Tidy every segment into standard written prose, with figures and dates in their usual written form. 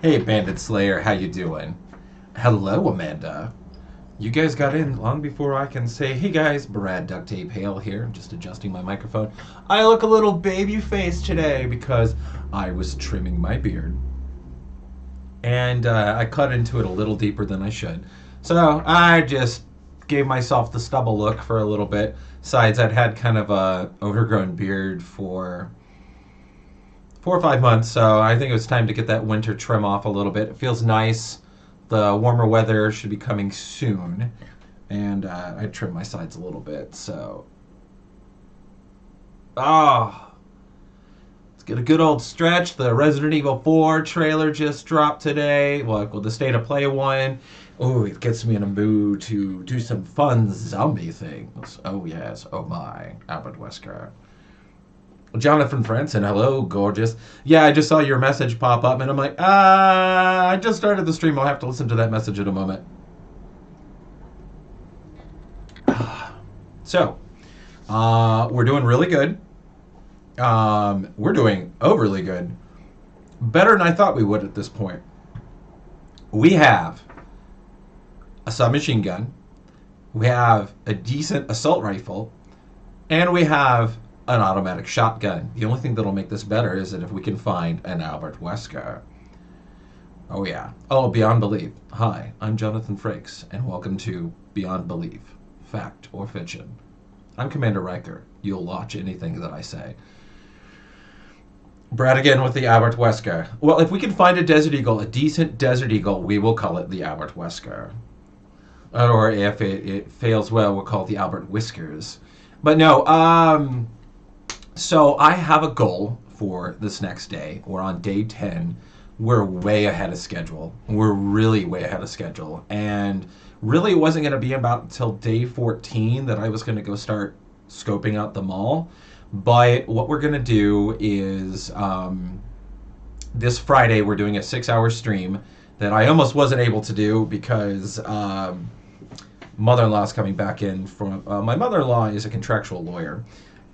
Hey, Bandit Slayer, how you doing? Hello, Amanda. You guys got in long before I can say, hey guys, Brad-Duct Tape-Hale here, just adjusting my microphone. I look a little baby faced today because I was trimming my beard. And I cut into it a little deeper than I should. So I just gave myself the stubble look for a little bit. Besides, I'd had kind of a overgrown beard for 4 or 5 months, so I think it was time to get that winter trim off a little bit. It feels nice. The warmer weather should be coming soon, and I trimmed my sides a little bit. So, ah, let's get a good old stretch. The Resident Evil 4 trailer just dropped today. Well, the State of Play one. Oh, it gets me in a mood to do some fun zombie things. Oh yes, oh my, Albert Wesker. Jonathan Franson, hello, gorgeous. Yeah, I just saw your message pop up, and I'm like, I just started the stream. I'll have to listen to that message in a moment. So, we're doing really good. We're doing overly good. Better than I thought we would at this point. We have a submachine gun. We have a decent assault rifle. And we have an automatic shotgun. The only thing that'll make this better is that if we can find an Albert Wesker. Oh yeah. Oh, Beyond Belief. Hi, I'm Jonathan Frakes, and welcome to Beyond Belief, Fact or Fiction. I'm Commander Riker. You'll watch anything that I say. Brad again with the Albert Wesker. Well, if we can find a Desert Eagle, a decent Desert Eagle, we will call it the Albert Wesker. Or if it fails well, we'll call it the Albert Whiskers. But no, so I have a goal for this next day. We're on day 10. We're way ahead of schedule. We're really way ahead of schedule. And really it wasn't going to be about until day 14 that I was going to go start scoping out the mall. But what we're going to do is this Friday we're doing a 6-hour stream that I almost wasn't able to do because mother-in-law is coming back in from... my mother-in-law is a contractual lawyer.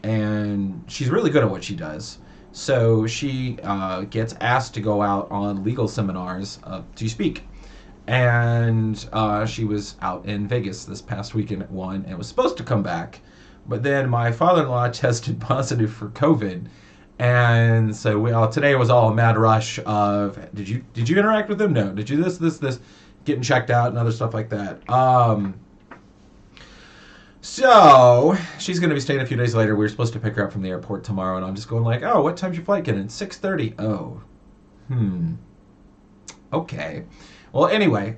And she's really good at what she does. So she gets asked to go out on legal seminars to speak. And she was out in Vegas this past weekend at one and was supposed to come back. But then my father-in-law tested positive for COVID. And so today was all a mad rush of, did you interact with him? No. Did you this, getting checked out and other stuff like that. So, she's going to be staying a few days later. We were supposed to pick her up from the airport tomorrow, and I'm just going like, oh, what time's your flight getting? 6:30. Oh. Okay. Well, anyway,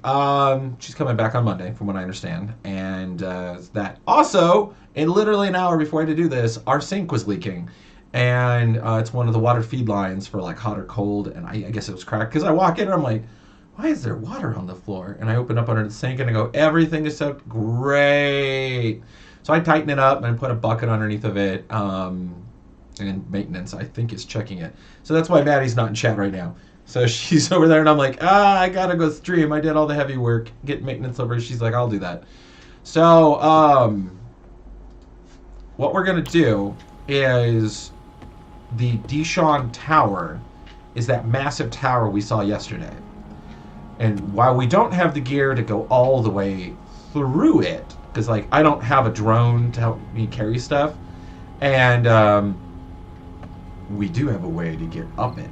she's coming back on Monday, from what I understand. And that. Also, literally an hour before I had to do this, our sink was leaking. And it's one of the water feed lines for, like, hot or cold. And I guess it was cracked. Because I walk in and I'm like, why is there water on the floor? And I open up under the sink and I go, everything is soaked. Great. So I tighten it up and put a bucket underneath of it. And maintenance, I think, is checking it. So that's why Maddie's not in chat right now. So she's over there and I'm like, I gotta go stream. I did all the heavy work. Get maintenance over. She's like, I'll do that. So what we're going to do is the Deshawn Tower is that massive tower we saw yesterday. And while we don't have the gear to go all the way through it, because like I don't have a drone to help me carry stuff, and we do have a way to get up it.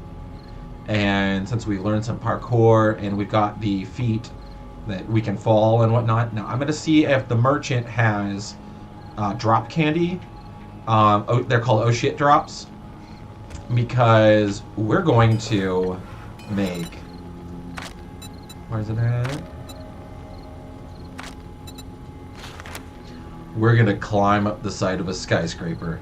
And since we learned some parkour and we've got the feet that we can fall and whatnot, now I'm going to see if the merchant has drop candy. They're called oh shit drops, because we're going to make... Where's it at? We're gonna climb up the side of a skyscraper.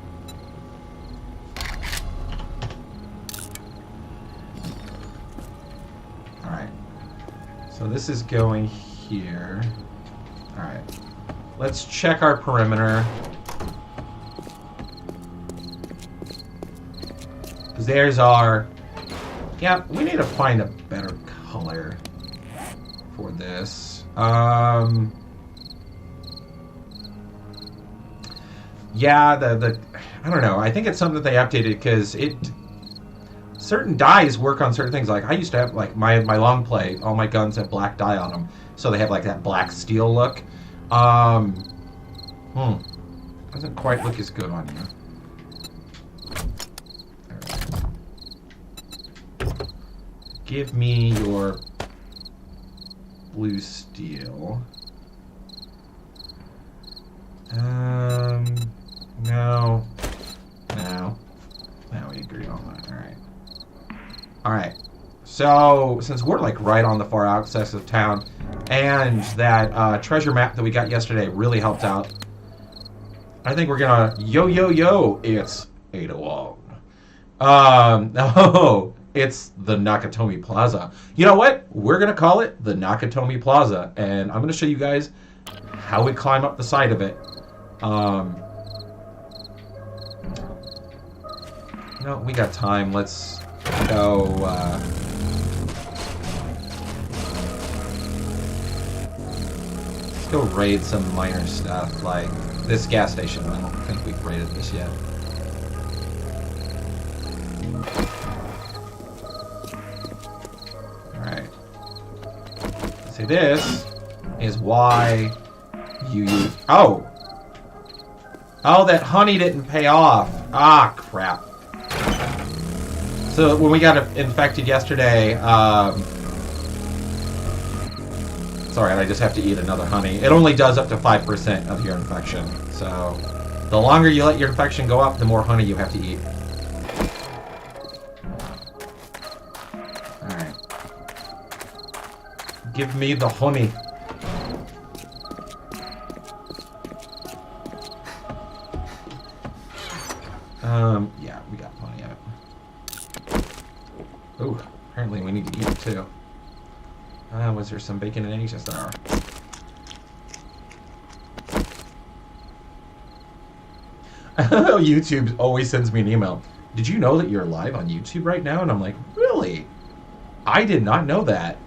Alright. So this is going here. Alright. Let's check our perimeter. Because there's our... Yeah, we need to find a better color for this. Yeah, the I don't know. I think it's something that they updated because certain dyes work on certain things. Like I used to have like my long play, all my guns have black dye on them, so they have like that black steel look. Doesn't quite look as good on you. Right. Give me your blue steel. No. Now we agree on that. Alright. So, since we're like right on the far outskirts of town, and that treasure map that we got yesterday really helped out, I think we're gonna yo, it's 801. No, it's the Nakatomi Plaza. You know what? We're gonna call it the Nakatomi Plaza, and I'm gonna show you guys how we climb up the side of it. No, we got time. Let's go. Let's go raid some minor stuff, like this gas station. I don't think we've raided this yet. Alright. See, this is why you use... Oh! Oh, that honey didn't pay off. Ah, crap. So, when we got infected yesterday, sorry, I just have to eat another honey. It only does up to 5% of your infection. So, the longer you let your infection go up, the more honey you have to eat. Alright. Give me the honey. Yeah, we got plenty of it. Ooh, apparently we need to eat it too. Was there some bacon and eggs? Yes, there are. YouTube always sends me an email. Did you know that you're live on YouTube right now? And I'm like, really? I did not know that.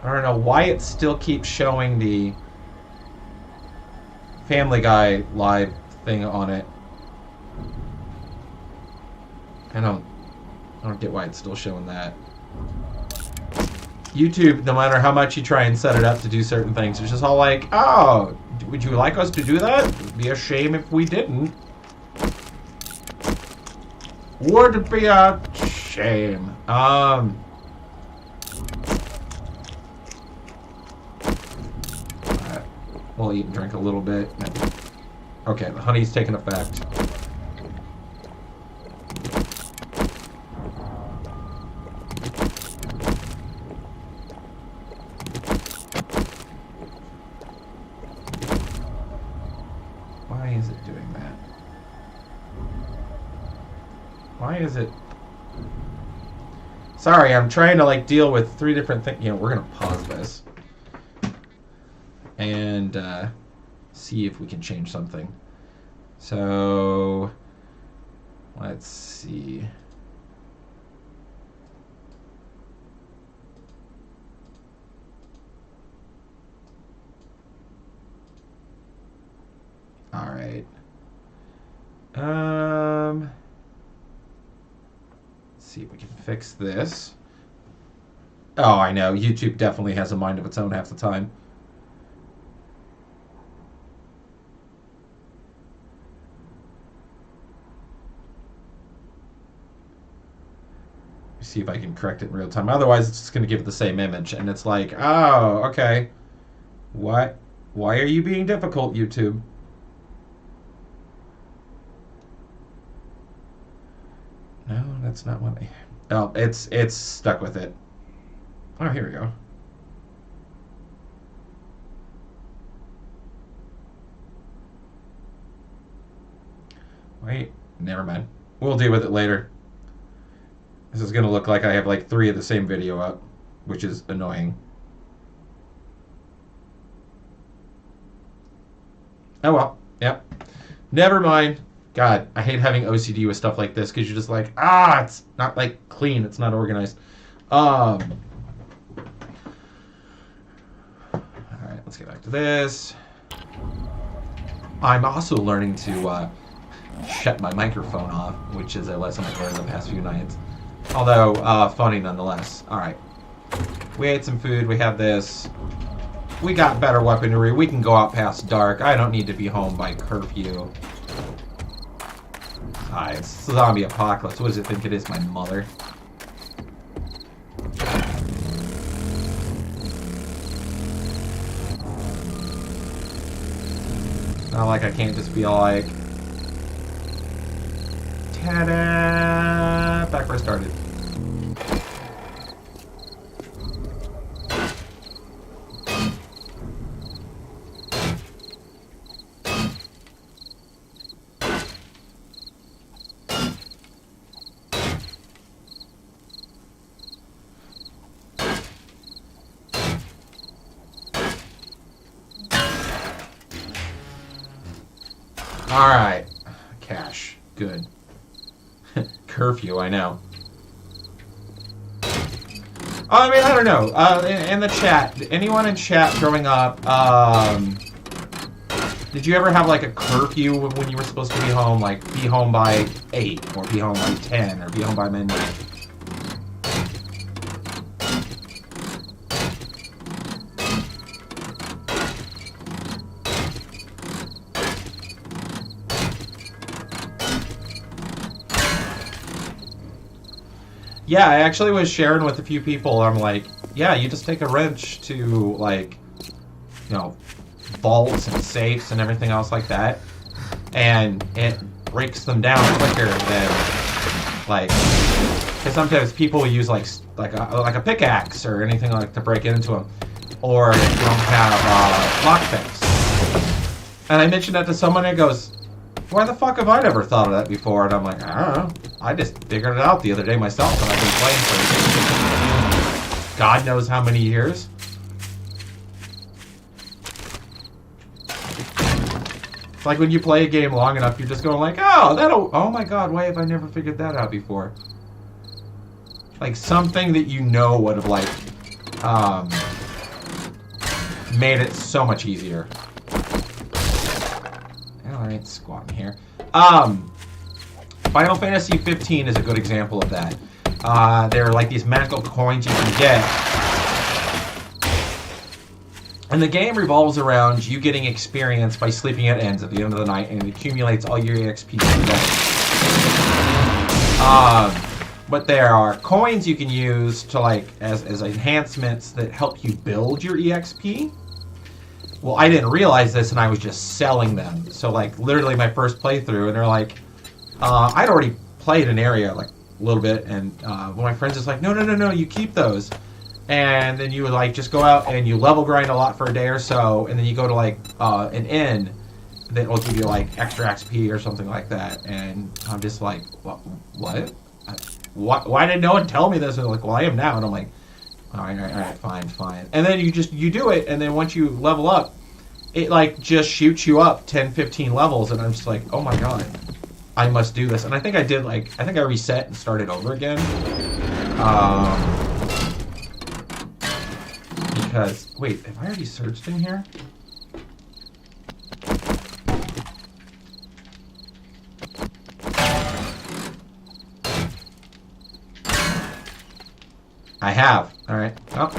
I don't know why it still keeps showing the Family Guy live thing on it. I don't get why it's still showing that. YouTube, no matter how much you try and set it up to do certain things, it's just all like, oh, would you like us to do that? It'd be a shame if we didn't. Would be a shame. We'll eat and drink a little bit. Okay, the honey's taken effect. Why is it doing that? Why is it... Sorry, I'm trying to like deal with 3 different things. You know, we're gonna pause this and see if we can change something. So let's see. All right. Let's see if we can fix this. Oh, I know. YouTube definitely has a mind of its own half the time. See if I can correct it in real time. Otherwise, it's just going to give it the same image. And it's like, oh, okay. What? Why are you being difficult, YouTube? No, that's not what I... Oh, it's stuck with it. Oh, here we go. Wait, never mind. We'll deal with it later. This is going to look like I have like 3 of the same video up, which is annoying. Oh well, yep. Never mind. God, I hate having OCD with stuff like this because you're just like, it's not like clean, it's not organized. Alright, let's get back to this. I'm also learning to shut my microphone off, which is a lesson I've learned the past few nights. Although, funny nonetheless. Alright. We ate some food, we have this. We got better weaponry, we can go out past dark. I don't need to be home by curfew. It's zombie apocalypse. What does it think it is, my mother? Not like I can't just be like, ta-da! Back where I started. Alright. Cash. Good. Curfew, I know. I mean, I don't know. In the chat, anyone in chat growing up, did you ever have like a curfew when you were supposed to be home? Like, be home by 8, or be home by 10, or be home by midnight? Yeah, I actually was sharing with a few people. I'm like, yeah, you just take a wrench to, like, you know, vaults and safes and everything else like that, and it breaks them down quicker than, like, because sometimes people use like a pickaxe or anything like to break into them, or if you don't have lockpicks. And I mentioned that to someone, and it goes, why the fuck have I never thought of that before? And I'm like, I don't know. I just figured it out the other day myself, and I've been playing for God knows how many years. It's like when you play a game long enough, you're just going like, oh my god, why have I never figured that out before? Like something that you know would have like made it so much easier. Alright, squatting here. Final Fantasy 15 is a good example of that. There are like these magical coins you can get. And the game revolves around you getting experience by sleeping at ends at the end of the night, and it accumulates all your EXP together. But there are coins you can use to like as enhancements that help you build your EXP. Well, I didn't realize this, and I was just selling them. So like literally my first playthrough, and they're like, I'd already played an area like a little bit, and one of my friends is like, no, you keep those. And then you would like just go out and you level grind a lot for a day or so, and then you go to like an inn that will give you like extra XP or something like that. And I'm just like, what? Why did no one tell me this? And they're like, well, I am now. And I'm like, all right, fine. And then you do it, and then once you level up, it like just shoots you up 10, 15 levels, and I'm just like, oh my god, I must do this. And I think I did like, I think I reset and started over again. Because, wait, have I already searched in here? I have. Alright. Oh.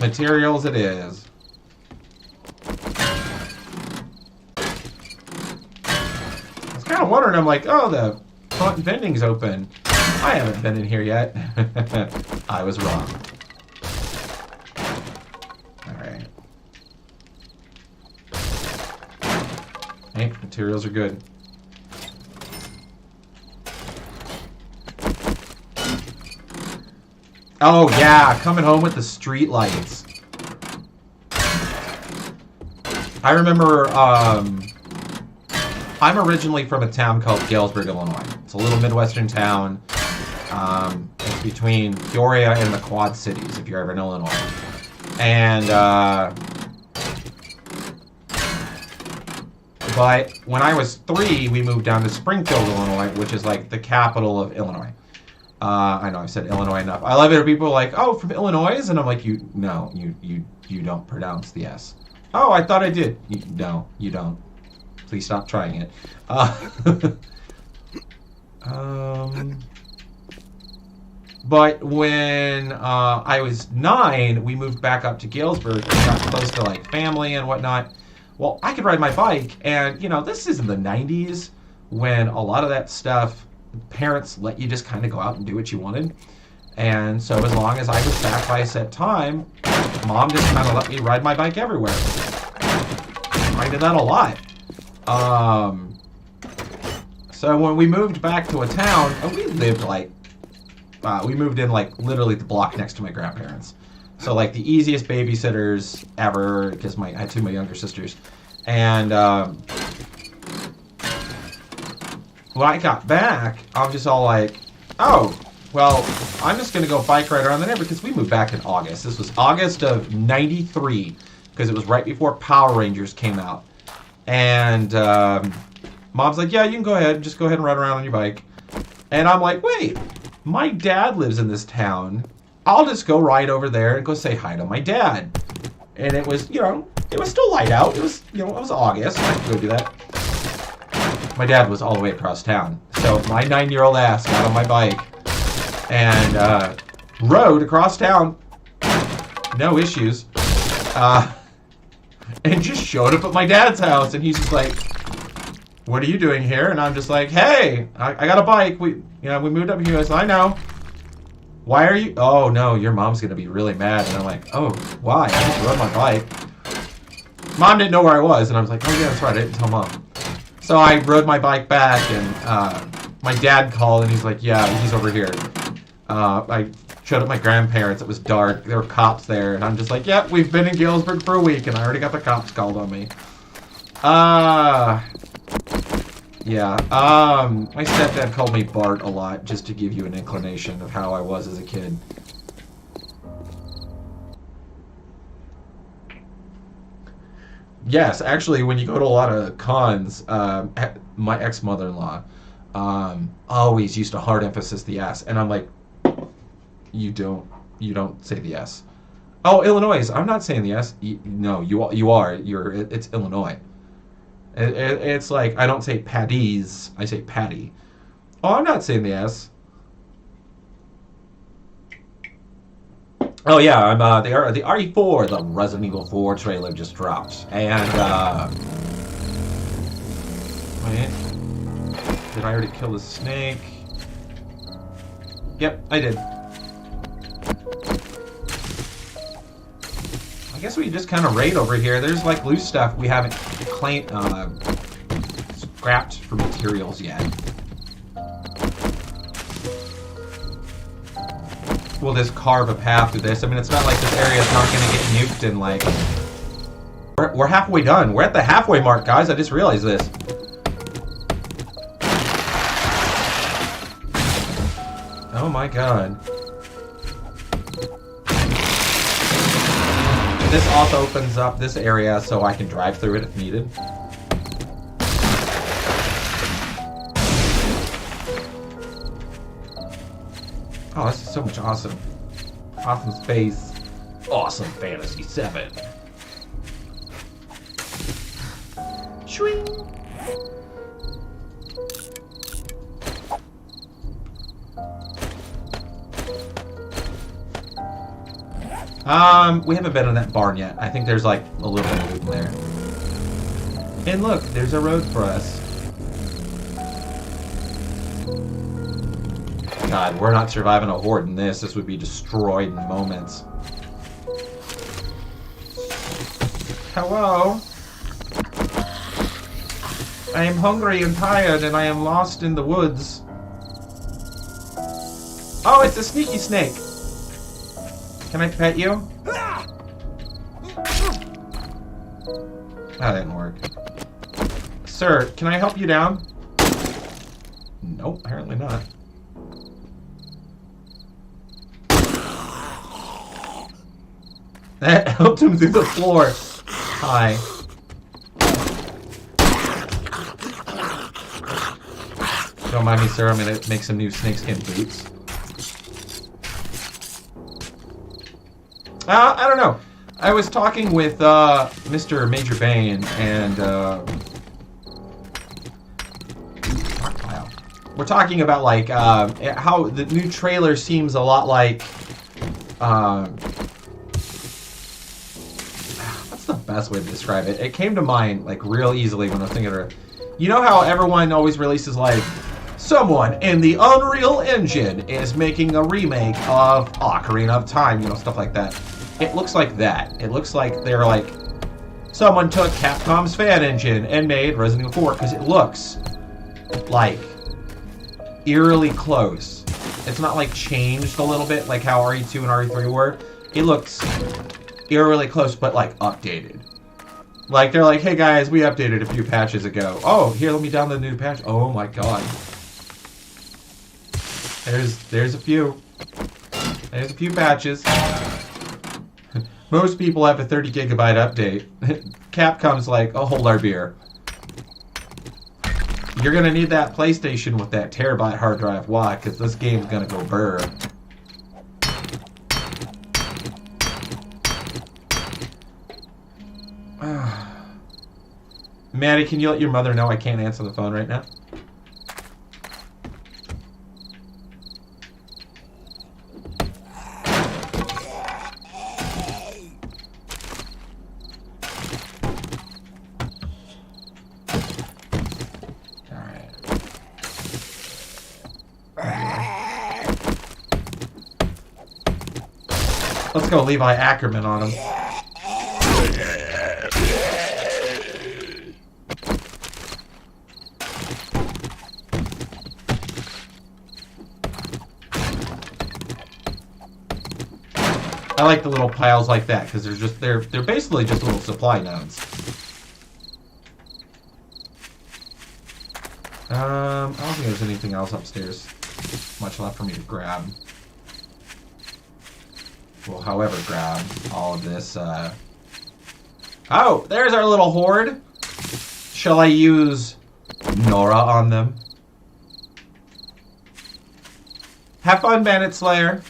Materials it is. I was kind of wondering, I'm like, oh, the front vending's open. I haven't been in here yet. I was wrong. Alright. Hey, materials are good. Oh yeah, coming home with the street lights. I remember, I'm originally from a town called Galesburg, Illinois. It's a little Midwestern town. It's between Peoria and the Quad Cities, if you're ever in Illinois. And, but when I was 3, we moved down to Springfield, Illinois, which is like the capital of Illinois. I know I've said Illinois enough. I love it when people are like, oh, from Illinois? And I'm like, you don't pronounce the S. Oh, I thought I did. No, you don't. Please stop trying it. But when I was 9, we moved back up to Galesburg and got close to like family and whatnot. Well, I could ride my bike, and you know, this is in the 90s when a lot of that stuff, parents let you just kind of go out and do what you wanted. And so as long as I was back by a set time, Mom just kind of let me ride my bike everywhere. I did that a lot. So when we moved back to a town, and we lived like, we moved in like literally the block next to my grandparents. So like the easiest babysitters ever, because I had 2 of my younger sisters. And when I got back, I was just all like, oh, well, I'm just going to go bike ride around the neighborhood, because we moved back in August. This was August of '93, because it was right before Power Rangers came out. And Mom's like, yeah, you can go ahead. Just go ahead and ride around on your bike. And I'm like, wait, my dad lives in this town. I'll just go ride over there and go say hi to my dad. And it was, you know, it was still light out. It was, you know, it was August. I could go do that. My dad was all the way across town. So my 9-year-old ass got on my bike and rode across town. No issues. And just showed up at my dad's house. And he's just like, what are you doing here? And I'm just like, hey, I got a bike. We moved up here. I know. Why are you? Oh, no, your mom's going to be really mad. And I'm like, oh, why? I just rode my bike. Mom didn't know where I was. And I was like, oh, yeah, that's right. I didn't tell Mom. So I rode my bike back, and my dad called, and he's like, yeah, he's over here. I showed up my grandparents. It was dark. There were cops there. And I'm just like, yeah, we've been in Galesburg for a week, and I already got the cops called on me. Yeah. My stepdad called me Bart a lot, just to give you an inclination of how I was as a kid. Yes, actually, when you go to a lot of cons, my ex-mother-in-law always used to hard emphasis the S, and I'm like, you don't say the S. Oh, Illinois. I'm not saying the S. No, you are. It's Illinois. It's like, I don't say Paddies, I say Patty. Oh, I'm not saying the S. Oh yeah, I'm the RE4, the Resident Evil 4 trailer just dropped. And wait. Did I already kill the snake? Yep, I did. I guess we just kind of raid over here. There's like loose stuff we haven't scrapped for materials yet. We'll just carve a path through this. I mean, it's not like this area is not going to get nuked in like... We're halfway done. We're at the halfway mark, guys. I just realized this. Oh my god. This also opens up this area so I can drive through it if needed. Oh, this is so much awesome. Awesome space. Awesome Fantasy 7. Shwing! We haven't been in that barn yet. I think there's like a little bit of loot in there. And look, there's a road for us. God, we're not surviving a horde in this. This would be destroyed in moments. Hello? I am hungry and tired, and I am lost in the woods. Oh, it's a sneaky snake. Can I pet you? That didn't work. Sir, can I help you down? Nope, apparently not. That helped him through the floor. Hi. Don't mind me, sir. I'm gonna make some new snakeskin boots. I don't know. I was talking with Mr. Major Bane, and we're talking about like how the new trailer seems a lot like. What's the best way to describe it? It came to mind like real easily when I was thinking of it. You know how everyone always releases like someone in the Unreal Engine is making a remake of Ocarina of Time, you know, stuff like that. It looks like that. It looks like they're like someone took Capcom's fan engine and made Resident Evil 4 because it looks like eerily close. It's not like changed a little bit like how RE2 and RE3 were. It looks eerily close, but like updated. Like they're like, hey guys, we updated a few patches ago. Oh, here, let me download the new patch. Oh my god. There's a few. There's a few patches. Most people have a 30 gigabyte update. Capcom's like, oh, hold our beer. You're gonna need that PlayStation with that terabyte hard drive. Why? Because this game's gonna go burr. Maddie, can you let your mother know I can't answer the phone right now? Let's go Levi Ackerman on him. I like the little piles like that because they're basically just little supply nodes. I don't think there's anything else upstairs much left for me to grab. Well, however, grab all of this. Oh, there's our little horde. Shall I use Nora on them? Have fun, Bandit Slayer.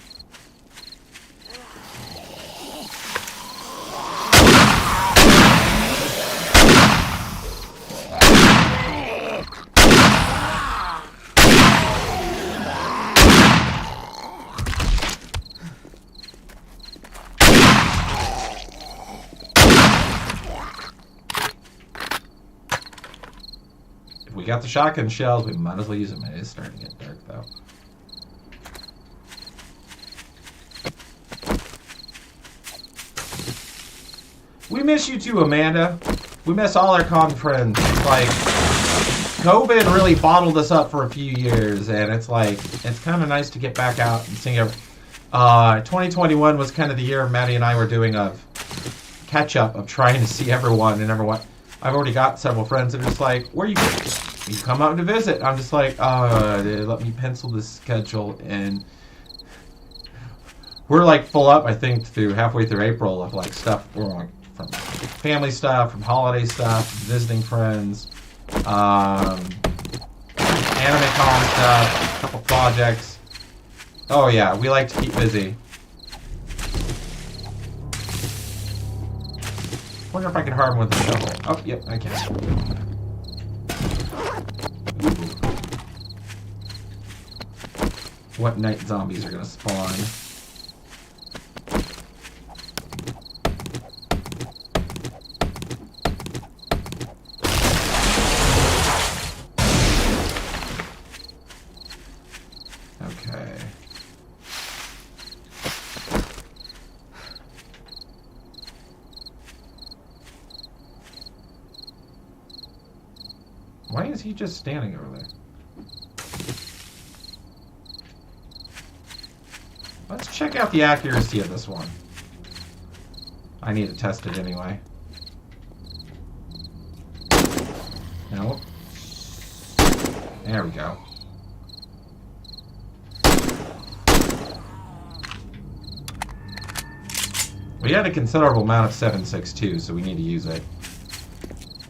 We got the shotgun shells, we might as well use them. It is starting to get dark, though. We miss you too, Amanda. We miss all our con friends. It's like, COVID really bottled us up for a few years, and it's like, it's kind of nice to get back out and sing every... 2021 was kind of the year Maddie and I were doing a catch-up of trying to see everyone and everyone. I've already got several friends that are just like, where you going? You come out to visit. I'm just like, let me pencil this schedule in. We're like full up, I think, through halfway through April of like stuff. We're like from family stuff, from holiday stuff, visiting friends, anime con stuff, a couple projects. Oh yeah, we like to keep busy. Wonder if I can harm with the shovel. Oh, yep, I can. What night zombies are gonna spawn? Okay. Why is he just standing over there? Let's check out the accuracy of this one. I need to test it anyway. Nope. There we go. We had a considerable amount of 7.62, so we need to use it.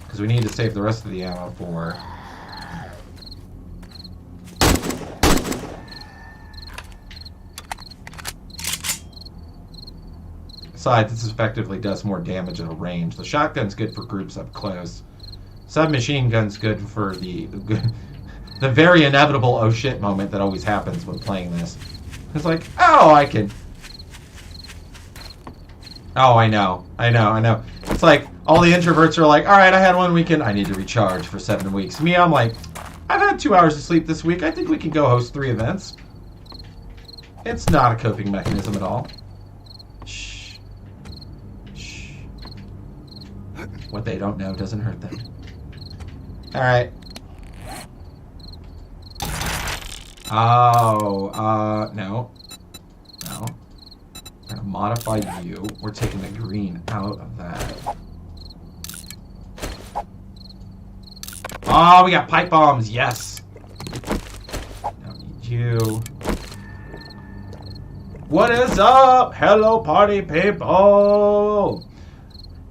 Because we need to save the rest of the ammo for... Besides, this effectively does more damage at a range. The shotgun's good for groups up close. Submachine gun's good for the... The very inevitable oh shit moment that always happens when playing this. It's like, oh, I can... Oh, I know. It's like, all the introverts are like, alright, I had one weekend, I need to recharge for 7 weeks. Me, I'm like, I've had 2 hours of sleep this week, I think we can go host 3 events. It's not a coping mechanism at all. Shh. Shh. What they don't know doesn't hurt them. Alright. Oh, no. No. We're gonna modify you. We're taking the green out of that. Oh, we got pipe bombs. Yes. Don't need you. What is up? Hello, party people.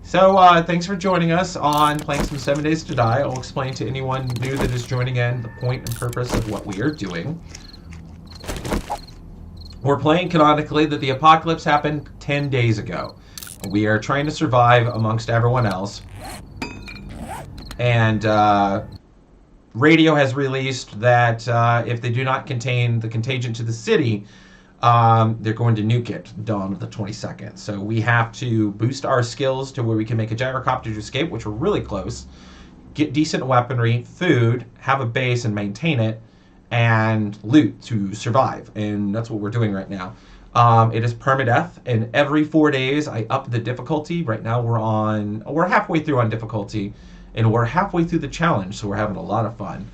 So, thanks for joining us on playing some 7 Days to Die. I'll explain to anyone new that is joining in the point and purpose of what we are doing. We're playing canonically that the apocalypse happened 10 days ago. We are trying to survive amongst everyone else. And radio has released that if they do not contain the contagion to the city, they're going to nuke it dawn of the 22nd. So we have to boost our skills to where we can make a gyrocopter to escape, which we're really close. Get decent weaponry, food, have a base and maintain it, and loot to survive. And that's what we're doing right now. It is permadeath, and every 4 days I up the difficulty. Right now we're halfway through on difficulty, and we're halfway through the challenge, so we're having a lot of fun.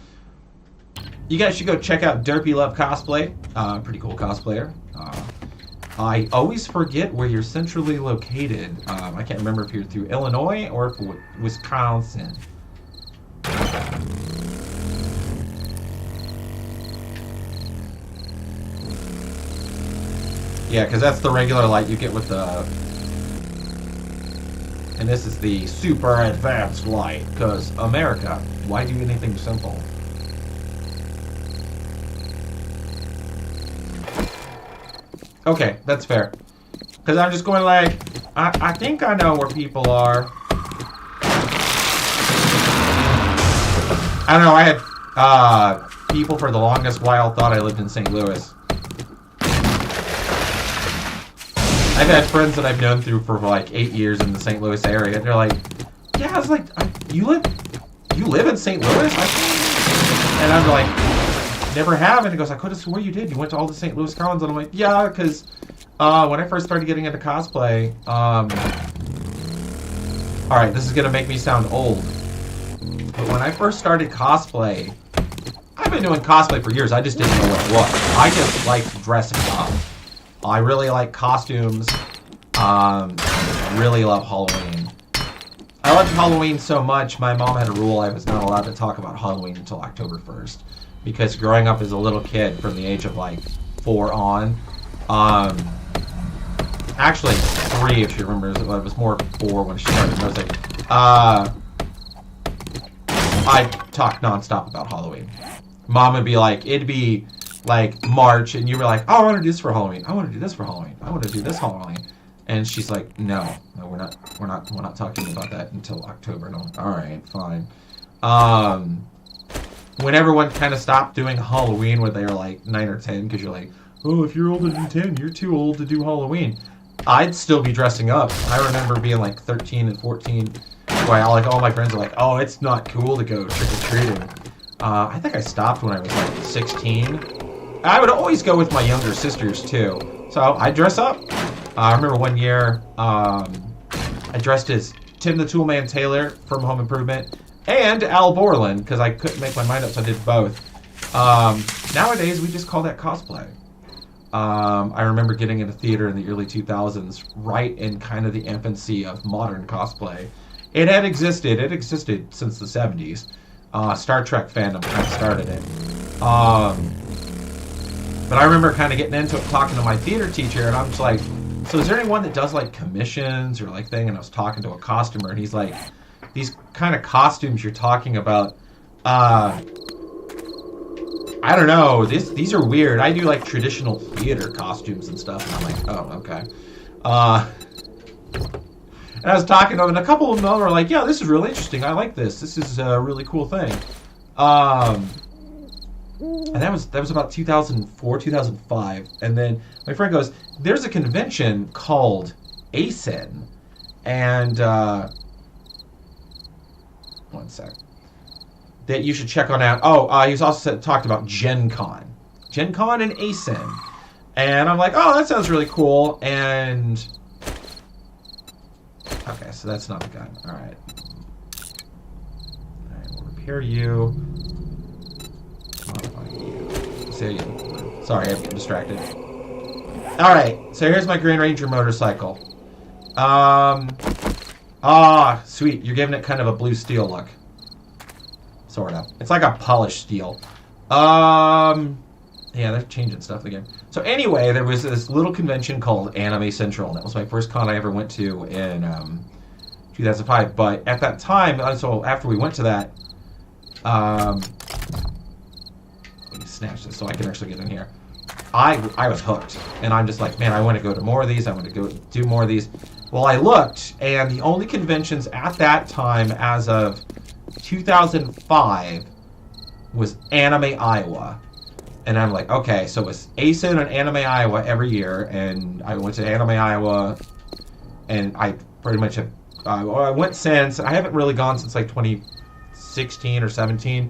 You guys should go check out Derpy Love Cosplay. Pretty cool cosplayer. I always forget where you're centrally located. I can't remember if you're through Illinois or if Wisconsin. Yeah, because that's the regular light you get with the... And this is the super advanced light, because America, why do anything simple? Okay, that's fair. Because I'm just going like, I think I know where people are. I don't know, I had people for the longest while thought I lived in St. Louis. I've had friends that I've known through for like 8 years in the St. Louis area. They're like, yeah, I was like, you live in St. Louis? And I'm like, never have. And he goes, I could have swore you did. You went to all the St. Louis cons. And I'm like, yeah, because when I first started getting into cosplay, alright, this is going to make me sound old. But when I first started cosplay, I've been doing cosplay for years. I just didn't know what it was. I just liked dressing up. I really like costumes. I really love Halloween. I loved Halloween so much, my mom had a rule I was not allowed to talk about Halloween until October 1st. Because growing up as a little kid from the age of like 4 on, actually 3 if she remembers, it was more 4 when she started. I was like, I talked nonstop about Halloween. Mom would be like, it'd be like March, and you were like, oh, I want to do this for Halloween. I want to do this for Halloween. I want to do this Halloween. And she's like, no, we're not talking about that until October. And I'm like, all right, fine. When everyone kind of stopped doing Halloween when they were like 9 or 10, because you're like, oh, if you're older than 10, you're too old to do Halloween. I'd still be dressing up. I remember being like 13 and 14, where all my friends are like, oh, it's not cool to go trick-or-treating. I think I stopped when I was like 16. I would always go with my younger sisters too. So I dress up. I remember one year I dressed as Tim the Toolman Taylor from Home Improvement and Al Borland because I couldn't make my mind up, so I did both. Nowadays we just call that cosplay. I remember getting into theater in the early 2000s, right in kind of the infancy of modern cosplay. It had existed. It existed since the 70s. Star Trek fandom kind of started it. But I remember kind of getting into it, talking to my theater teacher, and I'm just like, so is there anyone that does like commissions or like thing? And I was talking to a costumer, and he's like, these kind of costumes you're talking about, I don't know, these are weird. I do like traditional theater costumes and stuff, and I'm like, oh, okay. And I was talking to them, and a couple of them were like, yeah, this is really interesting. I like this. This is a really cool thing. And that was about 2004, 2005. And then my friend goes, there's a convention called ASIN. And, one sec. That you should check on out. Oh, he's also talked about Gen Con. Gen Con and ASIN. And I'm like, oh, that sounds really cool. And... okay, so that's not the gun. Alright. Alright, we'll repair you. Modify you. See you. Sorry, I'm getting distracted. Alright, so here's my Green Ranger motorcycle. Sweet. You're giving it kind of a blue steel look. Sort of. It's like a polished steel. Yeah, they're changing stuff again. So anyway, there was this little convention called Anime Central. That was my first con I ever went to in 2005. But at that time, so after we went to that, let me snatch this so I can actually get in here. I was hooked, and I'm just like, man, I want to go to more of these. I want to go do more of these. Well, I looked, and the only conventions at that time, as of 2005, was Anime Iowa. And I'm like, okay, so it's ASIN and Anime Iowa every year, and I went to Anime Iowa, and I pretty much have, I went since. I haven't really gone since like 2016 or 17,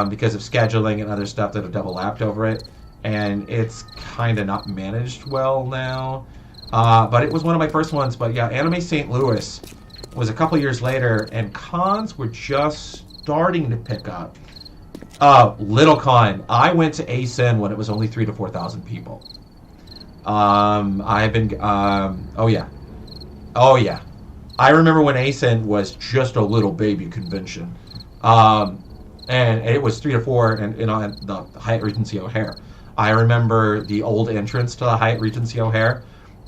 because of scheduling and other stuff that have double-lapped over it, and it's kind of not managed well now, but it was one of my first ones. But yeah, Anime St. Louis was a couple years later, and cons were just starting to pick up. Little con. I went to ASIN when it was only 3,000 to 4,000 people. I've been, oh yeah. I remember when ASIN was just a little baby convention. And it was 3 to 4 and the Hyatt Regency O'Hare. I remember the old entrance to the Hyatt Regency O'Hare.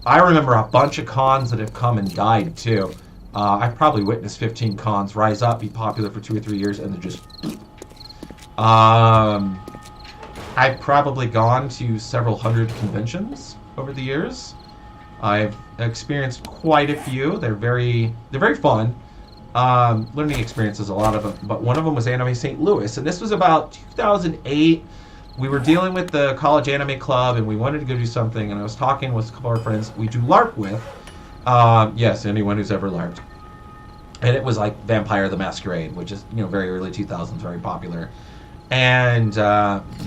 I remember a bunch of cons that have come and died too. I've probably witnessed 15 cons rise up, be popular for 2 or 3 years, and then just... I've probably gone to several hundred conventions over the years. I've experienced quite a few. They're very fun. Learning experiences, a lot of them. But one of them was Anime St. Louis, and this was about 2008. We were dealing with the College Anime Club, and we wanted to go do something, and I was talking with a couple of our friends we do LARP with. Yes, anyone who's ever LARPed. And it was like Vampire the Masquerade, which is, very early 2000s, very popular. And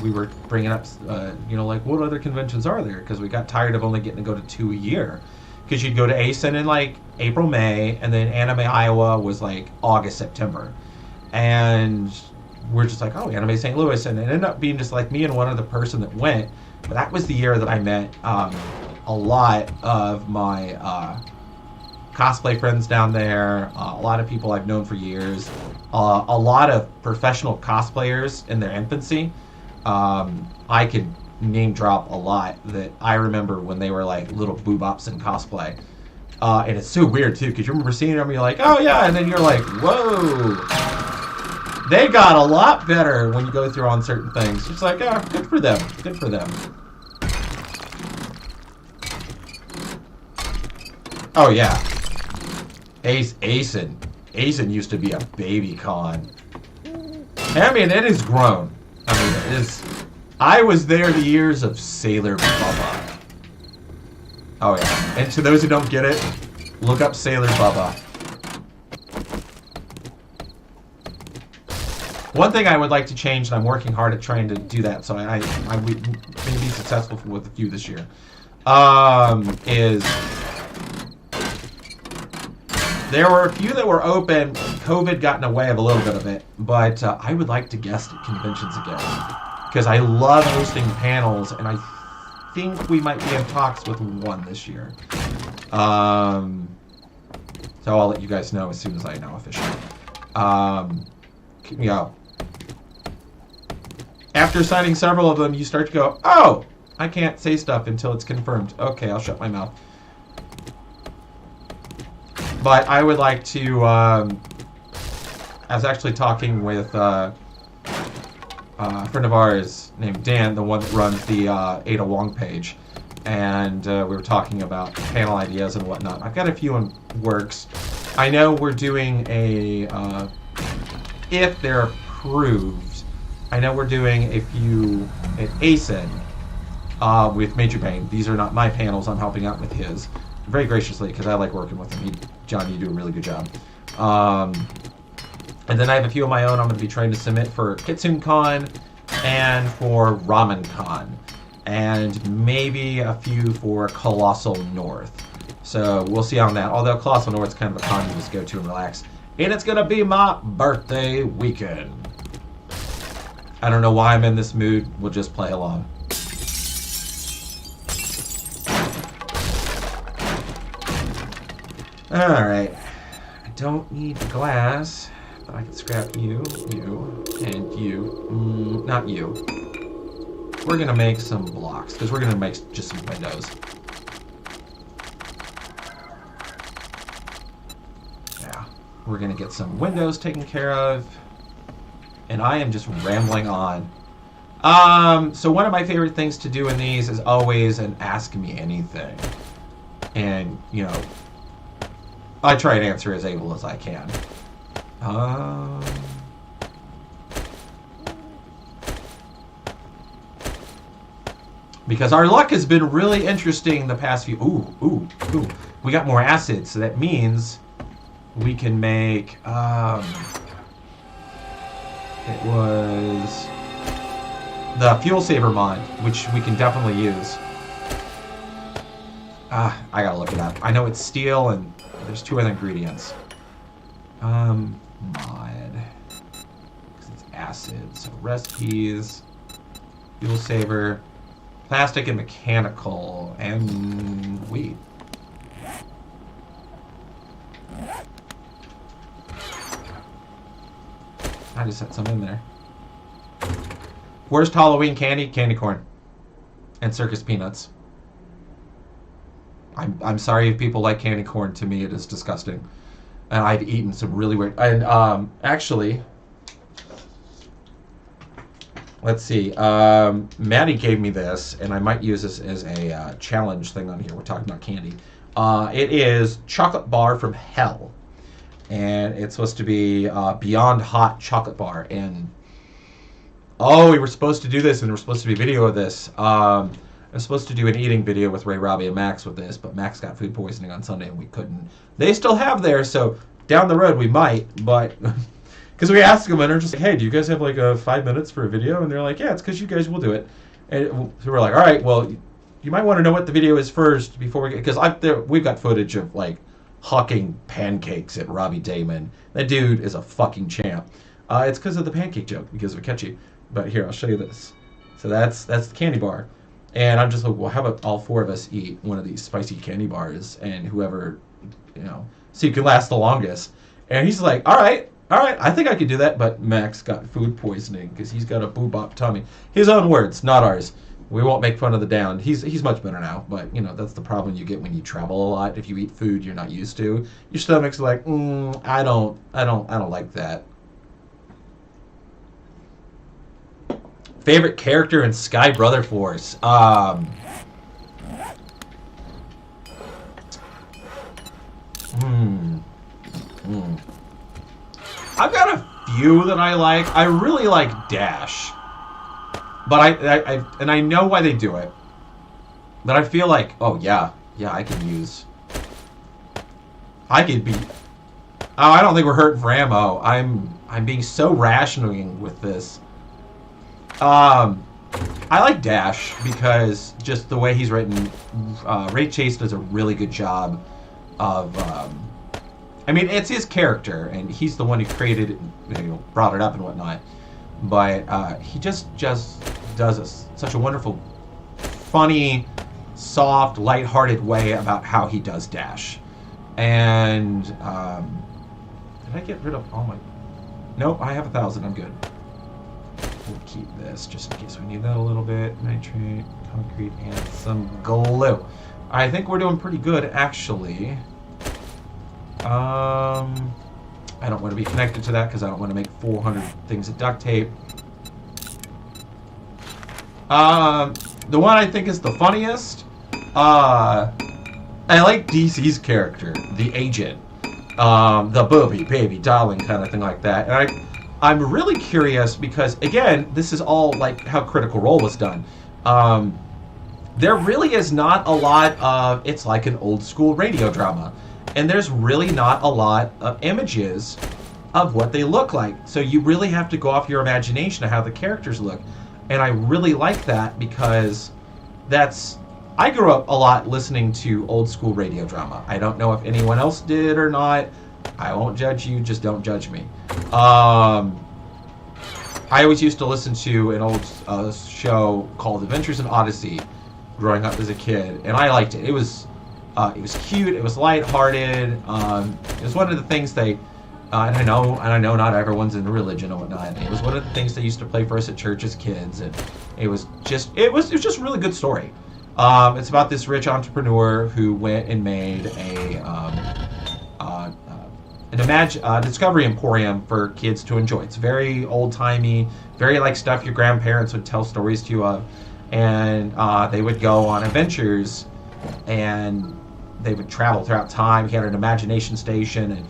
we were bringing up, like, what other conventions are there? Because we got tired of only getting to go to 2 a year. Because you'd go to ASIN in, like, April, May, and then Anime Iowa was, like, August, September. And we're just like, oh, Anime St. Louis. And it ended up being just, like, me and one other person that went. But that was the year that I met a lot of my... cosplay friends down there, a lot of people I've known for years, a lot of professional cosplayers in their infancy. I could name drop a lot that I remember when they were like little boobops in cosplay. And it's so weird too, because you remember seeing them and you're like, oh yeah, and then you're like, whoa. They got a lot better when you go through on certain things. It's like, oh, good for them, good for them. Oh yeah. ASIN used to be a baby con. I mean, it has grown. I mean, it is. I was there the years of Sailor Bubba. Oh yeah. And to those who don't get it, look up Sailor Bubba. One thing I would like to change, and I'm working hard at trying to do that, so I may be successful with a few this year, is... there were a few that were open. COVID got in the way of a little bit of it, but I would like to guest at conventions again because I love hosting panels, and I think we might be in talks with one this year. So I'll let you guys know as soon as I know officially. After signing several of them, you start to go, oh, I can't say stuff until it's confirmed. Okay, I'll shut my mouth. But I would like to, I was actually talking with a friend of ours named Dan, the one that runs the Ada Wong page, and we were talking about panel ideas and whatnot. I've got a few in works. I know we're doing a, if they're approved, I know we're doing a few at ASIN with Major Bane. These are not my panels. I'm helping out with his very graciously because I like working with him. John, you do a really good job. And then I have a few of my own I'm going to be trying to submit for KitsunCon and for RamenCon. And maybe a few for Colossal North. So we'll see on that. Although Colossal North's kind of a con you just go to and relax. And it's going to be my birthday weekend. I don't know why I'm in this mood. We'll just play along. Alright. I don't need glass. But I can scrap you, and you. Not you. We're going to make some blocks, because we're going to make just some windows. Yeah. We're going to get some windows taken care of. And I am just rambling on. So one of my favorite things to do in these is always an ask me anything. And, you know, I try to answer as able as I can. Because our luck has been really interesting the past few... Ooh. We got more acid, so that means we can make... It was the fuel saver mod, which we can definitely use. I gotta look it up. I know it's steel and there's two other ingredients. Mod. Because it's acid. So recipes, fuel saver, plastic and mechanical, and wheat. I just set some in there. Worst Halloween candy? Candy corn. And circus peanuts. I'm sorry if people like candy corn. To me, it is disgusting. And I've eaten some really weird... And, actually... Let's see. Maddie gave me this, and I might use this as a challenge thing on here. We're talking about candy. It is chocolate bar from hell. And it's supposed to be Beyond Hot chocolate bar. And oh, we were supposed to do this, and there was supposed to be a video of this. I was supposed to do an eating video with Ray, Robbie, and Max with this, but Max got food poisoning on Sunday, and we couldn't. They still have theirs, so down the road we might, but because we asked them, and they're just like, "Hey, do you guys have like 5 minutes for a video?" And they're like, "Yeah, it's because you guys will do it." And so we're like, "All right, well, you might want to know what the video is first before we get," because we've got footage of like hawking pancakes at Robbie Damon. That dude is a fucking champ. It's because of the pancake joke, because of catchy. But here, I'll show you this. So that's the candy bar. And I'm just like, well, how about all four of us eat one of these spicy candy bars, and whoever, you know, so you can last the longest. And he's like, all right, I think I could do that. But Max got food poisoning because he's got a boobop tummy. His own words, not ours. We won't make fun of the down. He's much better now, but you know that's the problem you get when you travel a lot. If you eat food you're not used to, your stomach's like, I don't like that. Favorite character in Sky Brother Force? I've got a few that I like. I really like Dash. But I know why they do it. But I feel like, oh yeah, I could be. Oh, I don't think we're hurting for ammo. I'm being so rationing with this. I like Dash because just the way he's written. Ray Chase does a really good job of. I mean, it's his character, and he's the one who created it, brought it up and whatnot. But he just does such a wonderful, funny, soft, lighthearted way about how he does Dash. And did I get rid of all my... Nope, I have 1,000. I'm good. We'll keep this just in case we need that a little bit. Nitrate, concrete, and some glue. I think we're doing pretty good, actually. I don't want to be connected to that because I don't want to make 400 things of duct tape. The one I think is the funniest, I like DC's character, the agent, the booby, baby, darling kind of thing like that. And I'm really curious because, again, this is all like how Critical Role was done. There really is not a lot of, it's like an old school radio drama. And there's really not a lot of images of what they look like. So you really have to go off your imagination of how the characters look. And I really like that because I grew up a lot listening to old school radio drama. I don't know if anyone else did or not. I won't judge you, just don't judge me. I always used to listen to an old show called Adventures in Odyssey growing up as a kid, and I liked it. It was cute, it was lighthearted. It was one of the things and I know not everyone's into religion and whatnot. It was one of the things they used to play for us at church as kids, and it was just a really good story. It's about this rich entrepreneur who went and made a Discovery Emporium for kids to enjoy. It's very old-timey, very like stuff your grandparents would tell stories to you of. And they would go on adventures, and they would travel throughout time. He had an imagination station, and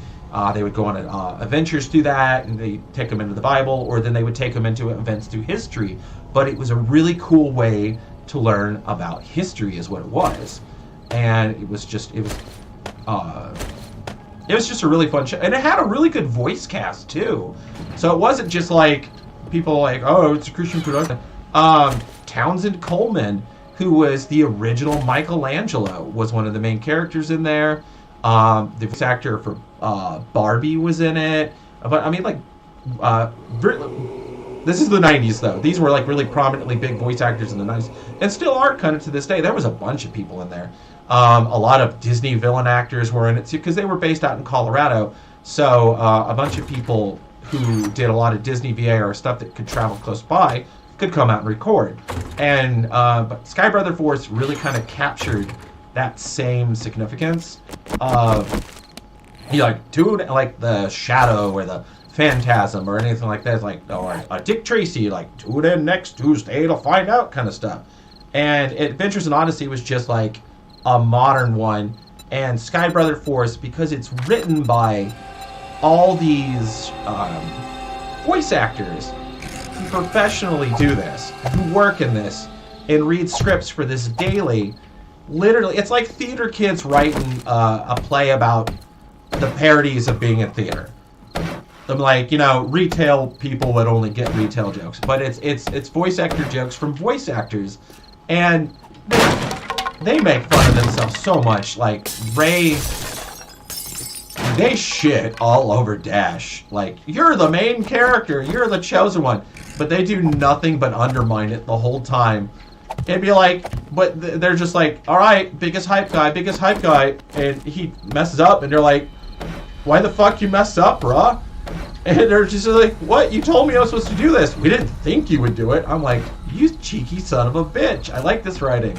they would go on adventures through that, and they take them into the Bible, or then they would take them into events through history. But it was a really cool way to learn about history, is what it was. And it was just a really fun show, and it had a really good voice cast too. So it wasn't just like people like, oh, it's a Christian production. Townsend Coleman, who was the original Michelangelo, was one of the main characters in there. The voice actor for Barbie was in it. But I mean, like, this is the 90s though. These were like really prominently big voice actors in the 90s, and still are kind of to this day. There was a bunch of people in there. A lot of Disney villain actors were in it too, because they were based out in Colorado. So a bunch of people who did a lot of Disney VA or stuff that could travel close by could come out and record. And but Sky Brother Force really kind of captured that same significance of like the Shadow or the Phantasm or anything like that. It's like, or Dick Tracy, like, tune in next Tuesday to find out kind of stuff. And Adventures in Odyssey was just like a modern one. And Sky Brother Force, because it's written by all these voice actors who professionally do this, who work in this, and read scripts for this daily. Literally, it's like theater kids writing a play about the parodies of being in theater. I'm like, retail people would only get retail jokes, but it's voice actor jokes from voice actors, and they make fun of themselves so much. Like Ray, they shit all over Dash. Like, you're the main character, you're the chosen one, but they do nothing but undermine it the whole time. It'd be like, but they're just like, all right, biggest hype guy, and he messes up, and they're like, why the fuck you messed up, bruh? And they're just like, what? You told me I was supposed to do this. We didn't think you would do it. I'm like, you cheeky son of a bitch. I like this writing.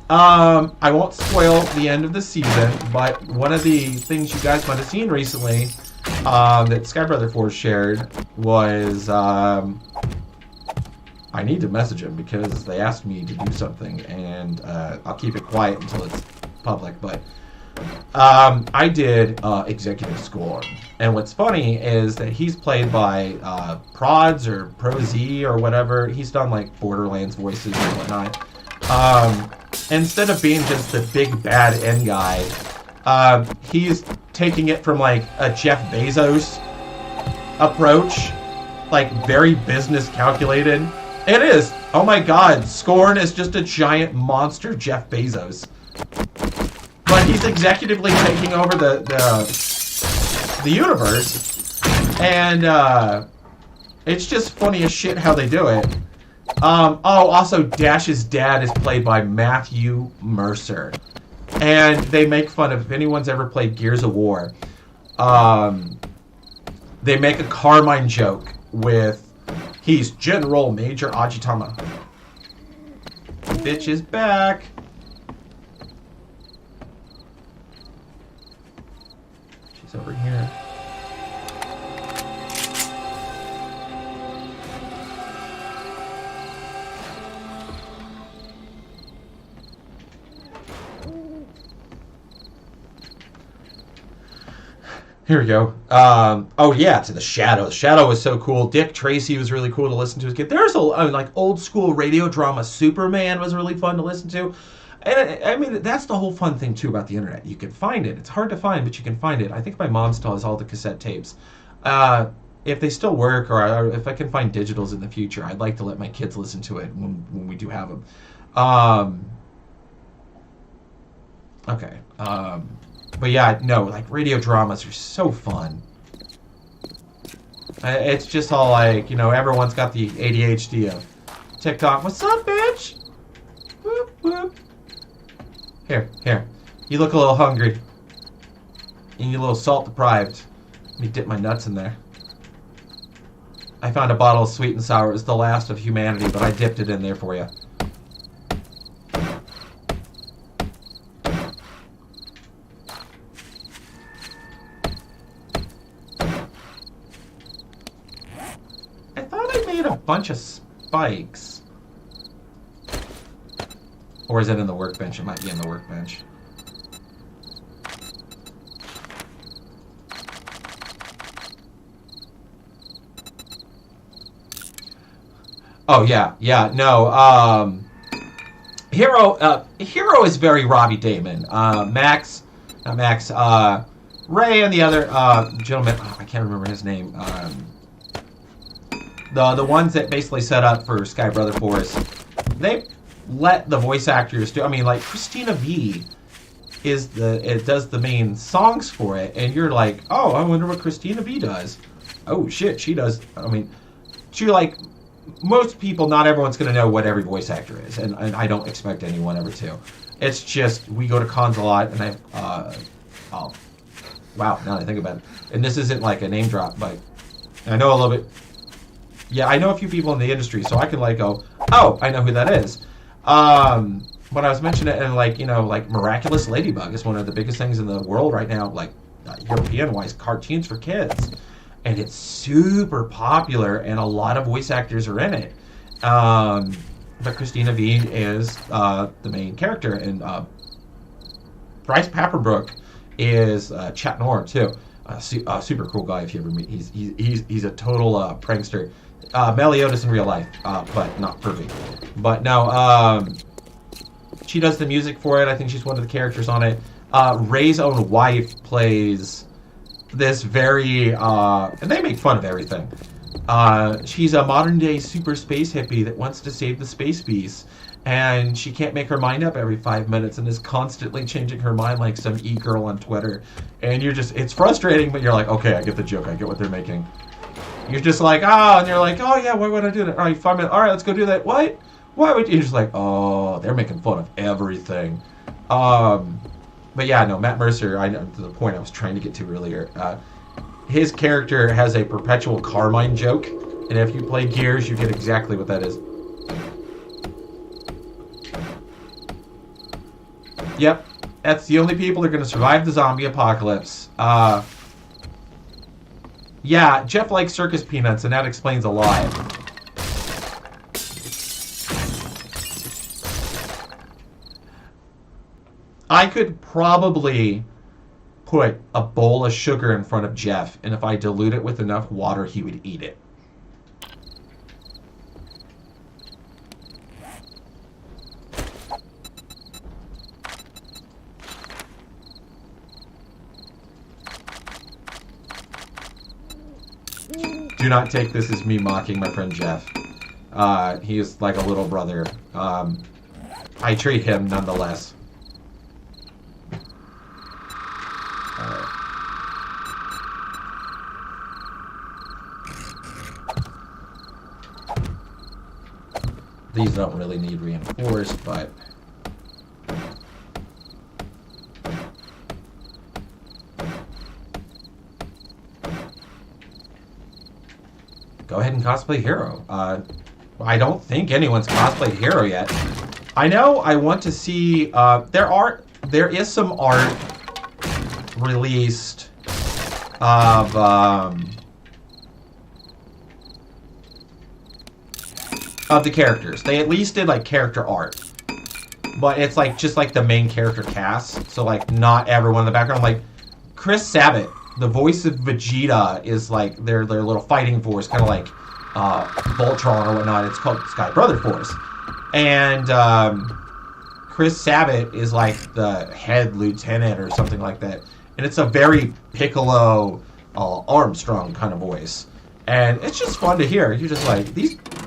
I won't spoil the end of the season, but one of the things you guys might have seen recently that Sky Brother Force shared was I need to message him because they asked me to do something, and I'll keep it quiet until it's public, but I did executive score. And what's funny is that he's played by Prods or Pro Z or whatever. He's done like Borderlands voices and whatnot. Instead of being just the big bad end guy, he's taking it from like a Jeff Bezos approach, like very business calculated. It is. Oh my god, Scorn is just a giant monster Jeff Bezos. But he's executively taking over the universe, and it's just funny as shit how they do it. Also, Dash's dad is played by Matthew Mercer, and they make fun of, if anyone's ever played Gears of War, they make a Carmine joke with, he's General Major Ajitama. Bitch is back. She's over here. Here we go. Oh yeah, to the Shadow. The Shadow was so cool. Dick Tracy was really cool to listen to as a kid. There's like old school radio drama. Superman was really fun to listen to. And I mean, that's the whole fun thing too about the internet. You can find it. It's hard to find, but you can find it. I think my mom still has all the cassette tapes. If they still work, or if I can find digitals in the future, I'd like to let my kids listen to it when we do have them. Okay. But yeah, no, like radio dramas are so fun. It's just all like, you know, everyone's got the ADHD of TikTok. What's up, bitch? Whoop, whoop. Here. You look a little hungry. And you're a little salt deprived. Let me dip my nuts in there. I found a bottle of sweet and sour. It was the last of humanity, but I dipped it in there for you. I thought I made a bunch of spikes. Or is it in the workbench? It might be in the workbench. Oh yeah, no. Hero is very Robbie Damon. Ray and the other gentleman, I can't remember his name. The ones that basically set up for Sky Brother Force, they let the voice actors do. I mean, like Christina V does the main songs for it, and you're like, oh, I wonder what Christina V does. Oh shit, she does. I mean, she like. Most people, not everyone's going to know what every voice actor is, and I don't expect anyone ever to. It's just, we go to cons a lot, and wow, now that I think about it. And this isn't like a name drop, but I know a little bit. Yeah, I know a few people in the industry, so I can like go, oh, I know who that is. But I was mentioning it, and like, you know, like Miraculous Ladybug is one of the biggest things in the world right now, like European-wise, cartoons for kids. And it's super popular, and a lot of voice actors are in it. But Christina V is the main character, and Bryce Paperbrook is Chat Noir too. Super cool guy if you ever meet. He's a total prankster. Meliodas in real life, but not perfect. But no, she does the music for it. I think she's one of the characters on it. Ray's own wife plays this very, and they make fun of everything. She's a modern-day super space hippie that wants to save the space beast, and she can't make her mind up every 5 minutes and is constantly changing her mind like some e-girl on Twitter. And you're just, it's frustrating, but you're like, okay, I get the joke, I get what they're making. You're just like, and you're like, oh yeah, why would I do that? All right, 5 minutes, all right, let's go do that. What? Why would you? You're just like, oh, they're making fun of everything. But yeah, no, Matt Mercer, to the point I was trying to get to earlier, his character has a perpetual Carmine joke, and if you play Gears, you get exactly what that is. Yep, that's the only people that are going to survive the zombie apocalypse. Yeah, Jeff likes circus peanuts, and that explains a lot. I could probably put a bowl of sugar in front of Jeff, and if I dilute it with enough water, he would eat it. Do not take this as me mocking my friend Jeff. He is like a little brother. I treat him nonetheless. These don't really need reinforced, but go ahead and cosplay Hero. I don't think anyone's cosplayed Hero yet. I know I want to see, there is some art released of, the characters. They at least did like character art, but it's like just like the main character cast. So like not everyone in the background. Like Chris Sabat the voice of Vegeta is like their little fighting force, kind of like Voltron or whatnot. It's called Sky Brother Force, and Chris Sabat is like the head lieutenant or something like that, and it's a very Piccolo, Armstrong kind of voice, and it's just fun to hear. You're just like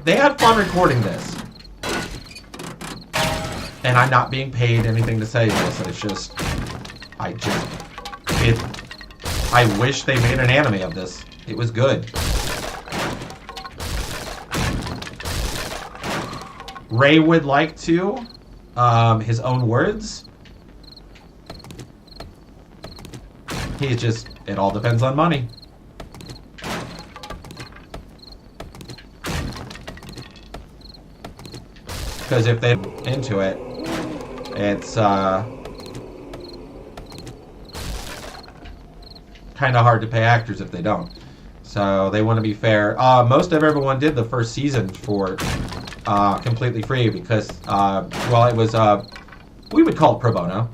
they had fun recording this, and I'm not being paid anything to say this. It's just I wish they made an anime of this. It was good. Ray would like to. His own words. He's just, it all depends on money. Because if they're into it, it's kind of hard to pay actors if they don't. So they want to be fair. Most of everyone did the first season for completely free because, well, it was, we would call it pro bono.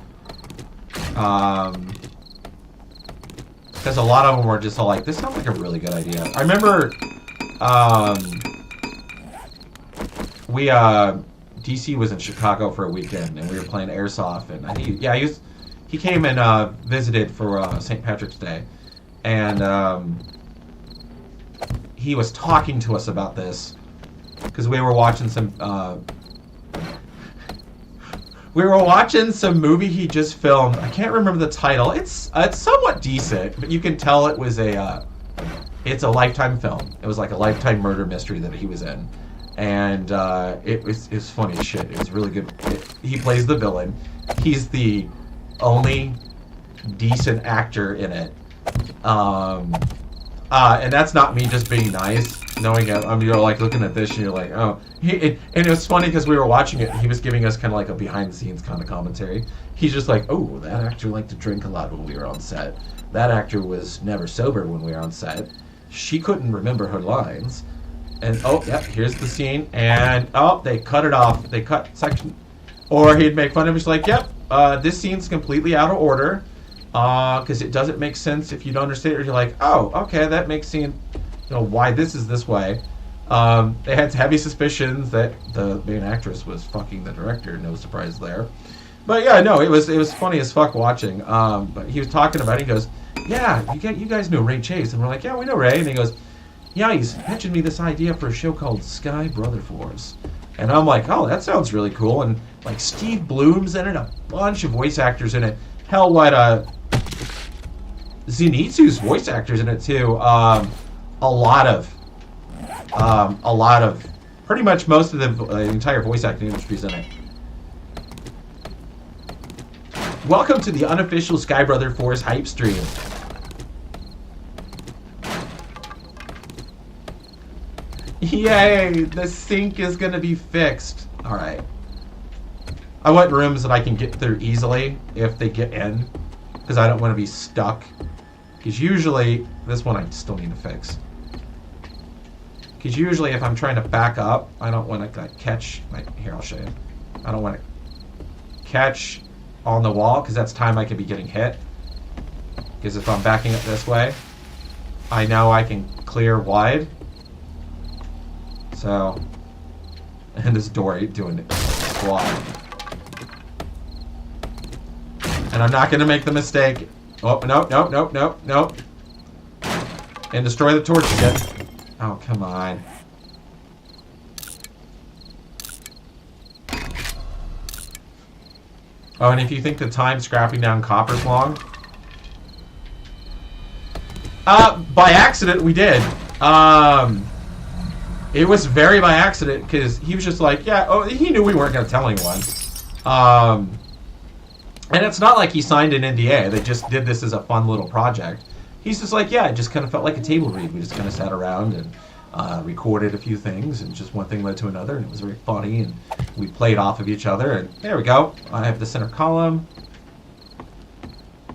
Because a lot of them were just all like, this sounds like a really good idea. I remember, DC was in Chicago for a weekend and we were playing Airsoft, and he came and visited for St. Patrick's Day, and he was talking to us about this because we were watching some movie he just filmed. I can't remember the title. It's somewhat decent, but you can tell it was it's a Lifetime film. It was like a Lifetime murder mystery that he was in, and it was funny as shit. It was really good. He plays the villain. He's the only decent actor in it, and that's not me just being nice. Knowing it, you're like looking at this and you're like, oh. And it was funny because we were watching it and he was giving us kind of like a behind the scenes kind of commentary. He's just like, oh, that actor liked to drink a lot when we were on set. That actor was never sober when we were on set. She couldn't remember her lines. And oh, yep, here's the scene. And oh, they cut it off. They cut section. Or he'd make fun of it. He's like, yep, this scene's completely out of order because it doesn't make sense if you don't understand it. Or you're like, oh, okay, that makes sense. You know why this is this way. They had heavy suspicions that the main actress was fucking the director. No surprise there. But yeah, no, it was funny as fuck watching. But he was talking about it. He goes, yeah, you guys know Ray Chase, and we're like, yeah, we know Ray. And he goes, yeah, he's mentioned me this idea for a show called Sky Brother Force. And I'm like, oh, that sounds really cool. And like Steve Bloom's in it, a bunch of voice actors in it. Hell, what Zenitsu's voice actors in it too. A lot of, pretty much most of the entire voice acting industry's in it. Welcome to the unofficial Sky Brother Force hype stream. Yay, the sink is gonna be fixed. Alright. I want rooms that I can get through easily if they get in, because I don't want to be stuck. Because usually, this one I still need to fix. Because usually if I'm trying to back up, I don't want to catch, here I'll show you. I don't want to catch on the wall because that's time I could be getting hit. Because if I'm backing up this way, I know I can clear wide. So, and this door doing it squat. And I'm not going to make the mistake. Oh, nope. And destroy the torch again. Oh, come on. Oh, and if you think the time scrapping down copper's long, by accident we did. It was very by accident because he was just like, yeah, oh, he knew we weren't going to tell anyone. And it's not like he signed an NDA. They just did this as a fun little project. He's just like, yeah, it just kind of felt like a table read. We just kind of sat around and recorded a few things, and just one thing led to another, and it was very funny, and we played off of each other, and there we go. I have the center column.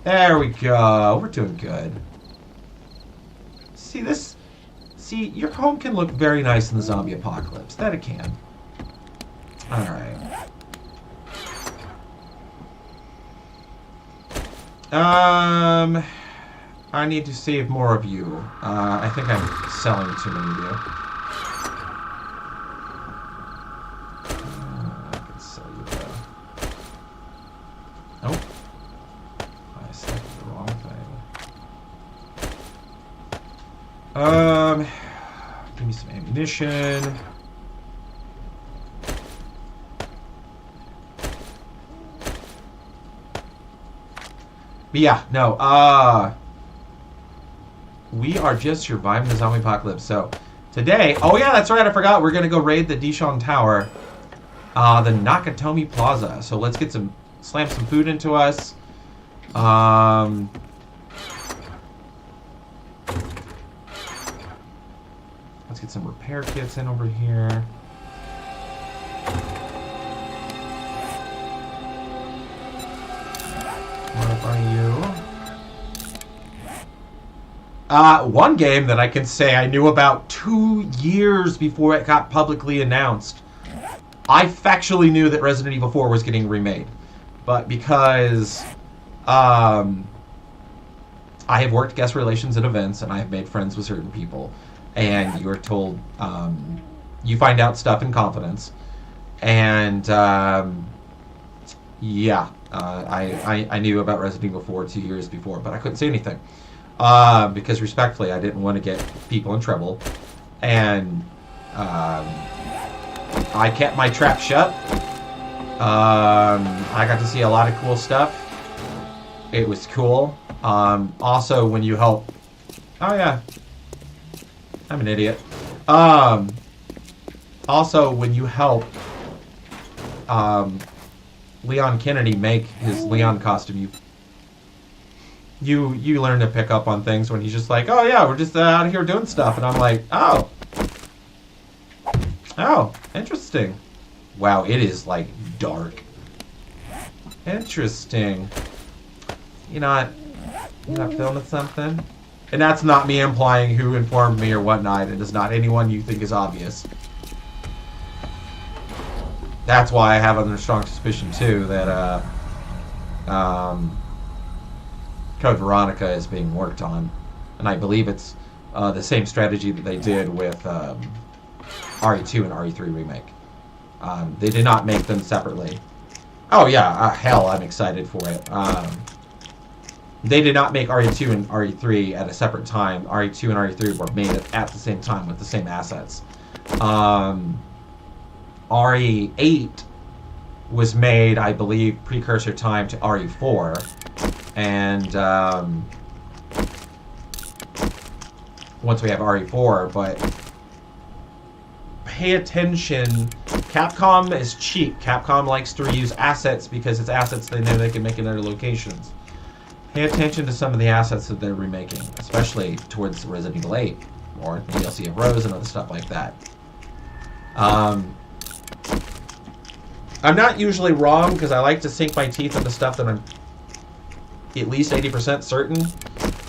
There we go. We're doing good. See this? See, your home can look very nice in the zombie apocalypse. That it can. Alright. I need to save more of you. I think I'm selling too many of you. I can sell you oh. I selected the wrong thing. Give me some ammunition. But yeah, no, we are just surviving the zombie apocalypse. So today, oh yeah, that's right, I forgot. We're gonna go raid the Dishon Tower, the Nakatomi Plaza. So let's get slam some food into us. Let's get some repair kits in over here. What are you? One game that I can say I knew about 2 years before it got publicly announced. I factually knew that Resident Evil 4 was getting remade. But because I have worked guest relations at events and I have made friends with certain people, and you are told, you find out stuff in confidence. And yeah, I knew about Resident Evil 4 2 years before, but I couldn't say anything. Because respectfully, I didn't want to get people in trouble. And I kept my trap shut. I got to see a lot of cool stuff. It was cool. Also, when you help... Oh, yeah. I'm an idiot. Also, when you help Leon Kennedy make his Leon costume, you learn to pick up on things when he's just like, oh yeah, we're just out here doing stuff, and I'm like, oh, interesting. Wow, it is like dark. Interesting. You're not filming something? And that's not me implying who informed me or whatnot. It is not anyone you think is obvious. That's why I have a strong suspicion too that Code Veronica is being worked on, and I believe it's the same strategy that they did with RE2 and RE3 remake. They did not make them separately. Oh yeah, hell, I'm excited for it. They did not make RE2 and RE3 at a separate time. RE2 and RE3 were made at the same time with the same assets. RE8 was made, I believe, precursor time to RE4. And once we have RE4, but pay attention. Capcom is cheap. Capcom likes to reuse assets because it's assets they know they can make in other locations. Pay attention to some of the assets that they're remaking, especially towards Resident Evil 8 or the DLC of Rose and other stuff like that. I'm not usually wrong because I like to sink my teeth into stuff that I'm at least 80% certain.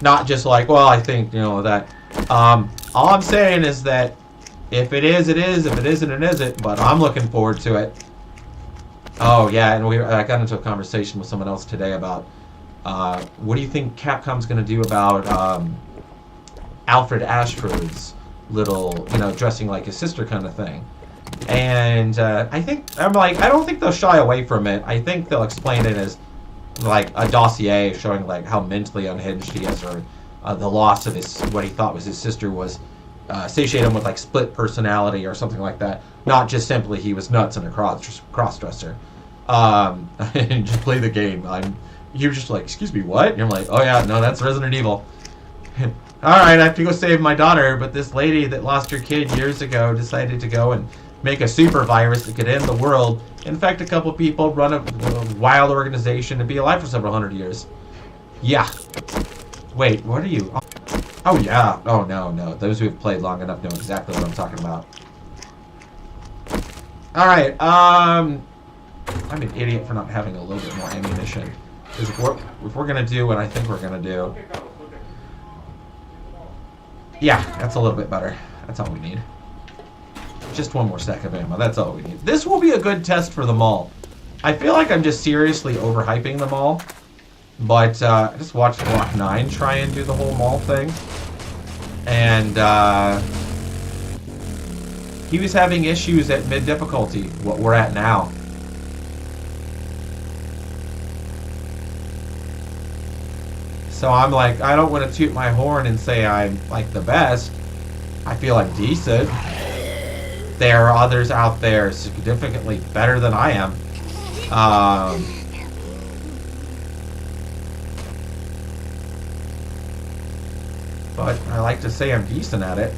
Not just like, well, I think, that. All I'm saying is that if it is, it is. If it isn't, it isn't. But I'm looking forward to it. Oh, yeah, and I got into a conversation with someone else today about what do you think Capcom's going to do about Alfred Ashford's little, dressing like his sister kind of thing. And I don't think they'll shy away from it. I think they'll explain it as like a dossier showing like how mentally unhinged he is, or the loss of what he thought was his sister was satiated him with like split personality or something like that. Not just simply he was nuts and a cross-dresser. And just play the game. You're just like, excuse me, what? And you're like, oh yeah, no, that's Resident Evil. Alright, I have to go save my daughter, but this lady that lost her kid years ago decided to go and make a super virus that could end the world, infect a couple people, run a wild organization, and be alive for several hundred years. Yeah. Wait, what are you? Oh yeah. Oh no. Those who have played long enough know exactly what I'm talking about. Alright, I'm an idiot for not having a little bit more ammunition. Because if we're gonna do what I think we're gonna do... Yeah, that's a little bit better. That's all we need. Just one more stack of ammo. That's all we need. This will be a good test for the mall. I feel like I'm just seriously overhyping the mall. But I just watched Block 9 try and do the whole mall thing. And he was having issues at mid difficulty, what we're at now. So I'm like, I don't want to toot my horn and say I'm like the best. I feel I'm decent. There are others out there significantly better than I am. But I like to say I'm decent at it.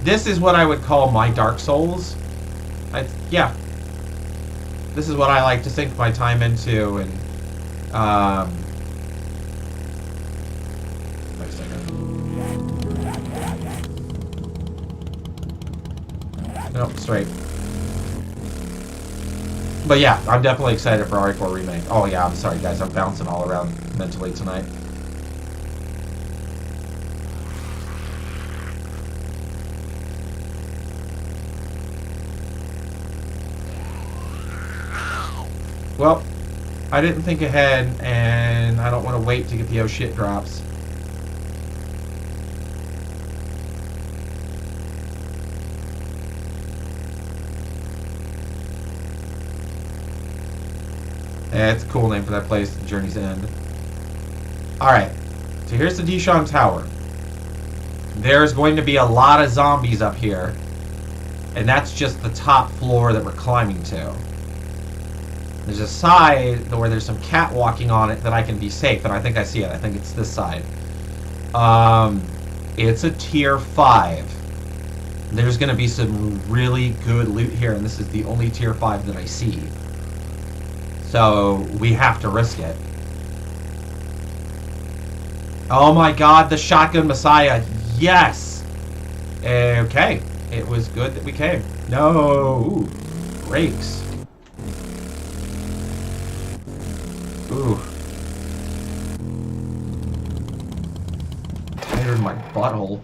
This is what I would call my Dark Souls. Yeah. This is what I like to sink my time into, and wait a second. Nope, straight. But yeah, I'm definitely excited for RE4 Remake. Oh yeah, I'm sorry guys, I'm bouncing all around mentally tonight. Well, I didn't think ahead, and I don't want to wait to get the oh shit drops. Yeah, it's a cool name for that place, Journey's End. Alright, so here's the Dishon Tower. There's going to be a lot of zombies up here, and that's just the top floor that we're climbing to. There's a side where there's some cat walking on it that I can be safe, and I think I see it. I think it's this side. It's a tier 5. There's going to be some really good loot here, and this is the only tier 5 that I see. So we have to risk it. Oh my god, the Shotgun Messiah. Yes! Okay. It was good that we came. No! Ooh. Brakes. Ooh. Tired my butthole.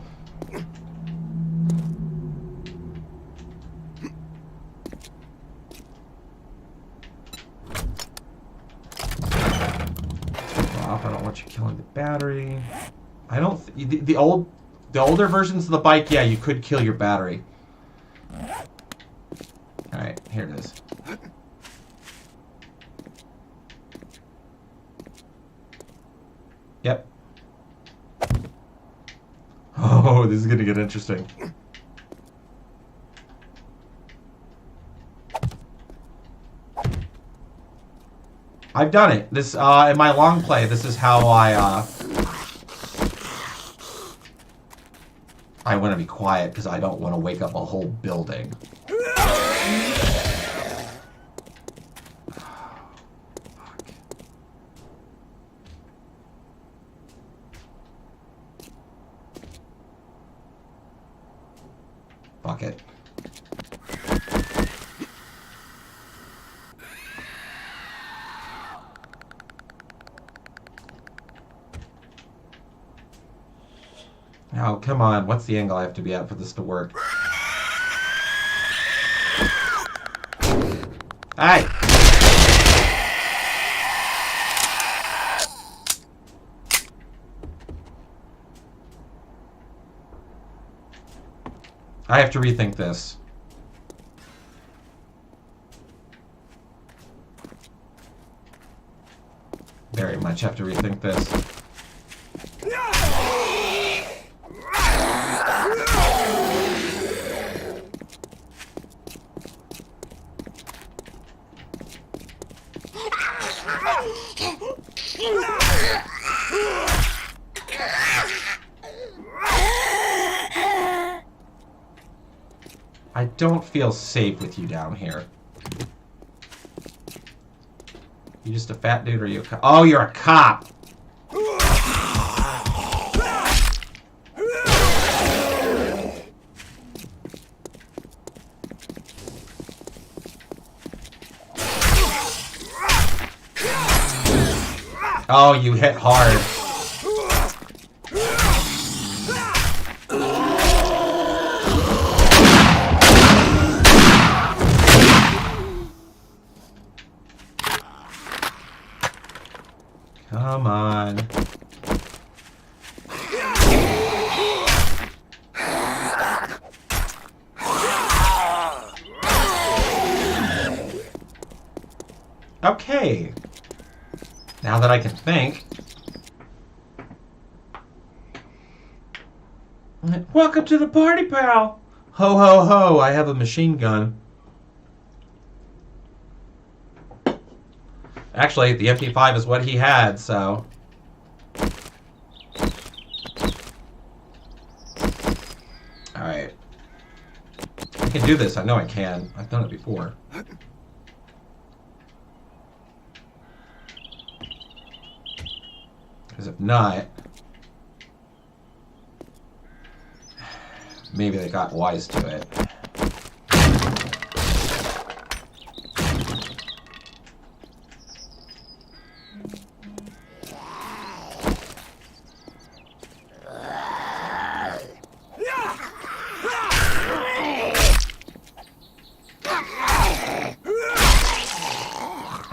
Off. I don't want you killing the battery. I don't. The older versions of the bike, yeah, you could kill your battery. All right, here it is. Yep. Oh, this is gonna get interesting. I've done it. This in my long play. This is how I want to be quiet because I don't want to wake up a whole building. Fuck it. Oh, come on. What's the angle I have to be at for this to work? Hey! I have to rethink this. Very much have to rethink this. I don't feel safe with you down here. You just a fat dude or are you a cop? Oh, you're a cop! Oh, you hit hard. Come on. Okay. Now that I can think. Welcome to the party, pal. Ho, ho, ho. I have a machine gun. Actually, the MP5 is what he had, so. Alright. I can do this. I know I can. I've done it before. Because if not, maybe they got wise to it.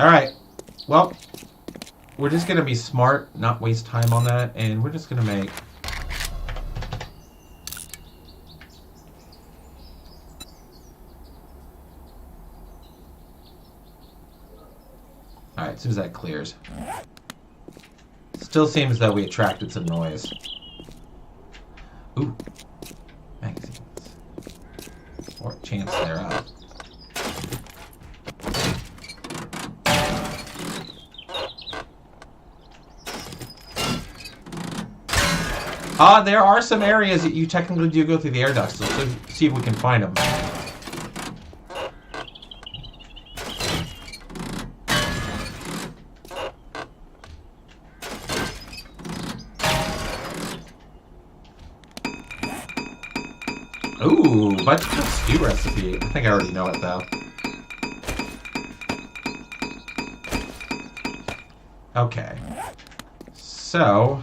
Alright, well, we're just going to be smart, not waste time on that, and we're just going to make... Alright, as soon as that clears. Still seems that we attracted some noise. Ooh, magazines. Or chance thereof. There are some areas that you technically do go through the air ducts, so let's see if we can find them. Ooh, vegetable stew recipe. I think I already know it, though. Okay. So...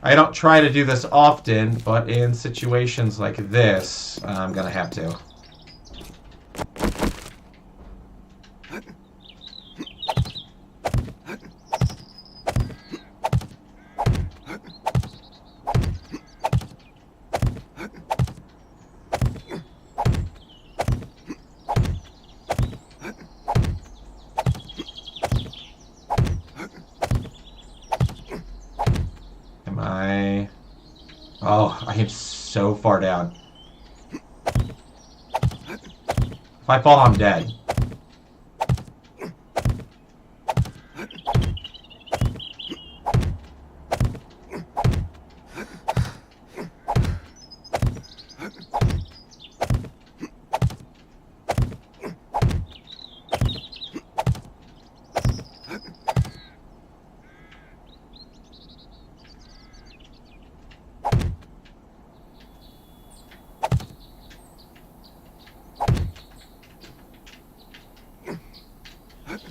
I don't try to do this often, but in situations like this, I'm gonna have to. Oh, I am so far down. If I fall, I'm dead.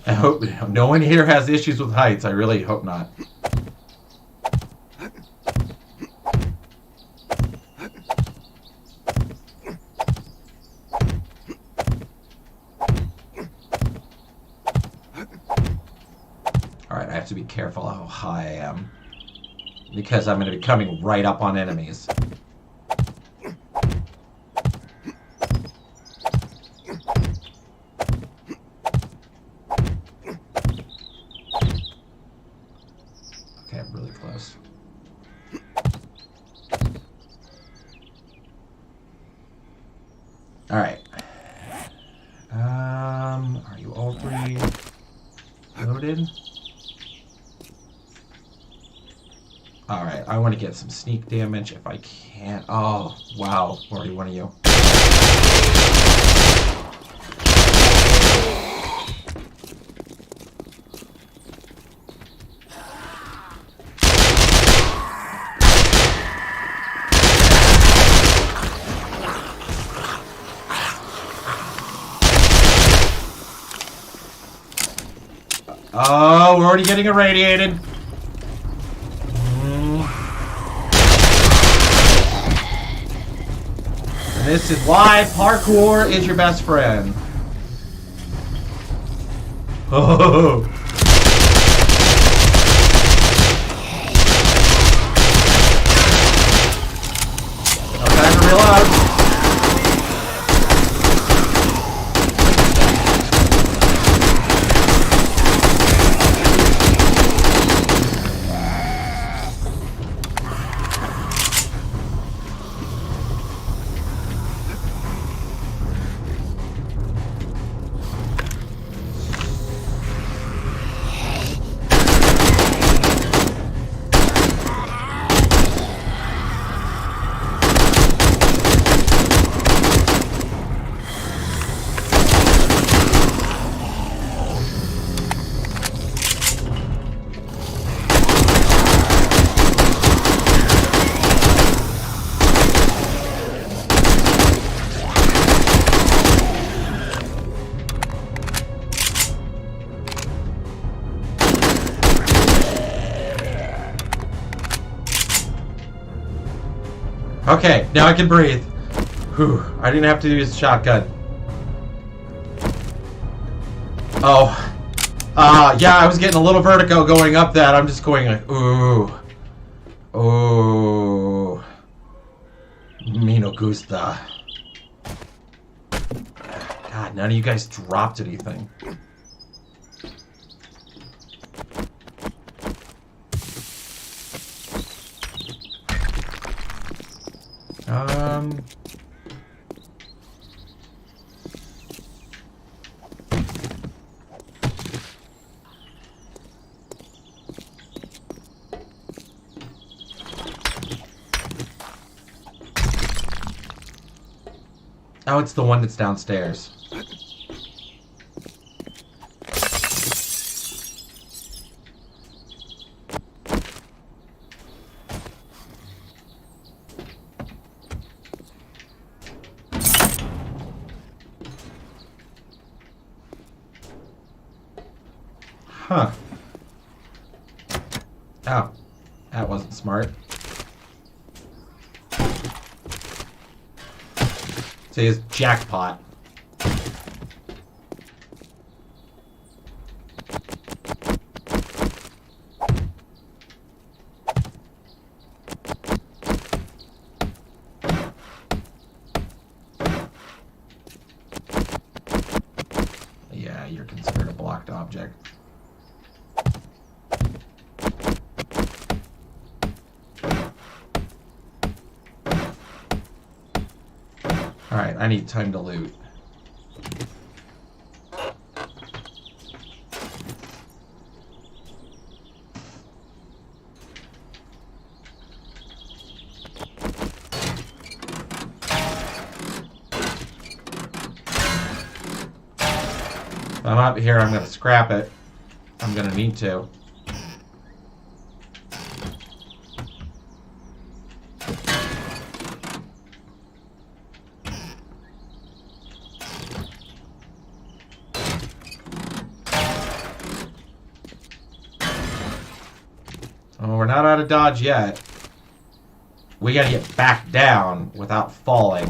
I hope no one here has issues with heights. I really hope not. Alright, I have to be careful how high I am, because I'm going to be coming right up on enemies. Okay, I'm really close. Alright. Are you all three loaded? Alright, I want to get some sneak damage if I can. Oh, wow. Already one of you. Oh, we're already getting irradiated. And this is why parkour is your best friend. Oh. No time to reload. Okay, now I can breathe. Whew, I didn't have to use the shotgun. Oh. Yeah, I was getting a little vertigo going up that. I'm just going like, ooh. Ooh. Me no gusta. God, none of you guys dropped anything. Oh, it's the one that's downstairs. Huh. Oh, that wasn't smart. See, it's jackpot. Yeah, you're considered a blocked object. Alright, I need time to loot. If I'm up here, I'm going to scrap it. I'm going to need to. Oh, we're not out of dodge yet. We gotta get back down without falling.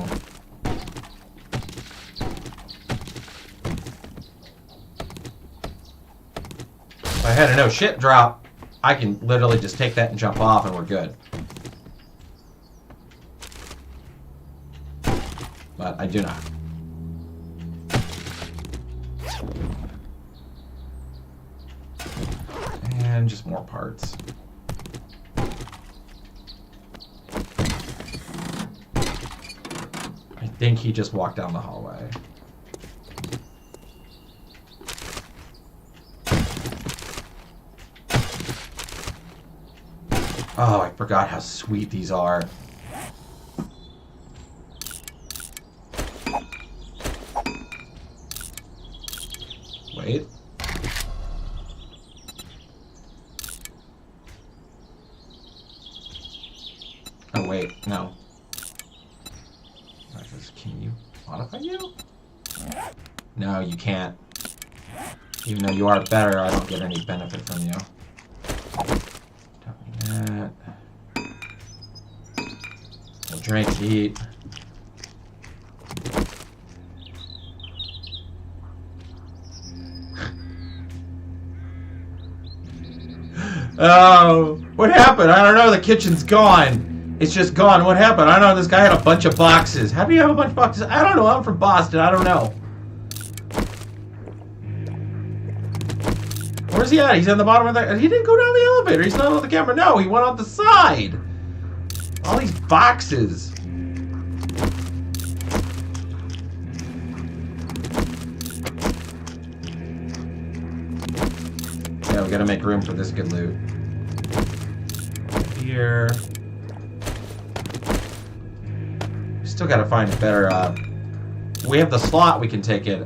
If I had a no shit drop, I can literally just take that and jump off and we're good. But I do not. And just more parts. I think he just walked down the hallway. Oh, I forgot how sweet these are. Wait. Oh, wait, no. Can you modify you? No, you can't. Even though you are better, I don't get any benefit from you. Don't need that. We'll drink, eat. Oh, what happened? I don't know. The kitchen's gone. It's just gone. What happened? I don't know. This guy had a bunch of boxes. How do you have a bunch of boxes? I don't know. I'm from Boston. I don't know. Where's he at? He's on the bottom of the... He didn't go down the elevator. He's not on the camera. No, he went on the side. All these boxes. Yeah, we gotta make room for this good loot. Here. Still gotta find a better, we have the slot, we can take it,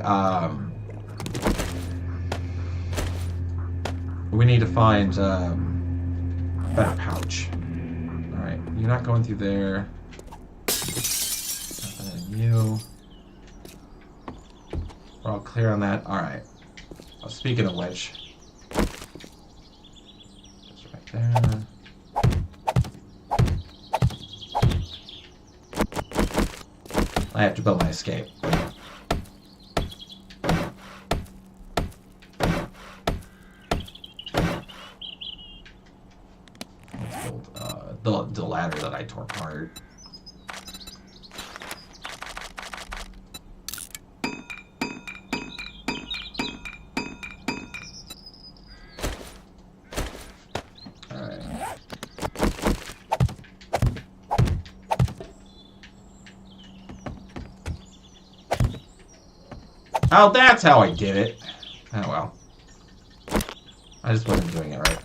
we need to find, a better pouch. Alright, you're not going through there. Nothing in you. We're all clear on that. Alright. Well, speaking of which, it's right there. I have to build my escape. Let's build the ladder that I tore apart. Oh, that's how I did it. Oh, well. I just wasn't doing it right.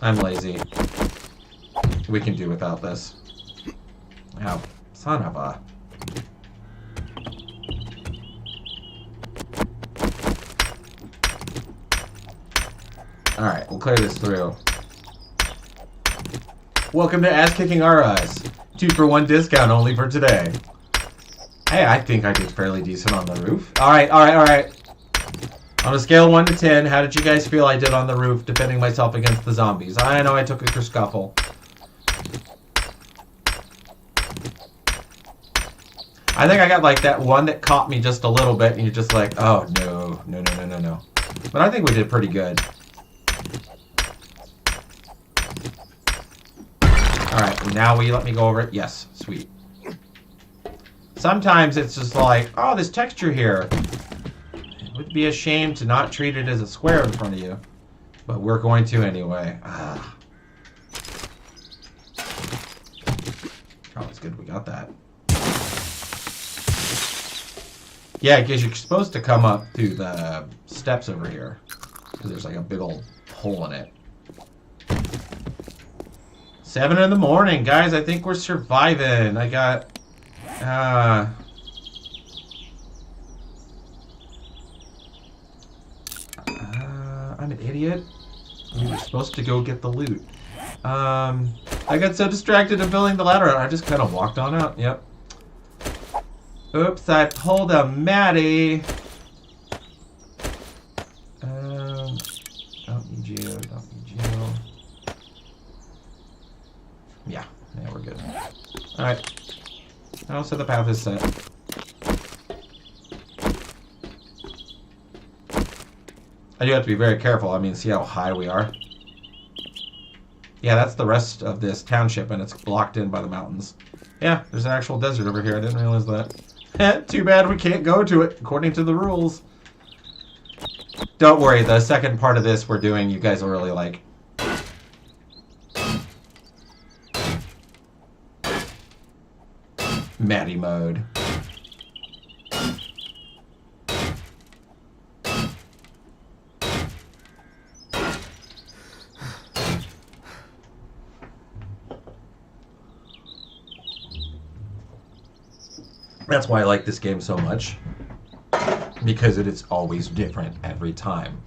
I'm lazy. We can do without this. Oh, son of a... Alright, we'll clear this through. Welcome to Ass Kicking R Us. 2-for-1 discount only for today. Hey, I think I did fairly decent on the roof. Alright. On a scale of 1 to 10, how did you guys feel I did on the roof defending myself against the zombies? I know I took a kerfuffle. I think I got like that one that caught me just a little bit and you're just like, oh no. But I think we did pretty good. Alright, now will you let me go over it? Yes, sweet. Sometimes it's just like, oh, this texture here. It would be a shame to not treat it as a square in front of you. But we're going to anyway. Ah. Oh, it's good we got that. Yeah, because you're supposed to come up through the steps over here. Because there's like a big old hole in it. 7 in the morning, guys. I think we're surviving. I got, I'm an idiot. We were supposed to go get the loot. I got so distracted in building the ladder, I just kind of walked on out. Yep. Oops, I pulled a Maddie. Don't need you. Yeah, we're good. Alright. Oh, so the path is set. I do have to be very careful. I mean, see how high we are? Yeah, that's the rest of this township, and it's blocked in by the mountains. Yeah, there's an actual desert over here. I didn't realize that. Too bad we can't go to it, according to the rules. Don't worry, the second part of this we're doing, you guys will really like. Maddie mode. That's why I like this game so much. Because it's always different every time.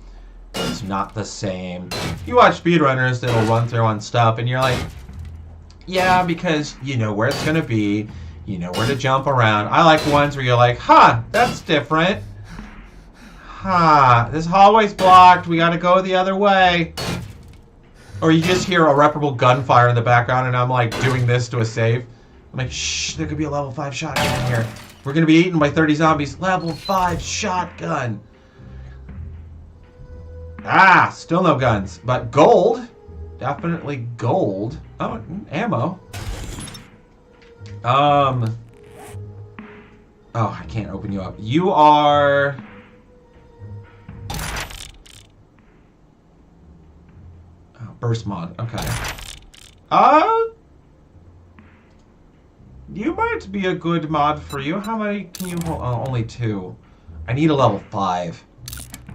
It's not the same. You watch speedrunners that'll run through on stuff and you're like, yeah, because you know where it's gonna be. You know where to jump around. I like ones where you're like, huh, that's different. Huh, this hallway's blocked. We gotta go the other way. Or you just hear irreparable gunfire in the background and I'm like doing this to a save. I'm like, shh, there could be a level 5 shotgun in here. We're gonna be eaten by 30 zombies. Level 5 shotgun. Ah, still no guns. But gold. Definitely gold. Oh, ammo. Oh, I can't open you up. You are... Oh, burst mod. Okay. You might be a good mod for you. How many can you hold? Oh, only 2. I need a level 5.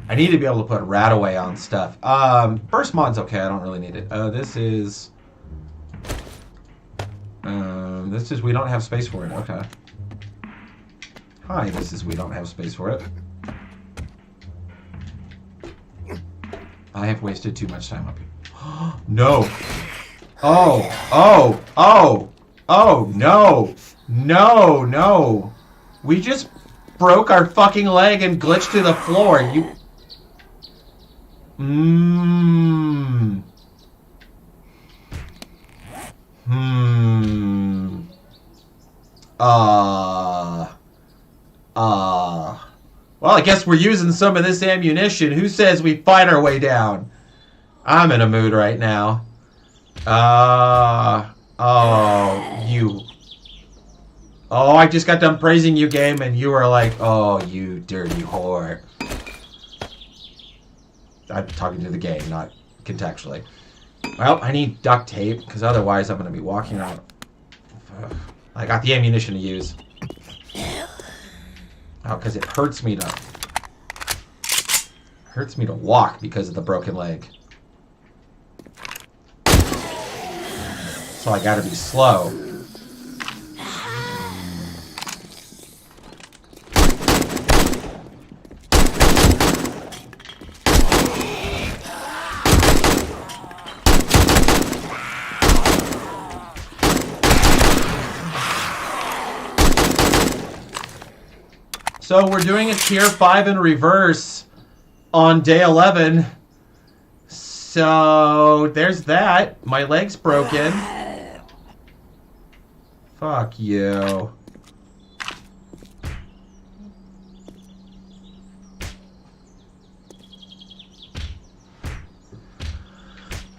I need to be able to put rat away on stuff. Burst mod's okay. I don't really need it. This is we don't have space for it. Okay. Hi, this is we don't have space for it. I have wasted too much time up here. No. Oh, no. No. We just broke our fucking leg and glitched to the floor. You... Well, I guess we're using some of this ammunition. Who says we fight our way down? I'm in a mood right now. Oh, I just got done praising you, game, and you were like, oh, you dirty whore. I'm talking to the game, not contextually. Well, I need duct tape, because otherwise I'm going to be walking around. I got the ammunition to use. Oh, because it hurts me to walk because of the broken leg. So I gotta be slow. So we're doing a tier 5 in reverse on day 11. So there's that. My leg's broken. Fuck you.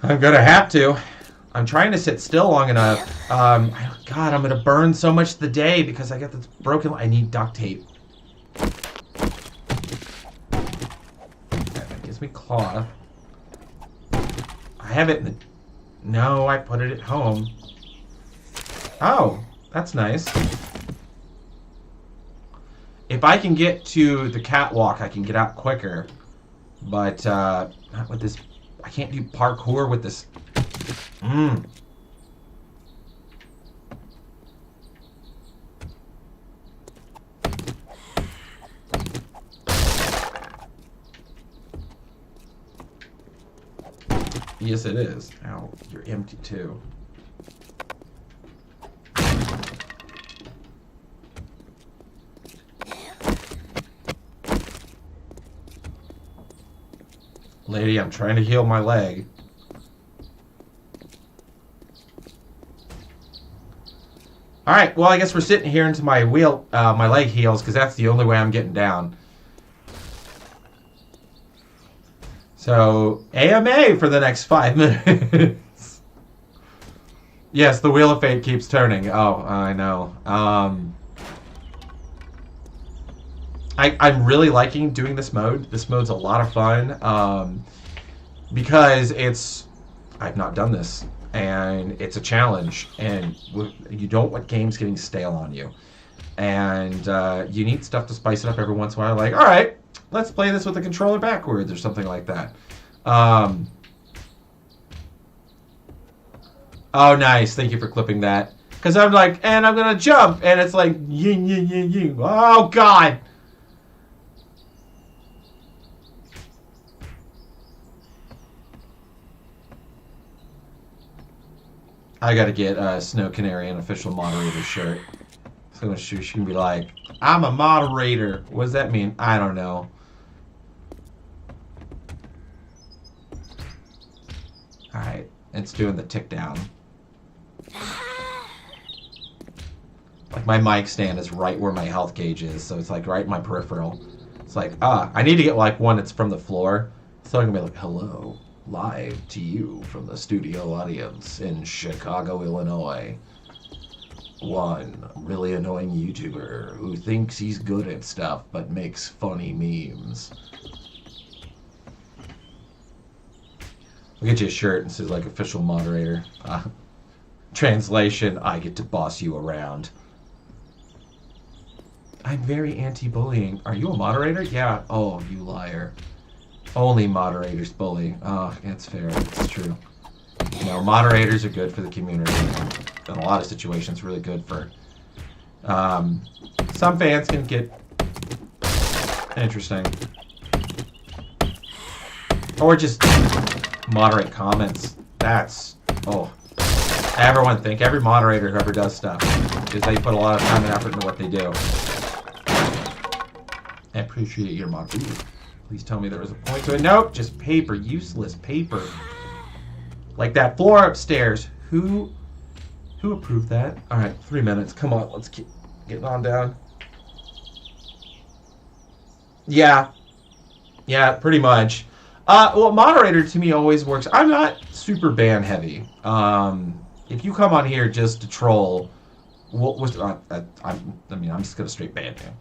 I'm gonna have to. I'm trying to sit still long enough. God, I'm gonna burn so much the day because I got this broken. I need duct tape. That gives me cloth. I have it in the... No, I put it at home. Oh, that's nice. If I can get to the catwalk, I can get out quicker. But, not with this... I can't do parkour with this... Yes, it is. Ow, you're empty too. Lady, I'm trying to heal my leg. Alright, well, I guess we're sitting here until my my leg heals, because that's the only way I'm getting down. So, AMA for the next 5 minutes. Yes, the Wheel of Fate keeps turning. Oh, I know. I'm really liking doing this mode. This mode's a lot of fun. Because it's... I've not done this. And it's a challenge. And you don't want games getting stale on you. And you need stuff to spice it up every once in a while. Like, alright, let's play this with the controller backwards or something like that. Oh, nice. Thank you for clipping that. Because I'm like, and I'm going to jump. And it's like, ying, ying, ying, ying. Oh, God. I got to get Snow Canary an official moderator shirt. So she can be like, I'm a moderator. What does that mean? I don't know. Alright, it's doing the tick down. Like my mic stand is right where my health gauge is, so it's like right in my peripheral. It's like, I need to get like one that's from the floor, So I'm gonna be like, hello, live to you from the studio audience in Chicago, Illinois. One really annoying YouTuber who thinks he's good at stuff but makes funny memes. I'll get you a shirt and says like official moderator. Translation, I get to boss you around. I'm very anti-bullying. Are you a moderator? Yeah. Oh, you liar. Only moderators bully. Oh, it's fair. It's true. You know, moderators are good for the community. In a lot of situations, really good for... some fans can get interesting. Or just moderate comments. That's... Oh. Everyone think, every moderator who ever does stuff, is they put a lot of time and effort into what they do. I appreciate your mod. Please tell me there was a point to it. Nope, just paper. Useless paper. Like that floor upstairs. Who approved that? Alright, 3 minutes. Come on, let's keep getting on down. Yeah. Yeah, pretty much. Well, moderator to me always works. I'm not super ban heavy. If you come on here just to troll, I'm just gonna straight ban you.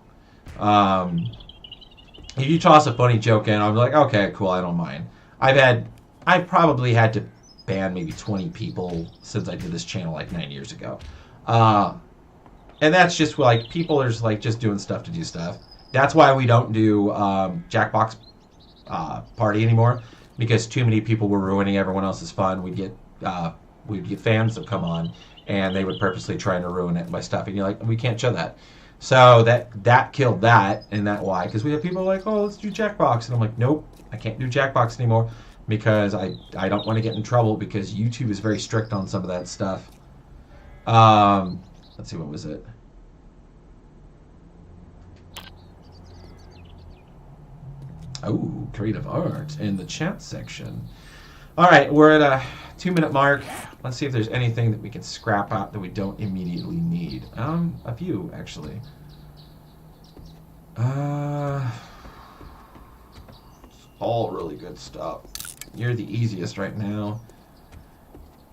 If you toss a funny joke in, I'm like, okay, cool, I don't mind. I've probably had to ban maybe 20 people since I did this channel like 9 years ago. And that's just like, people are just like just doing stuff to do stuff. That's why we don't do Jackbox party anymore, because too many people were ruining everyone else's fun. We'd get fans that come on and they would purposely try to ruin it by stuff, and you're like, we can't show that. So that killed that, and that why, because we have people like, oh, let's do Jackbox, and I'm like, nope, I can't do Jackbox anymore, because I don't want to get in trouble, because YouTube is very strict on some of that stuff. Let's see, what was it? Oh, creative art in the chat section. All right, we're at a 2-minute mark. Let's see if there's anything that we can scrap out that we don't immediately need. A few, actually. It's all really good stuff. You're the easiest right now.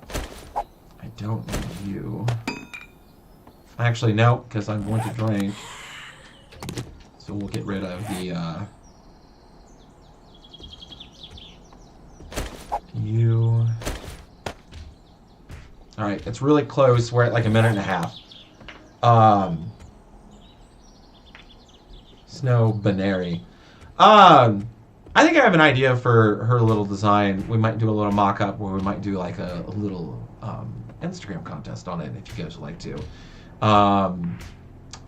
I don't need you. Actually, no, because I'm going to drink. So we'll get rid of the, you. Alright, it's really close. We're at like a minute and a half. Snow Banary. I think I have an idea for her little design. We might do a little mock-up where we might do like a little Instagram contest on it if you guys would like to.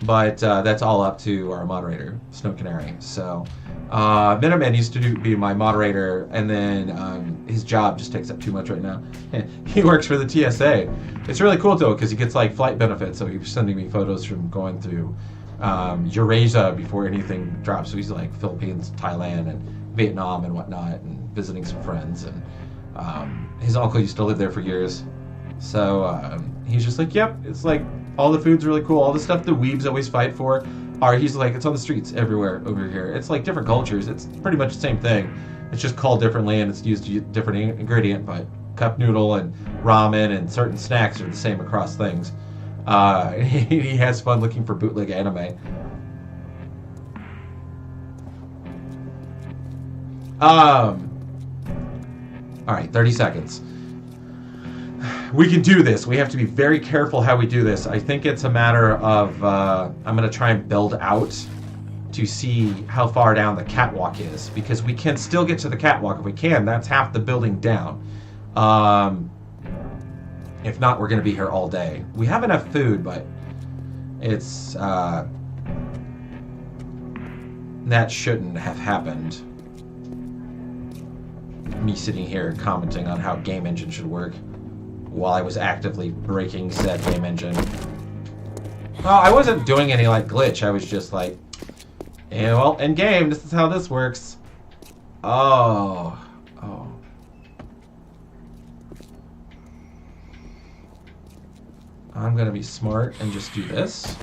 But that's all up to our moderator, Snow Canary. So, Minuteman used to be my moderator, and then his job just takes up too much right now. He works for the TSA. It's really cool though, because he gets like flight benefits. So he's sending me photos from going through Eurasia before anything drops. So he's like Philippines, Thailand, and Vietnam and whatnot, and visiting some friends. And his uncle used to live there for years. So he's just like, yep, it's like all the food's really cool. All the stuff the weebs always fight for he's like, it's on the streets everywhere over here. It's like different cultures. It's pretty much the same thing. It's just called differently and it's used a different ingredient, but cup noodle and ramen and certain snacks are the same across things. He has fun looking for bootleg anime. Alright, 30 seconds. We can do this. We have to be very careful how we do this. I think it's a matter of, I'm going to try and build out to see how far down the catwalk is, because we can still get to the catwalk if we can. That's half the building down. If not, we're going to be here all day. We have enough food, but it's, that shouldn't have happened. Me sitting here commenting on how game engine should work while I was actively breaking said game engine. Well, I wasn't doing any like glitch. I was just like, yeah, well, in game, this is how this works. Oh. I'm gonna be smart and just do this.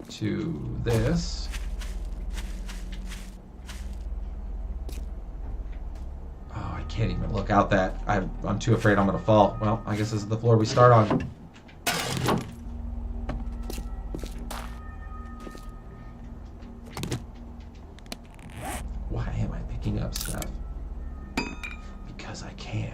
To this. can't even look out that. I'm too afraid I'm gonna fall. Well, I guess this is the floor we start on. Why am I picking up stuff? Because I can.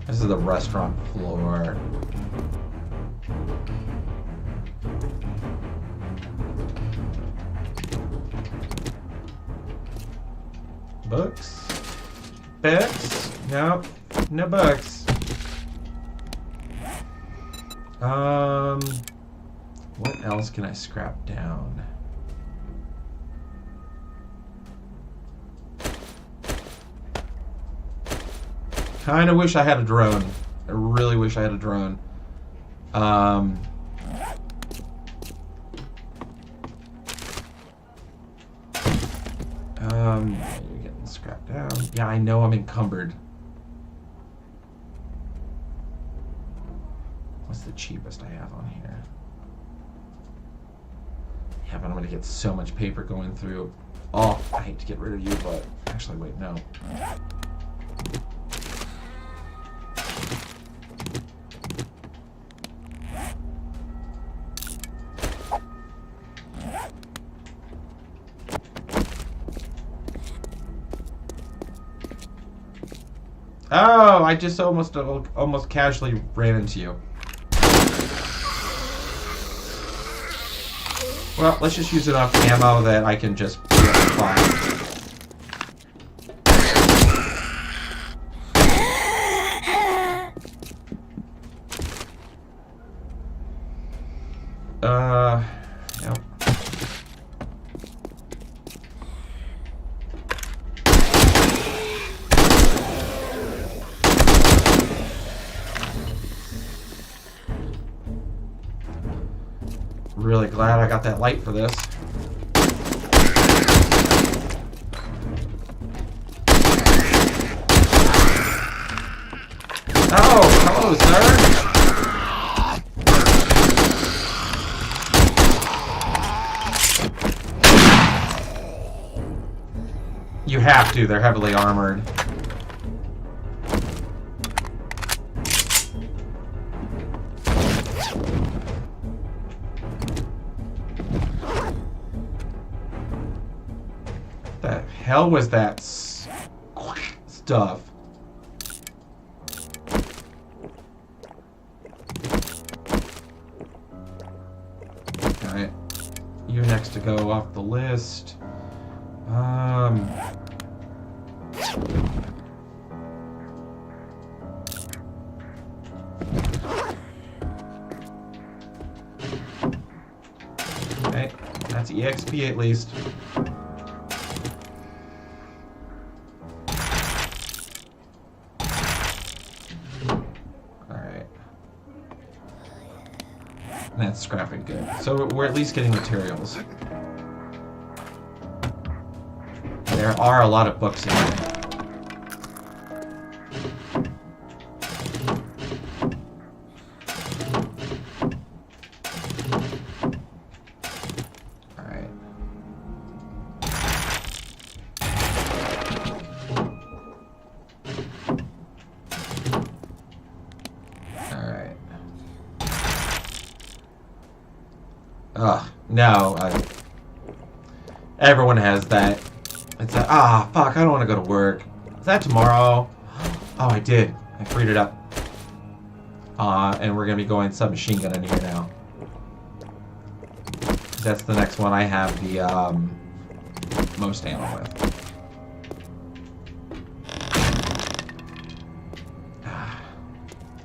This is the restaurant floor. Books? Books? Nope. No books. What else can I scrap down? Kinda wish I had a drone. I really wish I had a drone. You're getting scrapped down. Yeah, I know I'm encumbered. What's the cheapest I have on here? Yeah, but I'm gonna get so much paper going through. Oh, I hate to get rid of you, but actually, wait, no. Oh, I just almost casually ran into you. Well, let's just use enough ammo that I can just fly. Yep. Really glad I got that light for this. Oh, hello, sir. You have to, they're heavily armored. The hell was that stuff? Alright. You're next to go off the list. Okay, that's EXP at least. Alright. That's scrapping good. So we're at least getting materials. There are a lot of books in there. Alright. Alright. Ugh, no. Everyone has that. It's like, fuck, I don't want to go to work. Is that tomorrow? Oh, I did. I freed it up. And we're going to be going submachine gun in here now. That's the next one I have the most ammo with.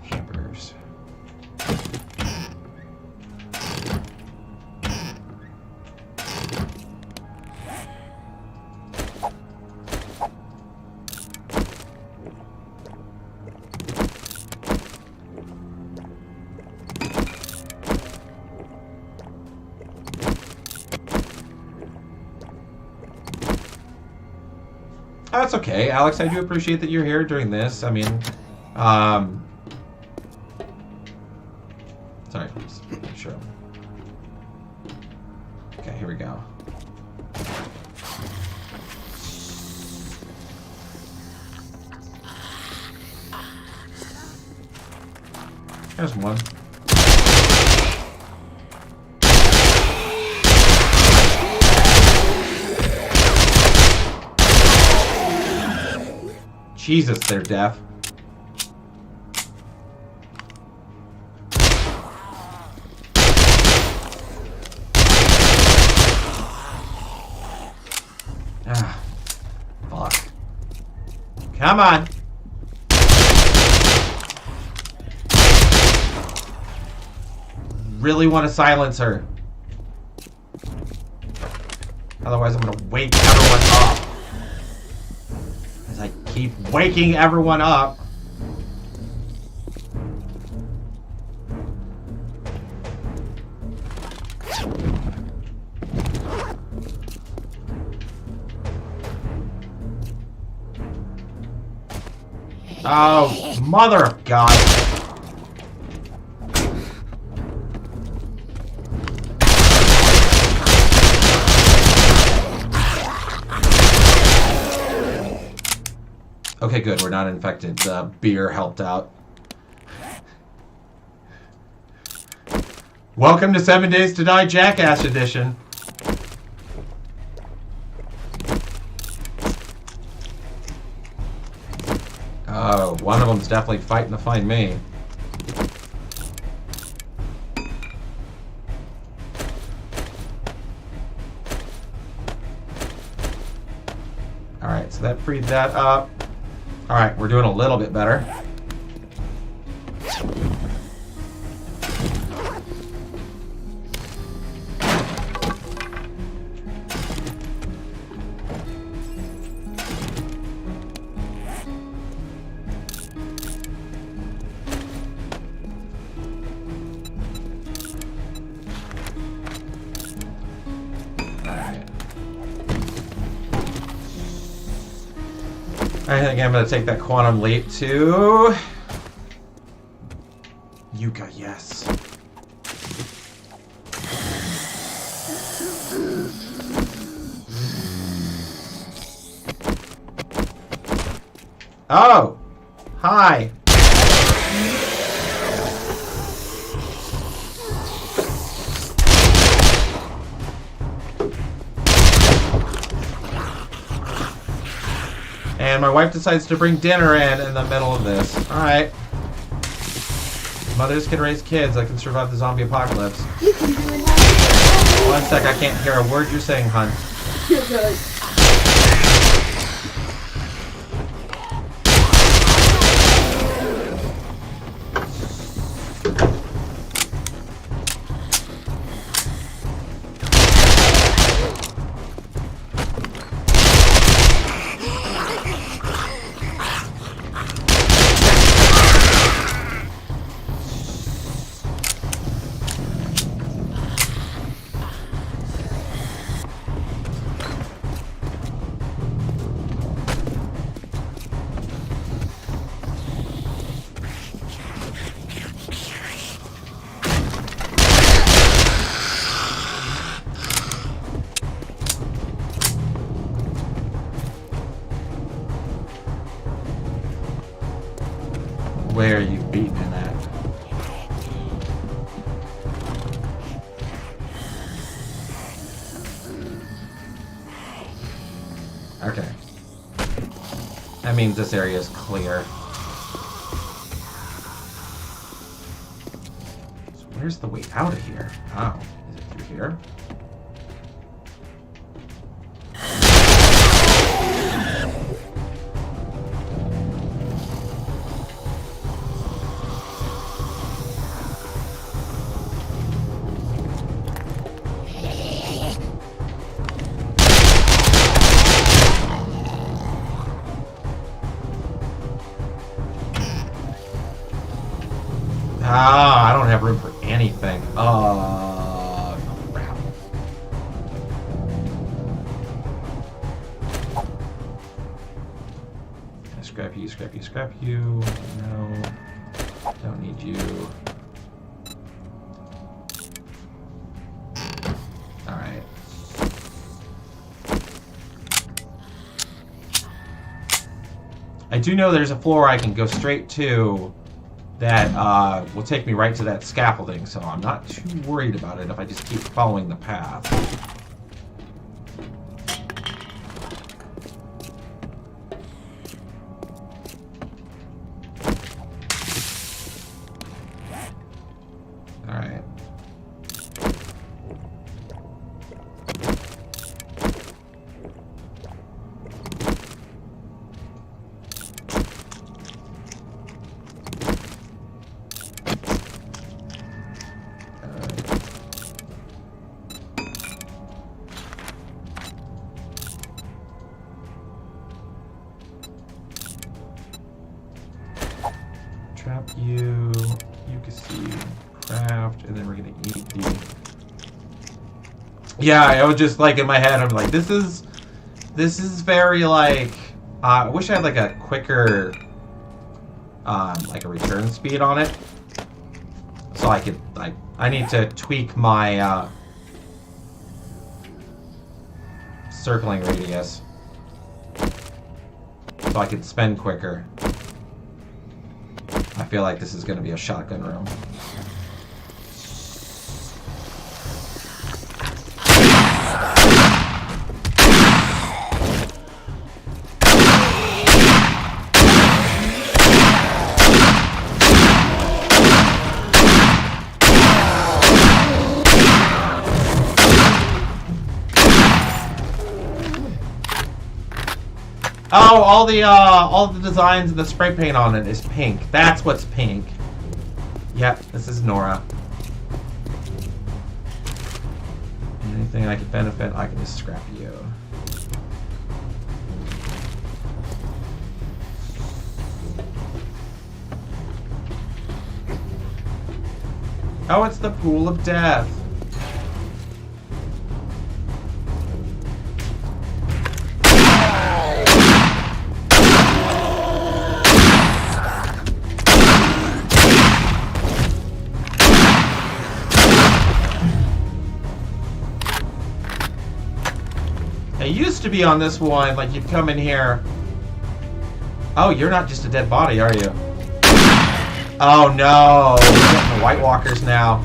Hamburgers. That's okay, Alex. I do appreciate that you're here during this. I mean, sorry, just make sure. Okay, here we go. There's one. Jesus, they're deaf. Ah, fuck. Come on. Really want to silence her. Otherwise, I'm gonna wake everyone up. As I keep waking everyone up. Oh, mother of God. Okay, good. We're not infected. The beer helped out. Welcome to 7 Days to Die Jackass Edition. Oh, one of them's definitely fighting to find me. Alright, so that freed that up. Alright, we're doing a little bit better. I think I'm going to take that quantum leap to Yuka, yes. Oh, hi. And my wife decides to bring dinner in the middle of this. Alright. Mothers can raise kids that can survive the zombie apocalypse. One sec, I can't hear a word you're saying, hun. You're good. Where are you beating in at? Okay. That means this area is clear. So where's the way out of here? Oh, is it through here? Ah, I don't have room for anything. Crap. scrap you, scrap you, scrap you. No, don't need you. All right. I do know there's a floor I can go straight to that will take me right to that scaffolding, so I'm not too worried about it if I just keep following the path. Alright. Trap you, you can see, craft, and then we're gonna eat the... Yeah, I was just like in my head, I'm like, this is very like, I wish I had like a quicker, like a return speed on it. So I could, like, I need to tweak my, circling radius. So I could spend quicker. I feel like this is going to be a shotgun room. Oh, all the designs and the spray paint on it is pink. That's what's pink. Yep, this is Nora. Anything I can benefit, I can just scrap you. Oh, it's the pool of death. It used to be on this one, like you'd come in here. Oh, you're not just a dead body, are you? Oh no, we're getting the White Walkers now.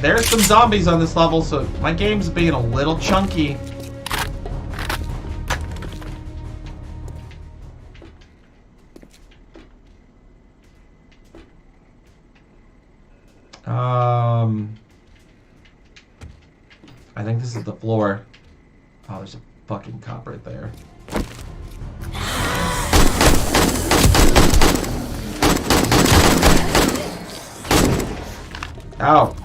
There's some zombies on this level, so my game's being a little chunky. I think this is the floor. Oh, there's a fucking cop right there. Ow.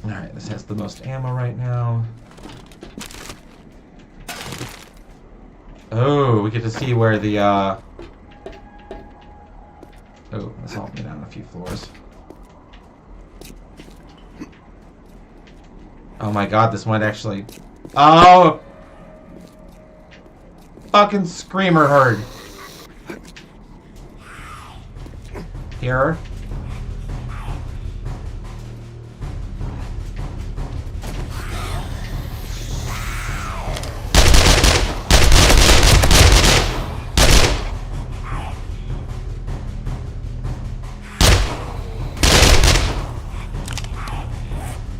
Alright, this has the most ammo right now. Oh, we get to see where the, Oh, this helped me down a few floors. Oh my god, this might actually... Oh! Fucking screamer herd. Here.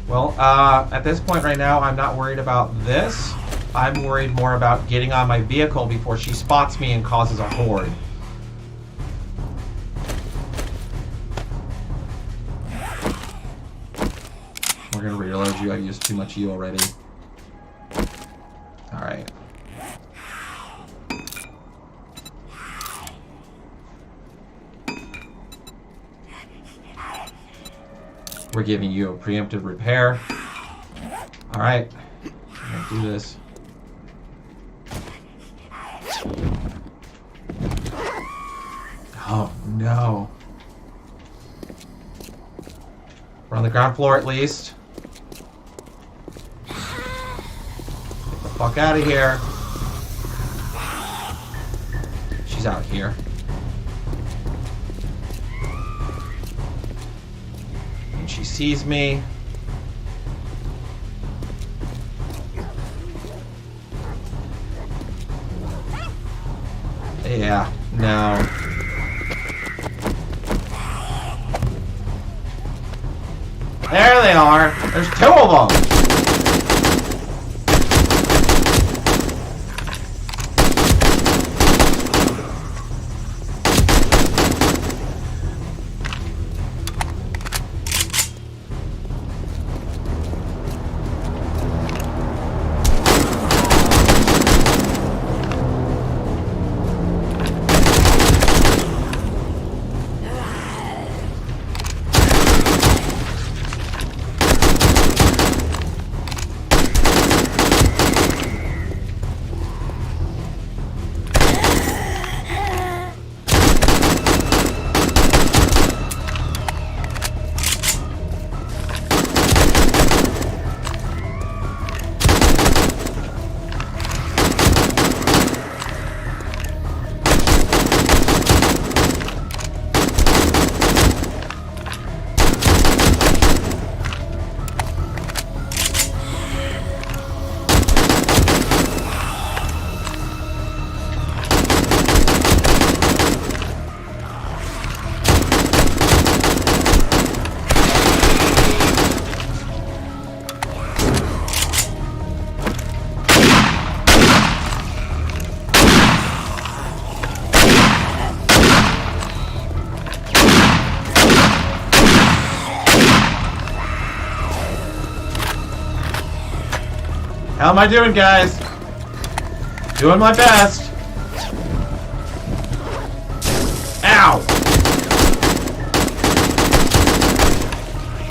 Well, at this point right now, I'm not worried about this. I'm worried more about getting on my vehicle before she spots me and causes a horde. charge you. I used too much you already. Alright. We're giving you a preemptive repair. Alright. I'm gonna do this. Oh no. We're on the ground floor at least. Get the fuck out of here. She's out here. And she sees me. Yeah, no. There they are. There's two of them. How am I doing, guys? Doing my best. Ow!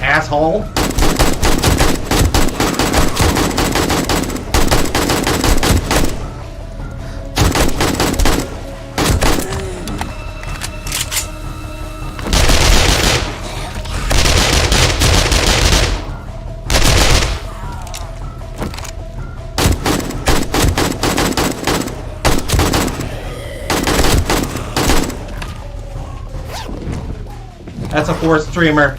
Asshole. That's a force streamer.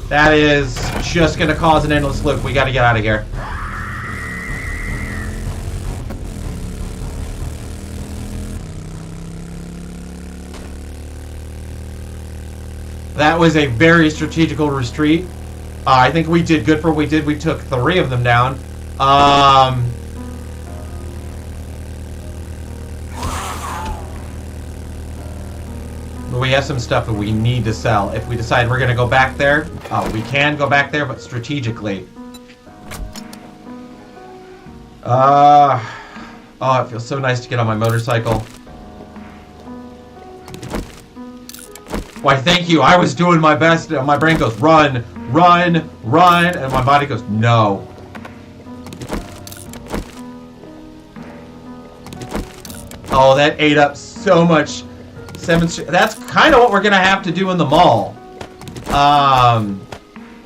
That is just going to cause an endless loop. We got to get out of here. That was a very strategical retreat. I think we did good for what we did. We took 3 of them down. We have some stuff that we need to sell. If we decide we're going to go back there, we can go back there, but strategically. Oh, it feels so nice to get on my motorcycle. Why, thank you. I was doing my best. And my brain goes, run, run, run. And my body goes, no. Oh, that ate up so much. That's kind of what we're going to have to do in the mall.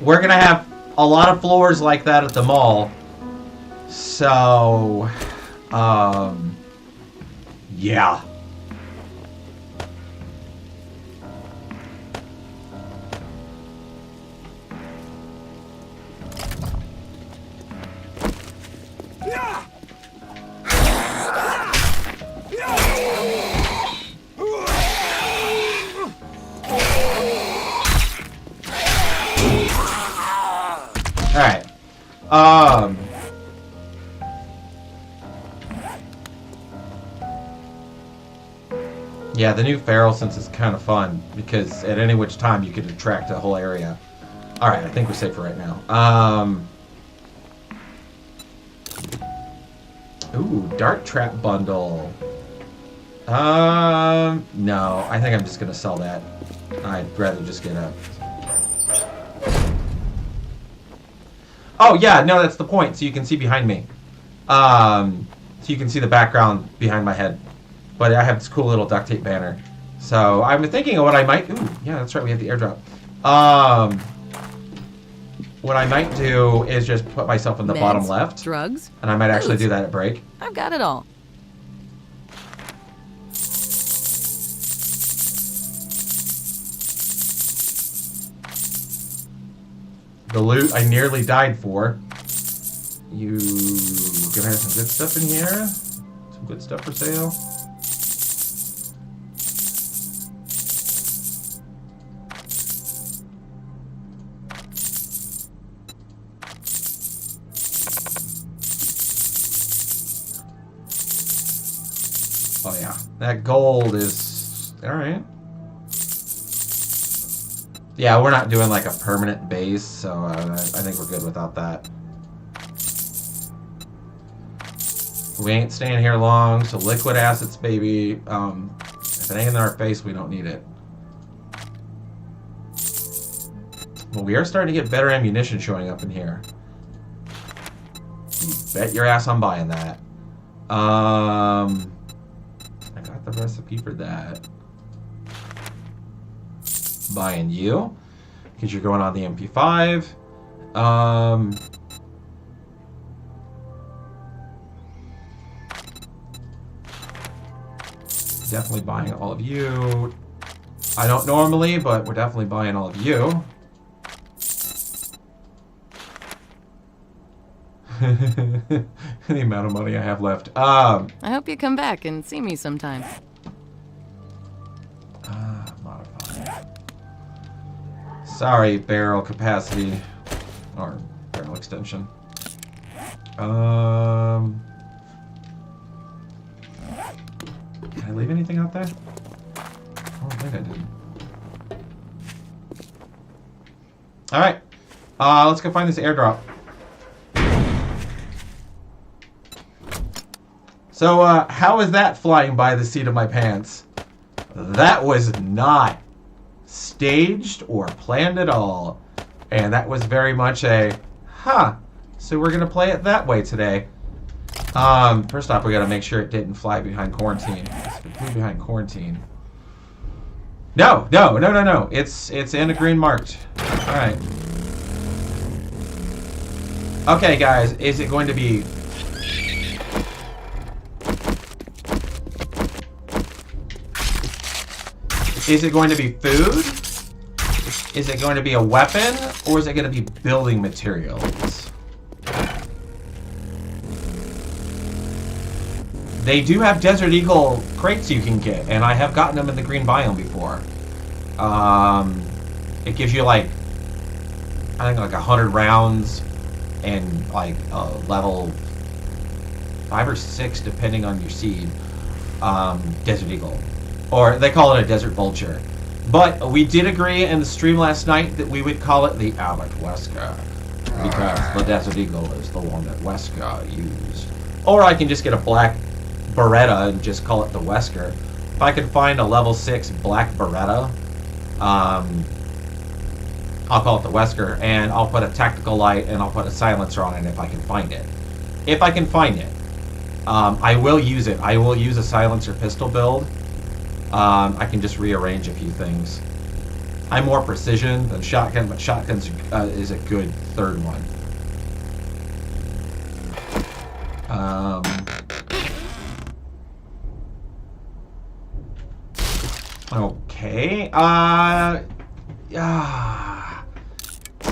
We're going to have a lot of floors like that at the mall. So, yeah. Alright. Yeah, the new feral sense is kind of fun because at any which time you could attract a whole area. Alright, I think we're safe for right now. Ooh, dart trap bundle. No. I think I'm just gonna sell that. I'd rather just get a... Oh, yeah, no, that's the point. So you can see behind me. So you can see the background behind my head. But I have this cool little duct tape banner. So I'm thinking of what I might... Ooh, yeah, that's right, we have the airdrop. What I might do is just put myself in the bottom left. Drugs. And I might actually do that at break. I've got it all. The loot I nearly died for. You gonna have some good stuff in here? Some good stuff for sale? Oh yeah, that gold is... Alright. Yeah, we're not doing like a permanent base, so I think we're good without that. We ain't staying here long, so liquid assets, baby. If it ain't in our face, we don't need it. Well, we are starting to get better ammunition showing up in here. You bet your ass I'm buying that. I got the recipe for that. Buying you, because you're going on the MP5. Definitely buying all of you. I don't normally, but we're definitely buying all of you. The amount of money I have left. I hope you come back and see me sometime. Modify. Sorry, barrel capacity. Or barrel extension. Can I leave anything out there? I don't think I did. Alright. Let's go find this airdrop. So, how is that flying by the seat of my pants? That was not staged or planned at all. And that was very much a, so we're going to play it that way today. First off, we got to make sure it didn't fly behind quarantine. If it flew behind quarantine. No. It's in a green marked. Alright. Okay, guys, is it going to be... Is it going to be food? Is it going to be a weapon? Or is it going to be building materials? They do have Desert Eagle crates you can get, and I have gotten them in the green biome before. It gives you like, I think like 100 rounds and like level 5 or 6 depending on your seed. Desert Eagle. Or they call it a Desert Vulture. But we did agree in the stream last night that we would call it the Albert Wesker. Because the Desert Eagle is the one that Wesker used. Or I can just get a black Beretta and just call it the Wesker. If I can find a level 6 black Beretta, I'll call it the Wesker. And I'll put a tactical light and I'll put a silencer on it if I can find it. If I can find it. I will use it. I will use a silencer pistol build. I can just rearrange a few things. I'm more precision than shotgun, but shotgun is a good third one. Okay.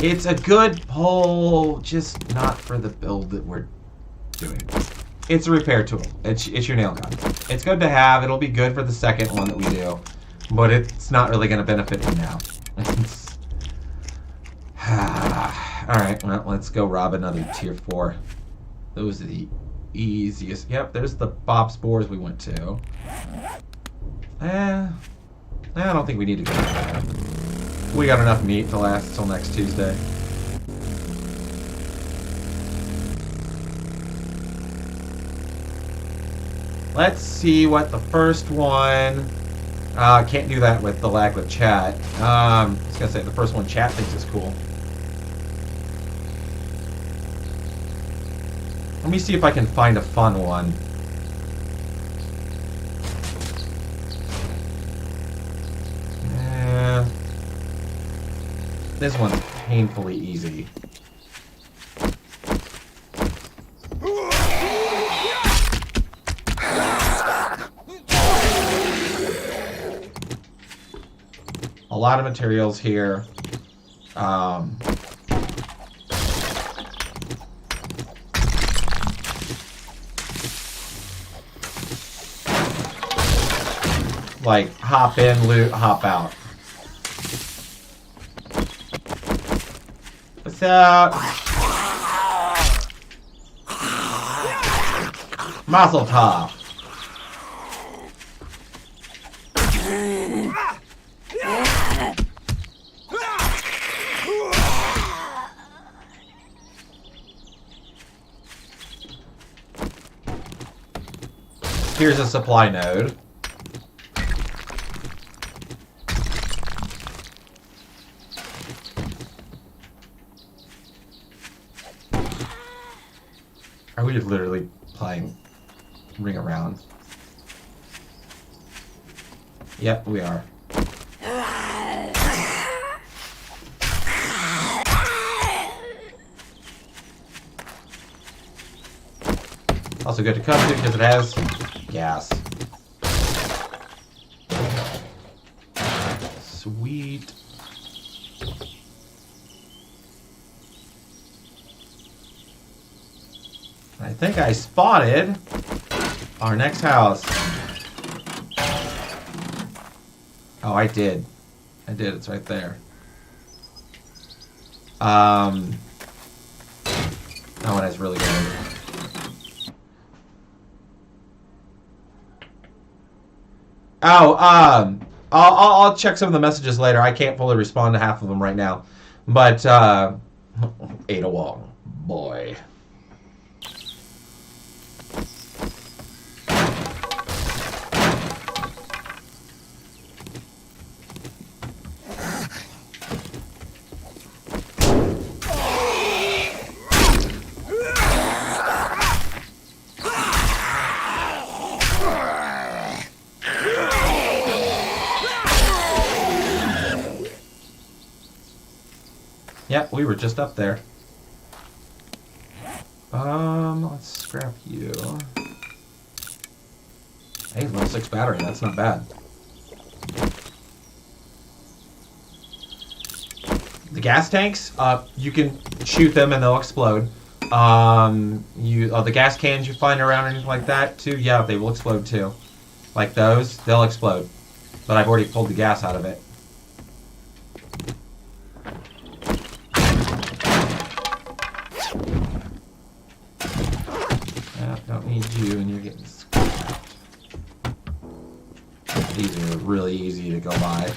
It's a good pull, just not for the build that we're doing. It's a repair tool. It's your nail gun. It's good to have. It'll be good for the second one that we do. But it's not really going to benefit me now. Alright, well, let's go rob another tier 4. Those are the easiest. Yep, there's the Bob Spores we went to. I don't think we need to go there. We got enough meat to last till next Tuesday. Let's see what the first one... can't do that with the lag with chat. I was gonna say the first one chat thinks is cool. Let me see if I can find a fun one. This one's painfully easy. A lot of materials here. Like, hop in, loot, hop out. What's up? Mazel tov. Here's a supply node. Are we just literally playing Ring Around? Yep, we are. Also good to come to because it has gas. Sweet. I think I spotted our next house. Oh, I did. I did. It's right there. That one has really good. Oh, I'll check some of the messages later. I can't fully respond to half of them right now. But, Ada Wong, boy. Yep, we were just up there. Let's scrap you. Hey, level 6 battery, that's not bad. The gas tanks, you can shoot them and they'll explode. The gas cans you find around or anything like that too, yeah, they will explode too. Like those, they'll explode. But I've already pulled the gas out of it. Don't need you, and you're getting scrapped. These are really easy to go by.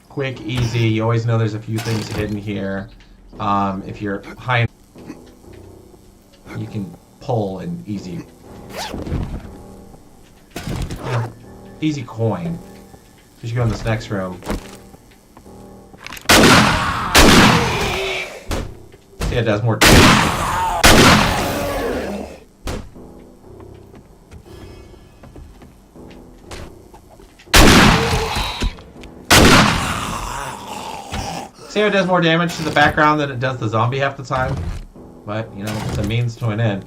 Quick, easy. You always know there's a few things hidden here. If you're high, you can pull an easy, easy coin. You should go in this next room. See, it does more damage. See how it does more damage to the background than it does the zombie half the time? But, you know, it's a means to an end.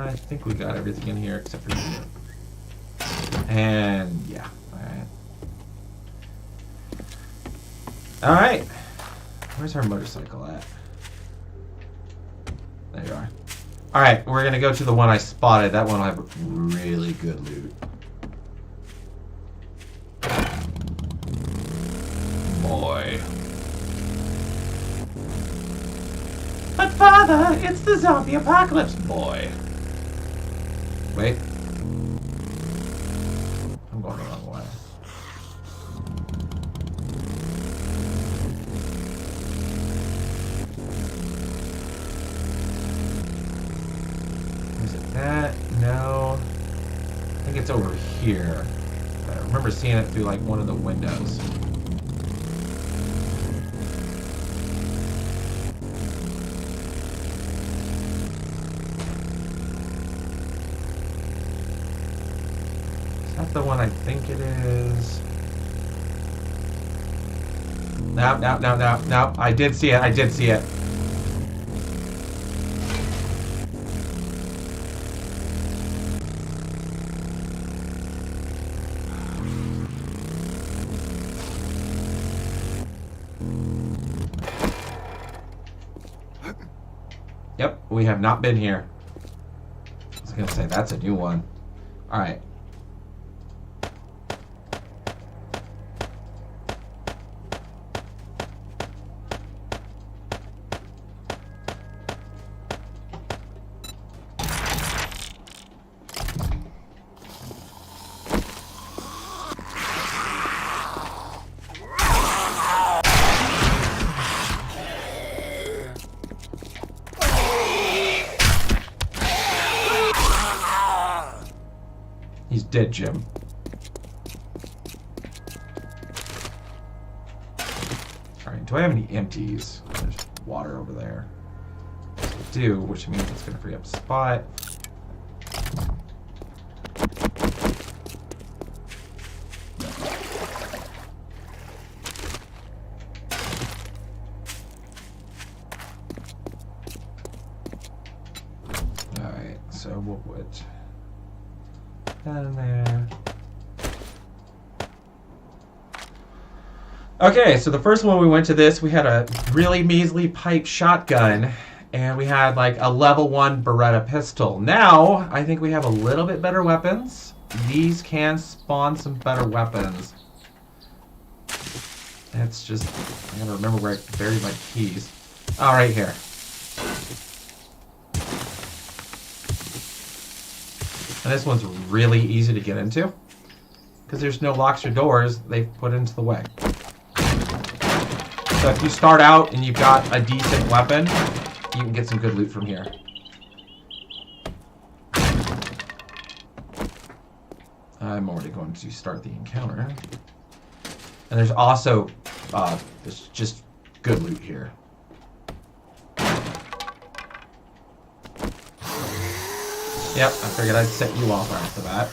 I think we got everything in here except for you. And yeah, alright. Where's our motorcycle at? There you are. Alright, we're gonna go to the one I spotted. That one will have really good loot. boy. But father, it's the zombie apocalypse boy. Wait. I'm going the wrong way. Is it that? No. I think it's over here. I remember seeing it through like one of the windows. Is that the one I think it is? No. I did see it. Yep, we have not been here. I was gonna say, that's a new one. Alright. He's dead, Jim. Alright, do I have any empties? There's water over there. I do, which means it's going to free up a spot. Alright, so we'll put that in there. Okay, so the first one we went to this, we had a really measly pipe shotgun, and we had like a level 1 Beretta pistol. Now, I think we have a little bit better weapons. These can spawn some better weapons. It's just, I gotta remember where I buried my keys. Oh, right here. And this one's really easy to get into because there's no locks or doors they've put into the way. So if you start out and you've got a decent weapon, you can get some good loot from here. I'm already going to start the encounter. And there's also there's just good loot here. Yep, I figured I'd set you off right off the bat.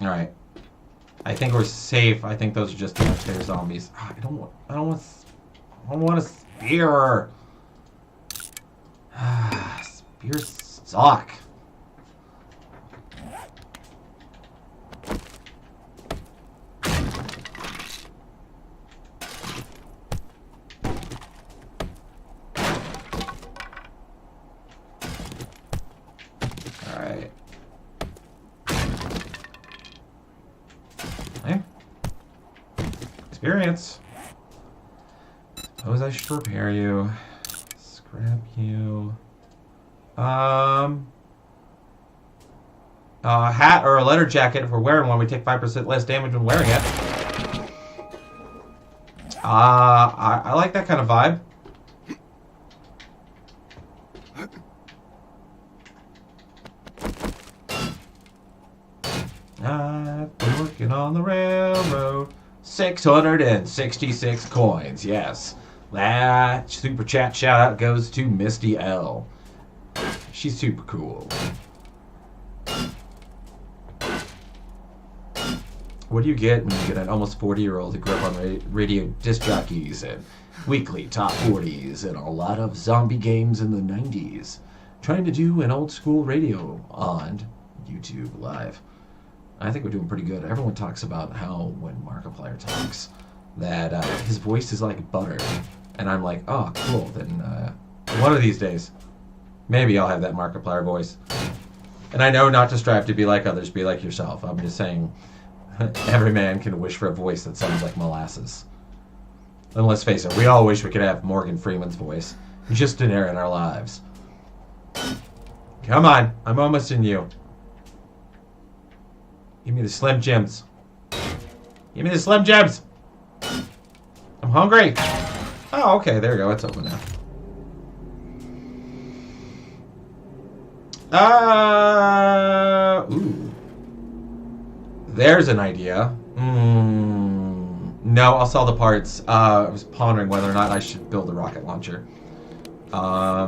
Alright. I think we're safe. I think those are just the upstairs zombies. I don't want a spear. Spears suck. Alright. Okay. Experience. Suppose I should repair you. Scrap you. A hat or a leather jacket. If we're wearing one, we take 5% less damage when wearing it. I like that kind of vibe. I've been working on the railroad. 666 coins, yes. That super chat shout out goes to Misty L. She's super cool. What do you get when you get an almost 40-year-old who grew up on radio disc jockeys and weekly top 40s and a lot of zombie games in the 90s, trying to do an old school radio on YouTube Live? I think we're doing pretty good. Everyone talks about how when Markiplier talks that his voice is like butter. And I'm like, oh, cool. Then one of these days, maybe I'll have that Markiplier voice. And I know not to strive to be like others, be like yourself. I'm just saying every man can wish for a voice that sounds like molasses. And let's face it, we all wish we could have Morgan Freeman's voice. Just an air in our lives. Come on, I'm almost in you. Give me the Slim Jims. Give me the Slim Jims! I'm hungry! Oh, okay, there you go, it's open now. Ooh. There's an idea. No, I'll sell the parts. I was pondering whether or not I should build a rocket launcher. I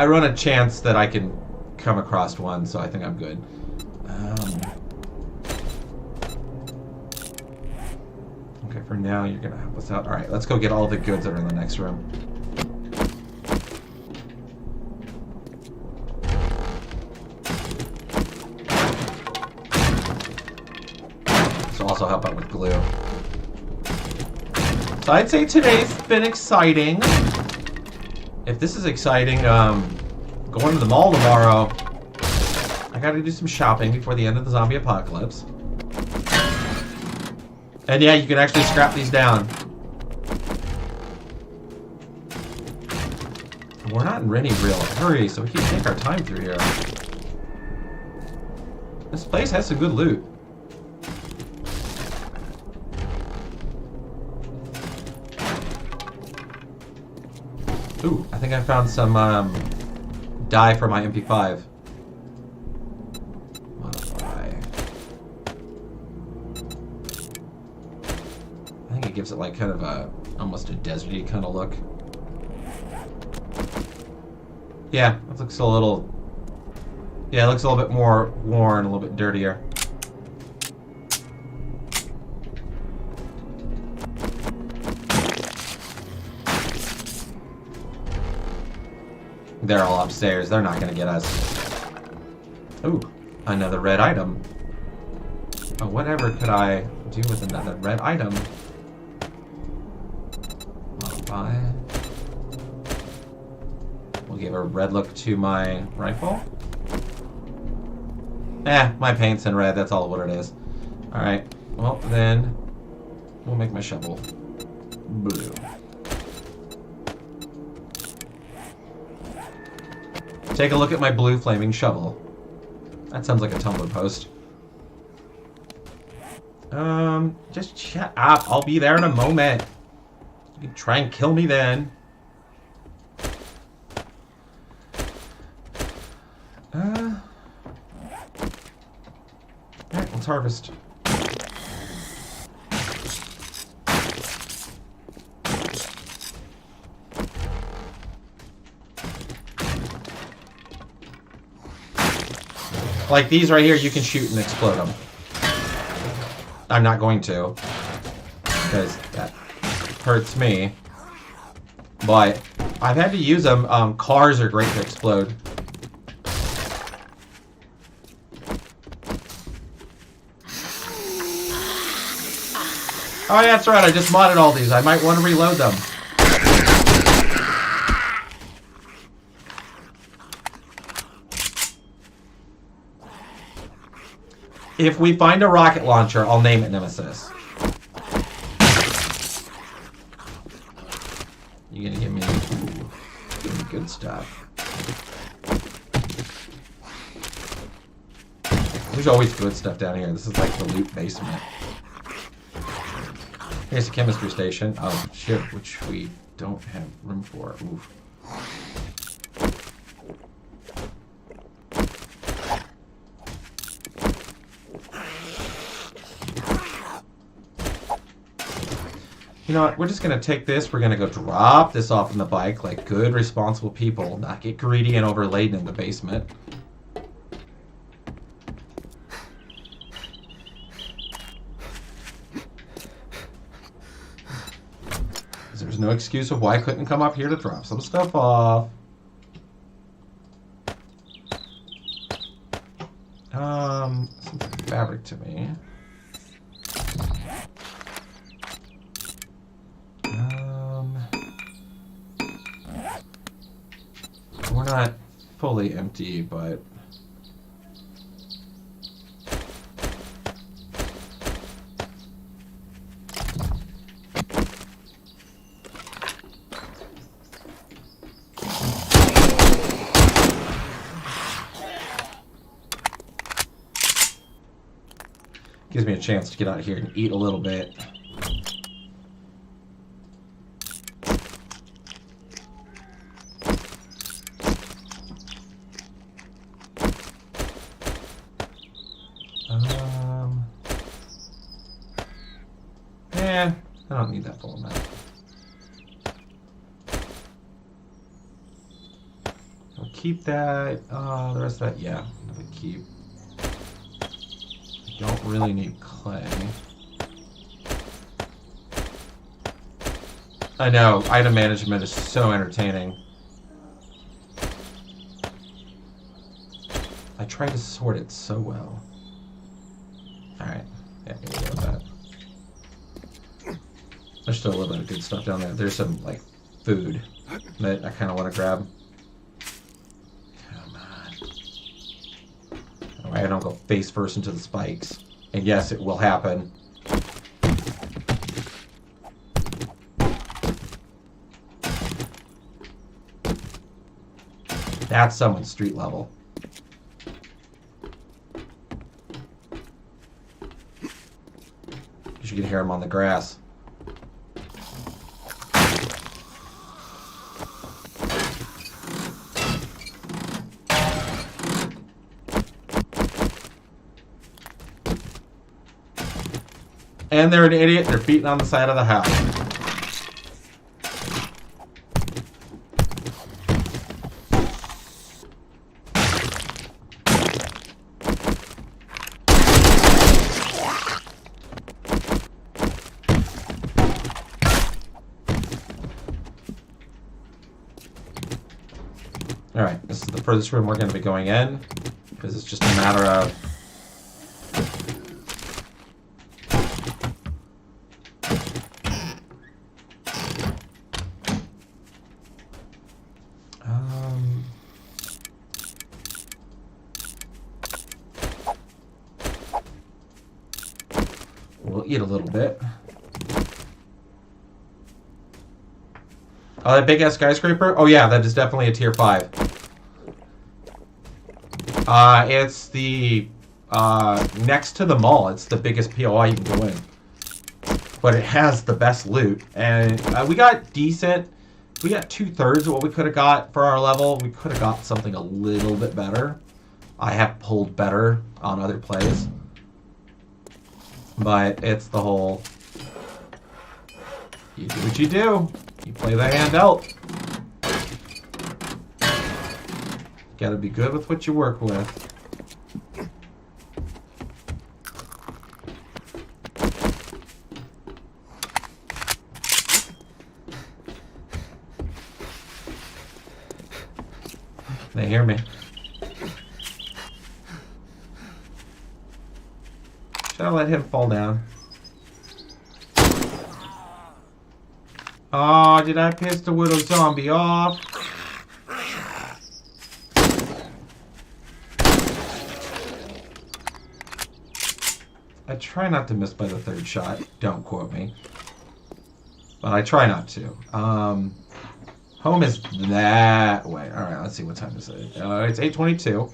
run a chance that I can come across one, so I think I'm good. Okay, for now, you're gonna help us out. Alright, let's go get all the goods that are in the next room. Also help out with glue. So I'd say today's been exciting. If this is exciting, going to the mall tomorrow. I gotta do some shopping before the end of the zombie apocalypse. And yeah, you can actually scrap these down. We're not in any real hurry, so we can take our time through here. This place has some good loot. Ooh, I think I found some dye for my MP5. Modify. I think it gives it like kind of a, almost a deserty kind of look. Yeah, it looks a little, yeah, it looks a little bit more worn, a little bit dirtier. They're all upstairs. They're not going to get us. Ooh, another red item. Oh, whatever could I do with another red item? Modify. We'll give a red look to my rifle. My paint's in red. That's all what it is. Alright. Well, then we'll make my shovel blue. Take a look at my blue flaming shovel. That sounds like a Tumblr post. Just shut up. I'll be there in a moment. You can try and kill me then. Alright, let's harvest. Like these right here, you can shoot and explode them. I'm not going to, because that hurts me. But I've had to use them. Cars are great to explode. Oh yeah, that's right. I just modded all these. I might want to reload them. If we find a rocket launcher, I'll name it Nemesis. You're gonna give me good stuff. There's always good stuff down here. This is like the loot basement. Here's the chemistry station. Oh shit, which we don't have room for. Oof. You know what, we're just going to take this, we're going to go drop this off on the bike like good, responsible people, not get greedy and overladen in the basement. there's no excuse of why I couldn't come up here to drop some stuff off. Some fabric to me. We're not fully empty, but gives me a chance to get out here and eat a little bit. I don't need that full amount. I'll keep that. The rest of that, yeah, I'll keep. I don't really need clay. I know, item management is so entertaining. I try to sort it so well. Alright, yeah, here we go with that. There's still a little bit of good stuff down there. There's some, like, food that I kind of want to grab. Come on. That way I don't go face first into the spikes. And yes, it will happen. That's someone's street level. You can hear him on the grass. And they're an idiot. They're beating on the side of the house. Alright, this is the furthest room we're going to be going in, because it's just a matter of... We'll eat a little bit. Oh, that big-ass skyscraper? Oh, yeah, that is definitely a tier 5. It's the, next to the mall. It's the biggest POI you can go in. But it has the best loot. And we got decent. We got 2/3 of what we could have got for our level. We could have got something a little bit better. I have pulled better on other plays. But it's the whole... You do what you do. You play the hand dealt. Gotta be good with what you work with. They hear me. Should I let him fall down? Oh, did I piss the little zombie off? I try not to miss by the 3rd shot. Don't quote me. But I try not to. Home is that way. Alright, let's see what time is it. It's 8:22.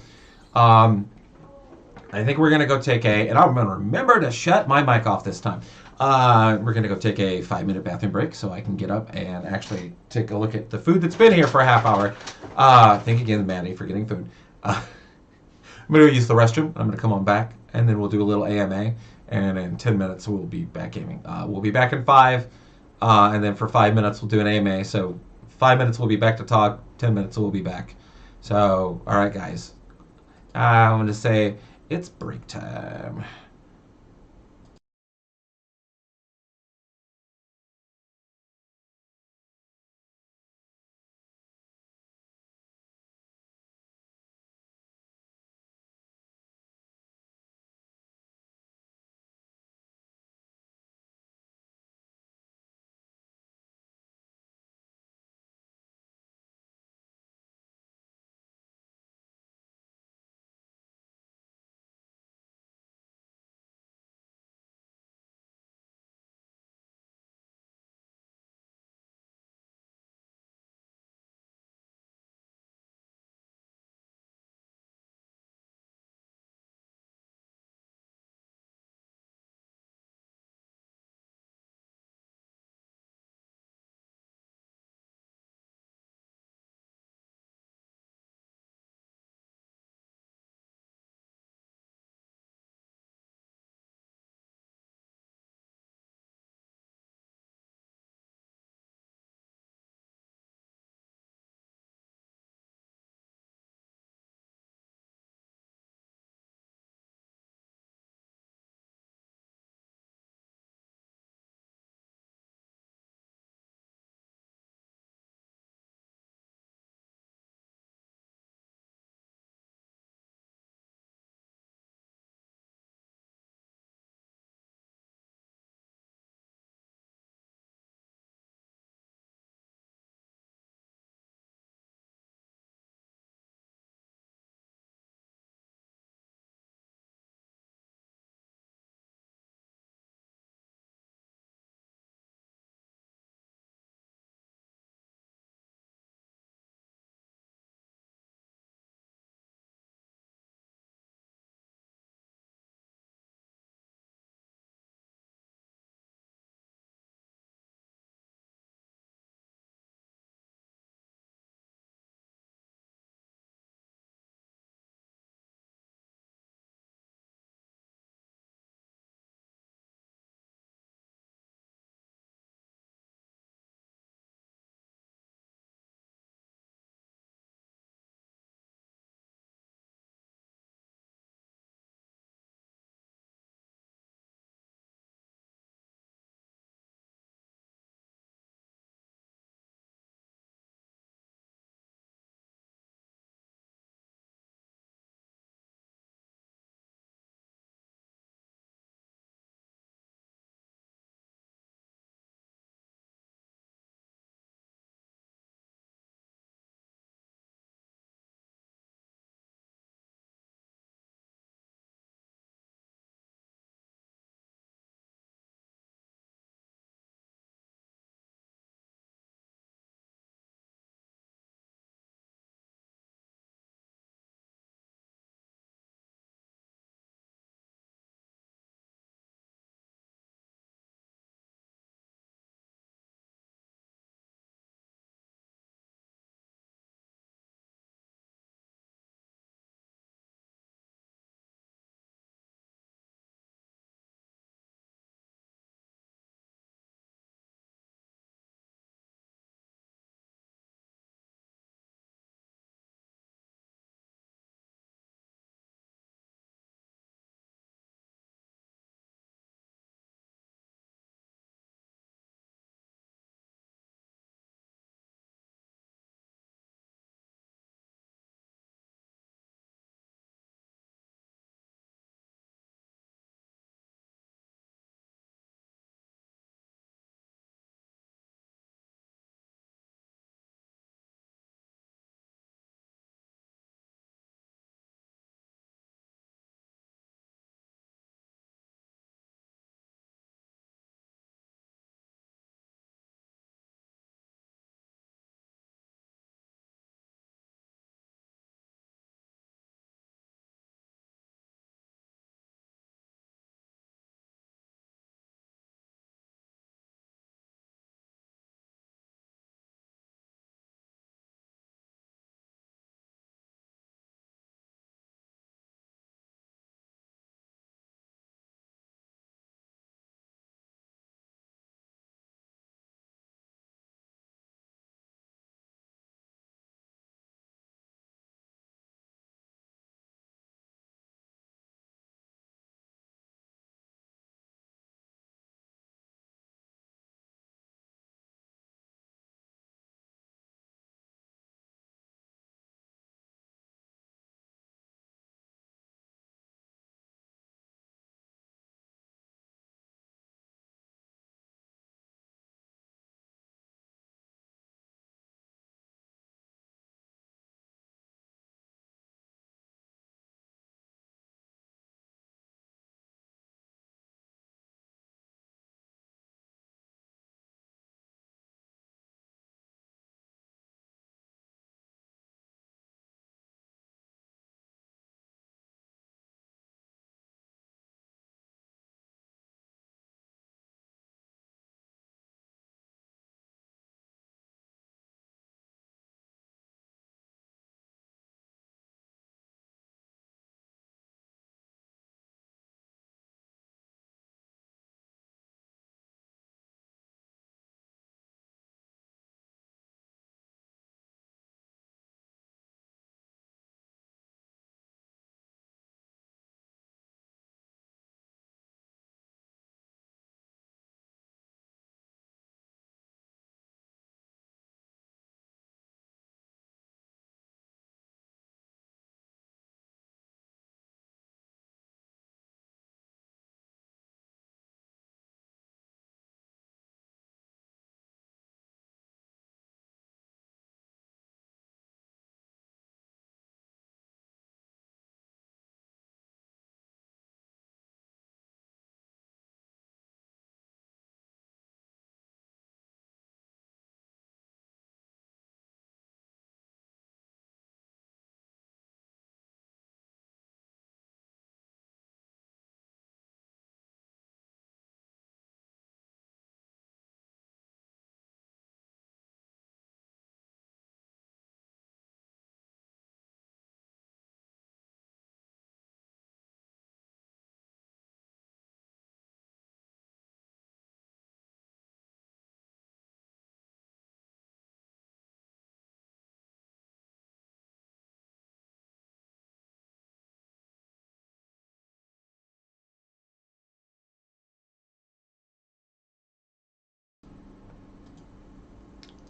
I think we're going to go take a... And I'm going to remember to shut my mic off this time. We're going to go take a 5-minute bathroom break so I can get up and actually take a look at the food that's been here for a half hour. Thank again, Maddie, for getting food. I'm going to use the restroom. I'm going to come on back, and then we'll do a little AMA. And in 10 minutes, we'll be back gaming. We'll be back in 5, and then for 5 minutes, we'll do an AMA. So 5 minutes, we'll be back to talk. 10 minutes, we'll be back. So, all right, guys. I'm going to say it's break time.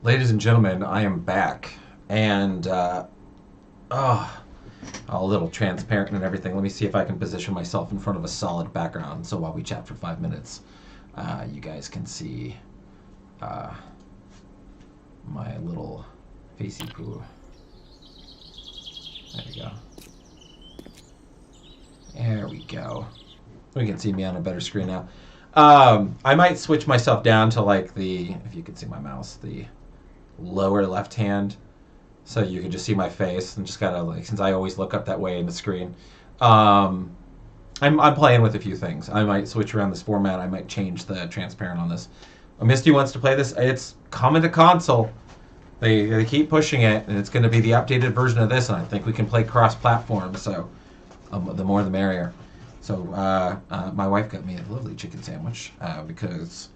Ladies and gentlemen, I am back, and oh, a little transparent and everything. Let me see if I can position myself in front of a solid background, so while we chat for 5 minutes, you guys can see uh, my little facey poo. There we go. There we go. We can see me on a better screen now. I might switch myself down to like the, if you can see my mouse, the lower left hand, so you can just see my face and just gotta like, since I always look up that way in the screen. I'm playing with a few things. I might switch around this format. I might change the transparent on this. Misty wants to play this. It's coming to console. They keep pushing it, and it's going to be the updated version of this, and I think we can play cross-platform, so the more the merrier. So my wife got me a lovely chicken sandwich because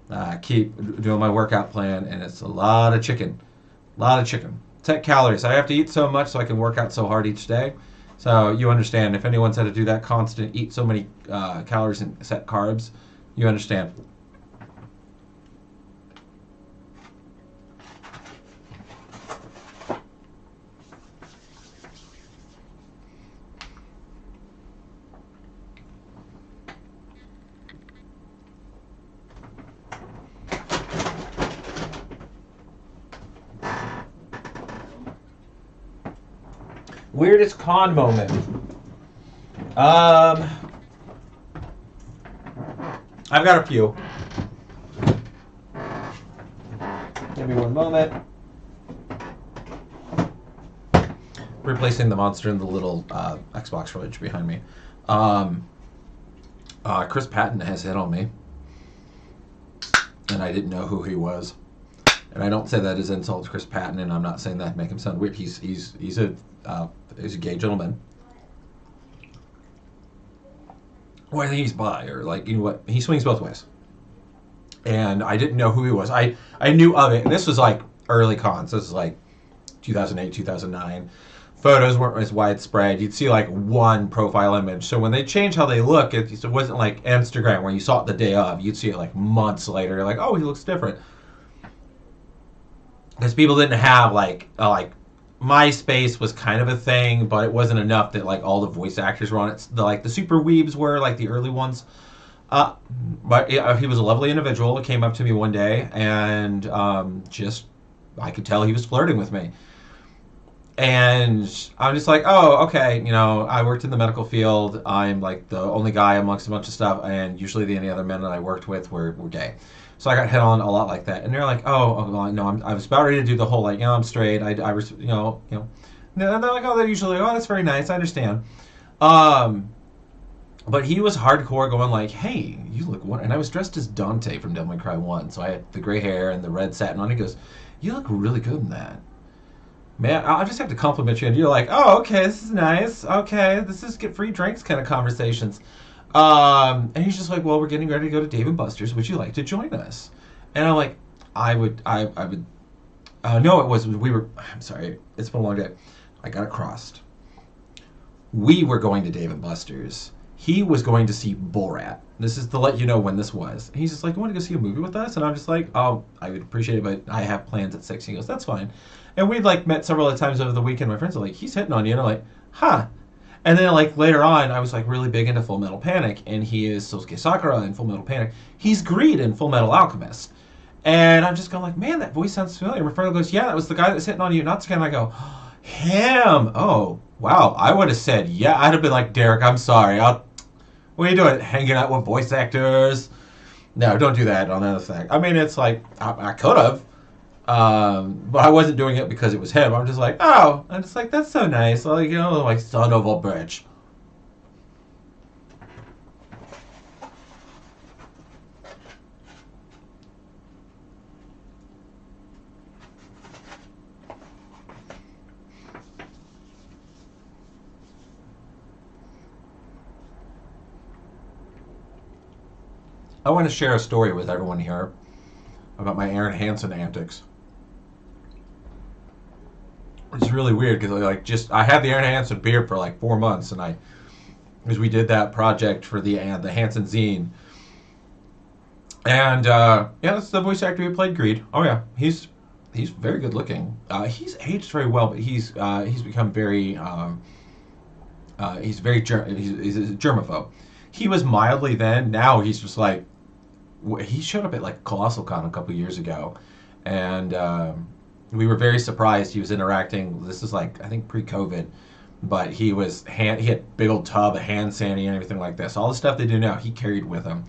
I keep doing my workout plan, and it's a lot of chicken. A lot of chicken. Set calories. I have to eat so much so I can work out so hard each day. So you understand, if anyone's had to do that constant, eat so many calories and set carbs, you understand. Weirdest con moment. I've got a few. Give me one moment. Replacing the monster in the little Xbox fridge behind me. Chris Patton has hit on me, and I didn't know who he was. And I don't say that as insult to Chris Patton, and I'm not saying that to make him sound weird. He's a gay gentleman. Well, I think he's bi, or like, you know what? He swings both ways. And I didn't know who he was. I knew of it, and this was like early cons. This is like 2008, 2009. Photos weren't as widespread. You'd see like one profile image. So when they changed how they look, it wasn't like Instagram where you saw it the day of. You'd see it like months later. You're like, oh, he looks different. Because people didn't have like MySpace was kind of a thing, but it wasn't enough that like all the voice actors were on it. The super weebs were like the early ones. But he was a lovely individual. He came up to me one day and I could tell he was flirting with me. And I'm just like, oh, okay, you know, I worked in the medical field. I'm like the only guy amongst a bunch of stuff, and usually the only other men that I worked with were gay. So I got hit on a lot like that, and they're like, "Oh, well, no, I was about ready to do the whole like, you know, I'm straight. I was, you know." And they're like, "Oh, they're usually, oh, that's very nice. I understand." But he was hardcore, going like, "Hey, you look what?" And I was dressed as Dante from Devil May Cry 1, so I had the gray hair and the red satin on. He goes, "You look really good in that, man. I'll just have to compliment you." And you're like, "Oh, okay, this is nice. Okay, this is get free drinks kind of conversations." And he's just like, well, we're getting ready to go to Dave & Buster's. Would you like to join us? And I'm like, I would. No, I'm sorry, it's been a long day. I got it crossed. We were going to Dave & Buster's. He was going to see Borat. This is to let you know when this was. And he's just like, you want to go see a movie with us? And I'm just like, oh, I would appreciate it, but I have plans at 6. He goes, that's fine. And we'd like met several other times over the weekend. My friends are like, he's hitting on you. And I'm like, huh. And then, like, later on, I was, like, really big into Full Metal Panic, and he is Sosuke Sakura in Full Metal Panic. He's Greed in Full Metal Alchemist. And I'm just going like, man, that voice sounds familiar. My friend goes, yeah, that was the guy that was hitting on you. Not and I go, him. Oh, wow. I would have said, yeah. I'd have been like, Derek, I'm sorry. What are you doing? Hanging out with voice actors? No, don't do that on another thing. I mean, it's like, I could have. But I wasn't doing it because it was him. I'm just like, oh, I'm just like, that's so nice. Like, you know, like, son of a bitch. I want to share a story with everyone here about my Aaron Hansen antics. It's really weird because I had the Aaron Hansen beard for like 4 months, and because we did that project for the Hansen zine, and yeah, that's the voice actor who played Greed. Oh yeah, he's He's very good looking. He's aged very well, but he's become very he's a germaphobe. He was mildly then. Now he's just like he showed up at like Colossal Con a couple years ago, and we were very surprised. He was interacting. This is like I think pre-COVID, but he had big old tub of hand sanitizer and everything like this. All the stuff they do now, he carried with him.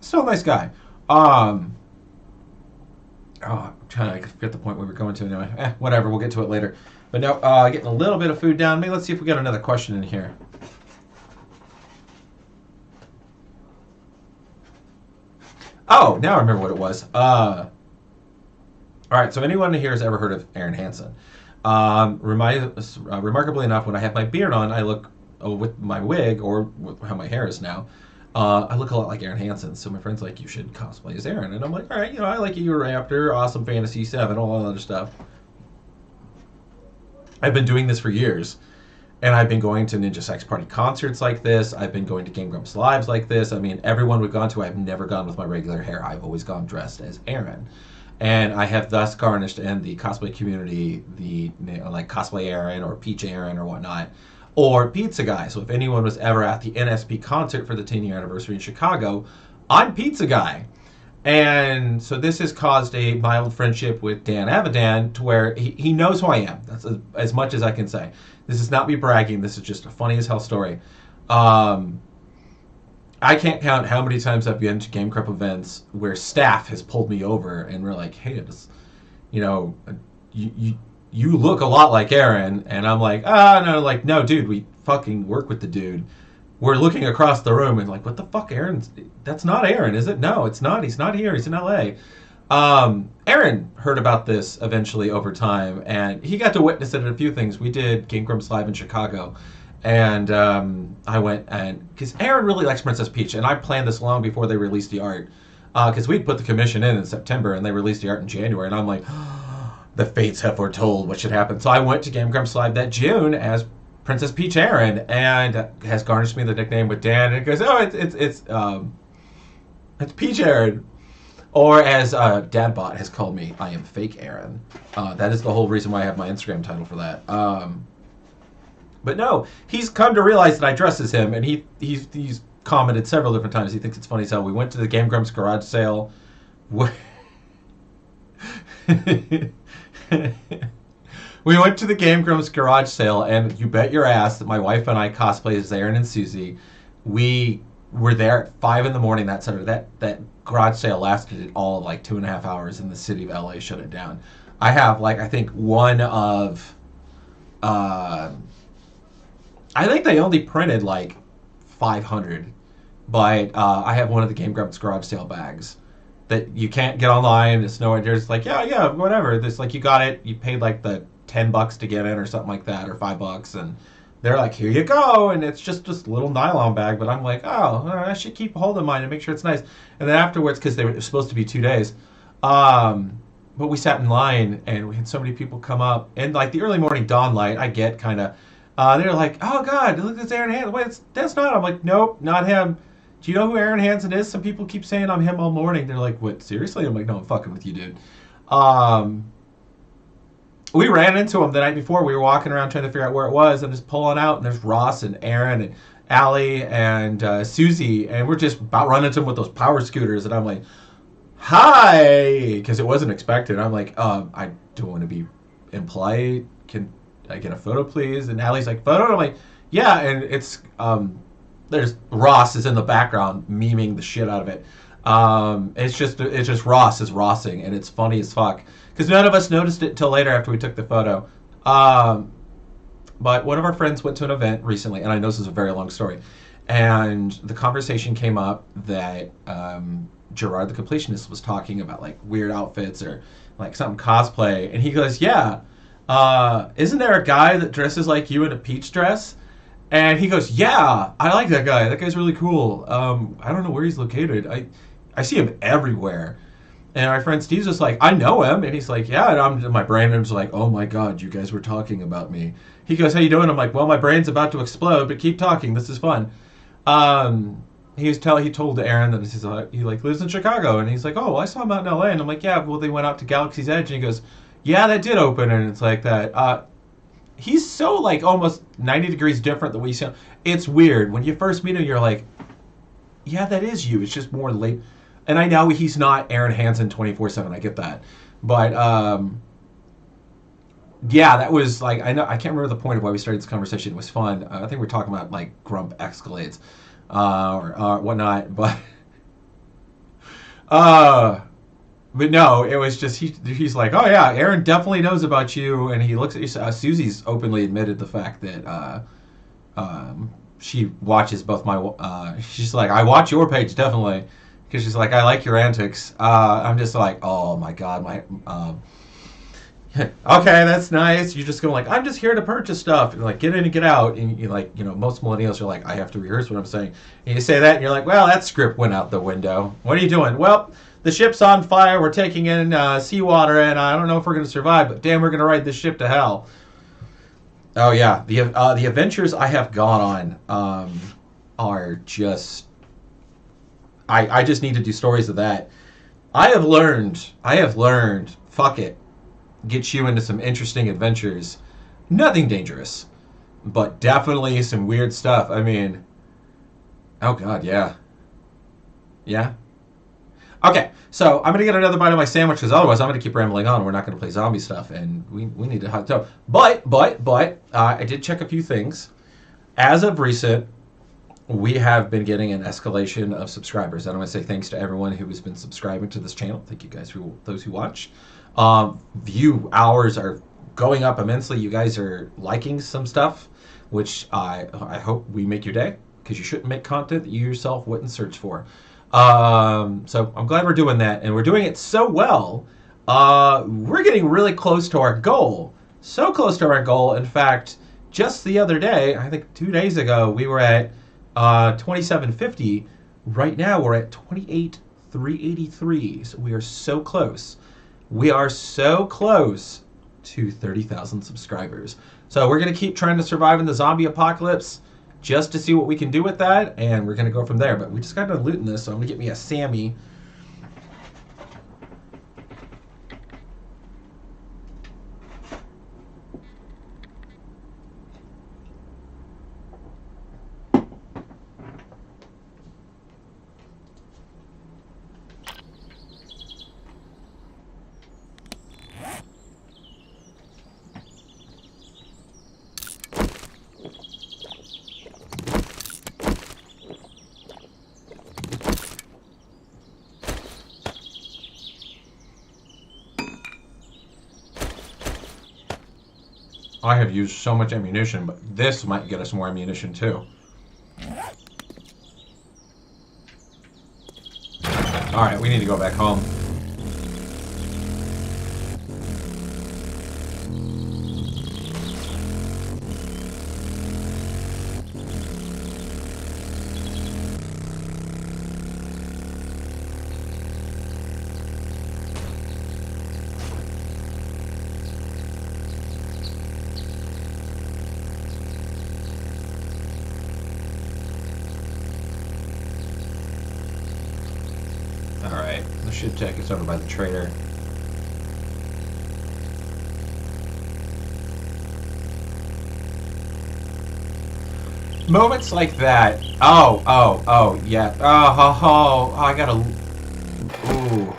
Still a nice guy. I'm trying to forget the point we were going to anyway. Whatever, we'll get to it later. But now, getting a little bit of food down. Maybe let's see if we got another question in here. Oh, now I remember what it was. All right, so anyone here has ever heard of Aaron Hansen? Remarkably enough, when I have my beard on, I look with my wig or with how my hair is now. I look a lot like Aaron Hansen, so my friend's like, you should cosplay as Aaron. And I'm like, all right, I like you, Raptor, awesome Fantasy 7, all that other stuff. I've been doing this for years, and I've been going to Ninja Sex Party concerts like this. I've been going to Game Grumps Lives like this. I mean, everyone we've gone to, I've never gone with my regular hair. I've always gone dressed as Aaron. And I have thus garnished in the cosplay community like Cosplay Aaron or Peach Aaron or whatnot, or Pizza Guy. So if anyone was ever at the NSP concert for the 10-year anniversary in Chicago, I'm Pizza Guy. And so this has caused a mild friendship with Dan Avidan to where he knows who I am. That's as much as I can say. This is not me bragging. This is just a funny as hell story. I can't count how many times I've been to Game Grump events where staff has pulled me over and we're like, hey, you look a lot like Aaron. And I'm like, no, dude, we fucking work with the dude. We're looking across the room and like, what the fuck, Aaron? That's not Aaron, is it? No, it's not. He's not here. He's in LA. Aaron heard about this eventually over time, and he got to witness it at a few things. We did Game Grumps Live in Chicago, and I went because Aaron really likes Princess Peach, and I planned this long before they released the art, because we'd put the commission in September, and they released the art in January, and I'm like, the fates have foretold what should happen. So I went to Game Grumps Live that June as Princess Peach Aaron, and has garnished me the nickname with Dan, and it goes, it's Peach Aaron. Or as Dadbot has called me, I am Fake Aaron. That is the whole reason why I have my Instagram title for that. But no, he's come to realize that I dress as him, and he's commented several different times. He thinks it's funny as hell. We went to the Game Grumps garage sale. We went to the Game Grumps garage sale, and you bet your ass that my wife and I cosplayed as Aaron and Susie. We were there at 5 in the morning that Saturday. That garage sale lasted all of like 2.5 hours, and the city of LA shut it down. I have I think one of, I think they only printed like 500, but I have one of the Game Grumps garage sale bags that you can't get online. It's nowhere. There's like, yeah, whatever. There's like, you got it. You paid like the $10 to get in or something like that, or $5, and they're like, here you go, and it's just this little nylon bag. But I'm like, oh, I should keep hold of mine and make sure it's nice. And then afterwards, because they were supposed to be 2 days, but we sat in line, and we had so many people come up, and like the early morning dawn light, I get kind of, they're like, oh God, look, it's Aaron Hansen. Wait, that's not. I'm like, nope, not him. Do you know who Aaron Hansen is? Some people keep saying I'm him all morning. They're like, what, seriously? I'm like, no, I'm fucking with you, dude. We ran into him the night before. We were walking around trying to figure out where it was, and just pulling out, and there's Ross and Aaron and Allie and Susie, and we're just about running into him with those power scooters, and I'm like, hi, because it wasn't expected. I'm like, I don't want to be impolite. Can I get a photo, please? And Allie's like, photo? And I'm like, yeah, and it's, there's Ross is in the background memeing the shit out of it. It's just Ross is Rossing, and it's funny as fuck. Because none of us noticed it until later after we took the photo. But one of our friends went to an event recently, and I know this is a very long story, and the conversation came up that Gerard the Completionist was talking about like weird outfits or like something cosplay, and he goes, yeah, isn't there a guy that dresses like you in a peach dress? And he goes, yeah, I like that guy. That guy's really cool. I don't know where he's located. I see him everywhere. And our friend Steve's just like, I know him. And he's like, yeah. And I'm in my brain, I'm just like, oh my God, you guys were talking about me. He goes, how you doing? I'm like, well, my brain's about to explode, but keep talking. This is fun. He told Aaron that he like lives in Chicago. And he's like, oh, well, I saw him out in LA. And I'm like, yeah, well, they went out to Galaxy's Edge. And he goes, Yeah, that did open, and it's like that. He's so like almost 90 degrees different than we see. It's weird when you first meet him. You're like, yeah, that is you. It's just more late. And I know he's not Aaron Hansen 24/7. I get that, but yeah, that was like I know I can't remember the point of why we started this conversation. It was fun. I think we are talking about like Grump Escalades or whatnot, but uh, but no, it was just he's like, oh yeah, Aaron definitely knows about you, and he looks at you. Susie's openly admitted the fact that she watches both my. She's like, I watch your page definitely, because she's like, I like your antics. I'm just like, oh my god, my. Okay, that's nice. You're just going like, I'm just here to purchase stuff. And like, get in and get out. And you like, most millennials are like, I have to rehearse what I'm saying. And you say that, and you're like, well, that script went out the window. What are you doing? Well, the ship's on fire. We're taking in seawater, and I don't know if we're going to survive, but damn, we're going to ride this ship to hell. Oh yeah, the adventures I have gone on are just. I just need to do stories of that. I have learned. Fuck it. Get you into some interesting adventures. Nothing dangerous, but definitely some weird stuff. I mean, oh god, yeah. Yeah. Okay, so I'm gonna get another bite of my sandwich because otherwise I'm gonna keep rambling on. We're not gonna play zombie stuff, and we need to hot tub. But I did check a few things. As of recent, we have been getting an escalation of subscribers. And I want to say thanks to everyone who has been subscribing to this channel. Thank you guys, those who watch. View hours are going up immensely. You guys are liking some stuff, which I hope we make your day, because you shouldn't make content that you yourself wouldn't search for. So I'm glad we're doing that, and we're doing it so well. We're getting really close to our goal. So close to our goal. In fact, just the other day, I think 2 days ago, we were at 2750. Right now, we're at 28,383. So we are so close. We are so close to 30,000 subscribers. So we're going to keep trying to survive in the zombie apocalypse just to see what we can do with that, and we're going to go from there. But we just got done looting this, so I'm going to get me a Sammy. I have used so much ammunition, but this might get us more ammunition too. Alright, we need to go back home. Alright, the ship deck is over by the trader. Moments like that. Oh, yeah. Oh, I gotta. Ooh.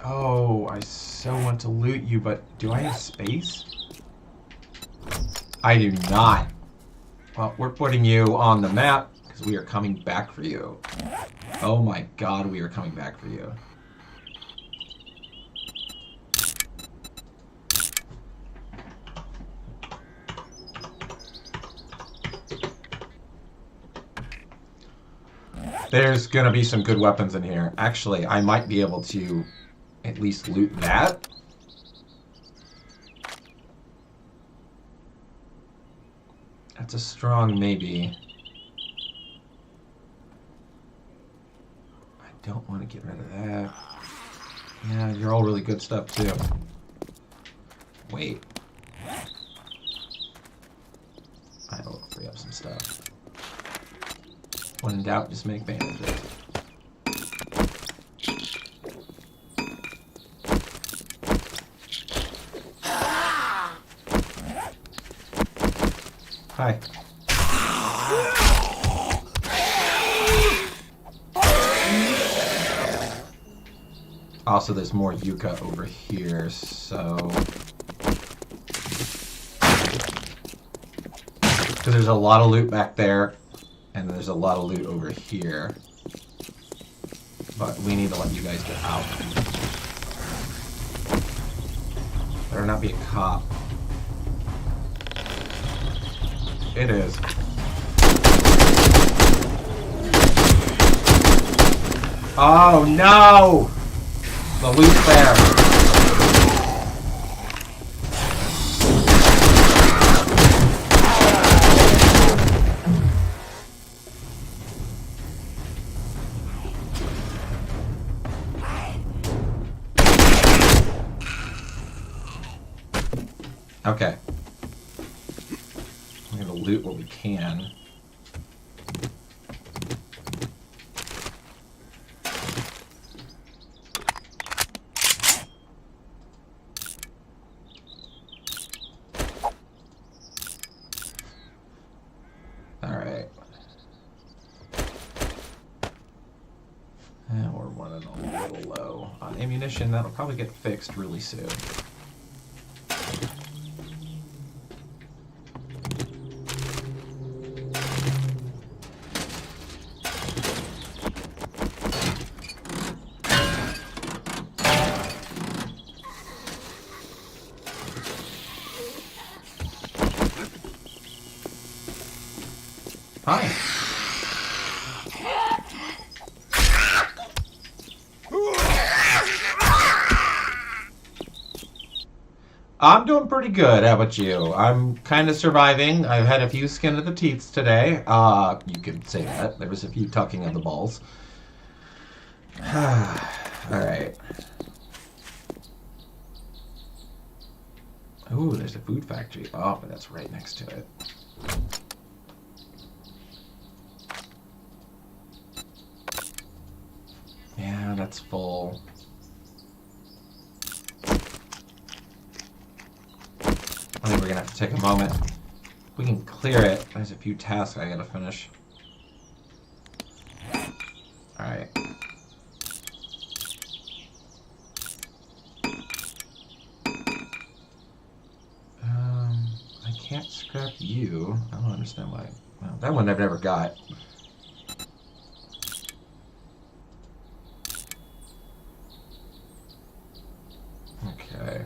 Oh, I so want to loot you, but do I have space? I do not. Well, we're putting you on the map because we are coming back for you. Oh my god, we are coming back for you. There's gonna be some good weapons in here. Actually, I might be able to at least loot that. That's a strong maybe. I don't want to get rid of that. Yeah, you're all really good stuff too. Wait. I will free up some stuff. When in doubt, just make bandages. Hi. Also, there's more yucca over here, so... Because there's a lot of loot back there, and there's a lot of loot over here. But we need to let you guys get out. Better not be a cop. It is. Oh no! The loot's there. Okay. We're gonna loot what we can. Alright. And we're running a little low on ammunition. That'll probably get fixed really soon. Hi. I'm doing pretty good. How about you? I'm kind of surviving. I've had a few skin of the teeth today. You could say that. There was a few tucking of the balls. Alright. Ooh, there's a food factory. Oh, but that's right next to it. Yeah, that's full. I think we're gonna have to take a moment. We can clear it. There's a few tasks I gotta finish. Alright. I can't scrap you. I don't understand why. Well, that one I've never got. Okay.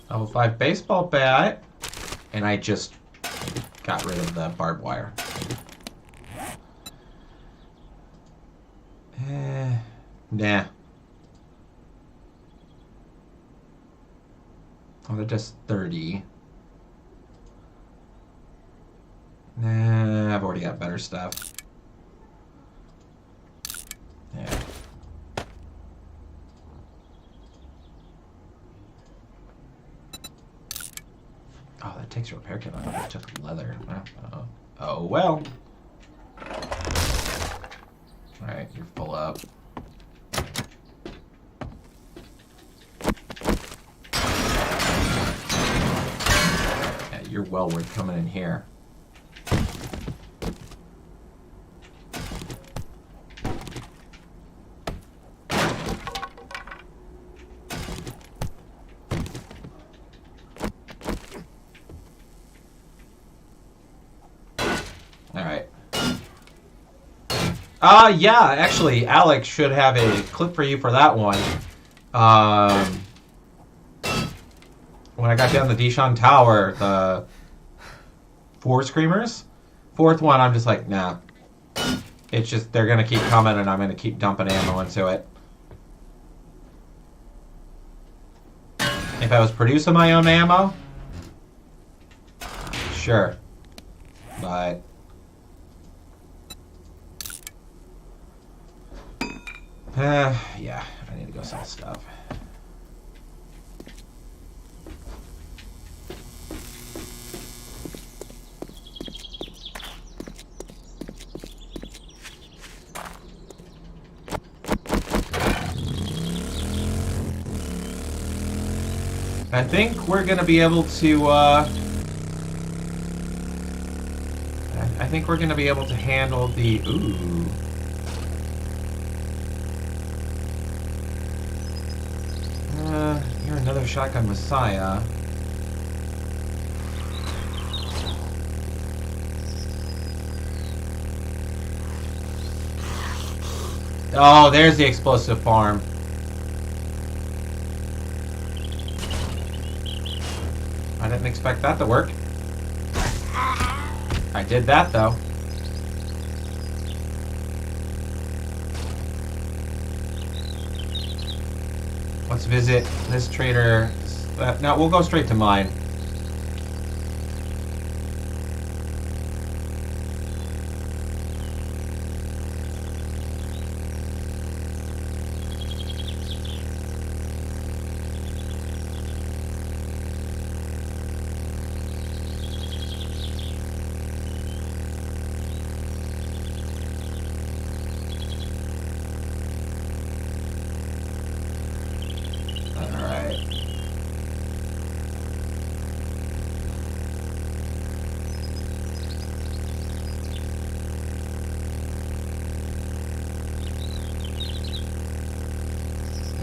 Level 5 baseball bat, and I just got rid of the barbed wire. Nah. Oh, they're just 30. Nah, I've already got better stuff. Yeah. Oh, that takes a repair kit. I thought it took leather. Oh well. Alright, you're full up. Yeah, you're well worth coming in here. Yeah, actually, Alex should have a clip for you for that one. When I got down the Deshaun Tower, the 4 screamers, 4th one, I'm just like, nah. It's just, they're gonna keep coming and I'm gonna keep dumping ammo into it. If I was producing my own ammo, sure. But Yeah, I need to go sell stuff. I think we're gonna be able to, I think we're gonna be able to handle the, ooh. You're another shotgun messiah. Oh, there's the explosive farm. I didn't expect that to work. I did that, though. Let's visit this trader. No, we'll go straight to mine.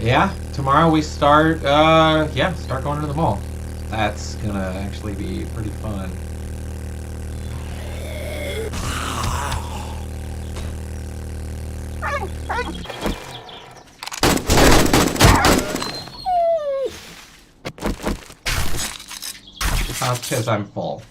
Yeah, tomorrow we start, start going to the mall. That's gonna actually be pretty fun. Because I'm full.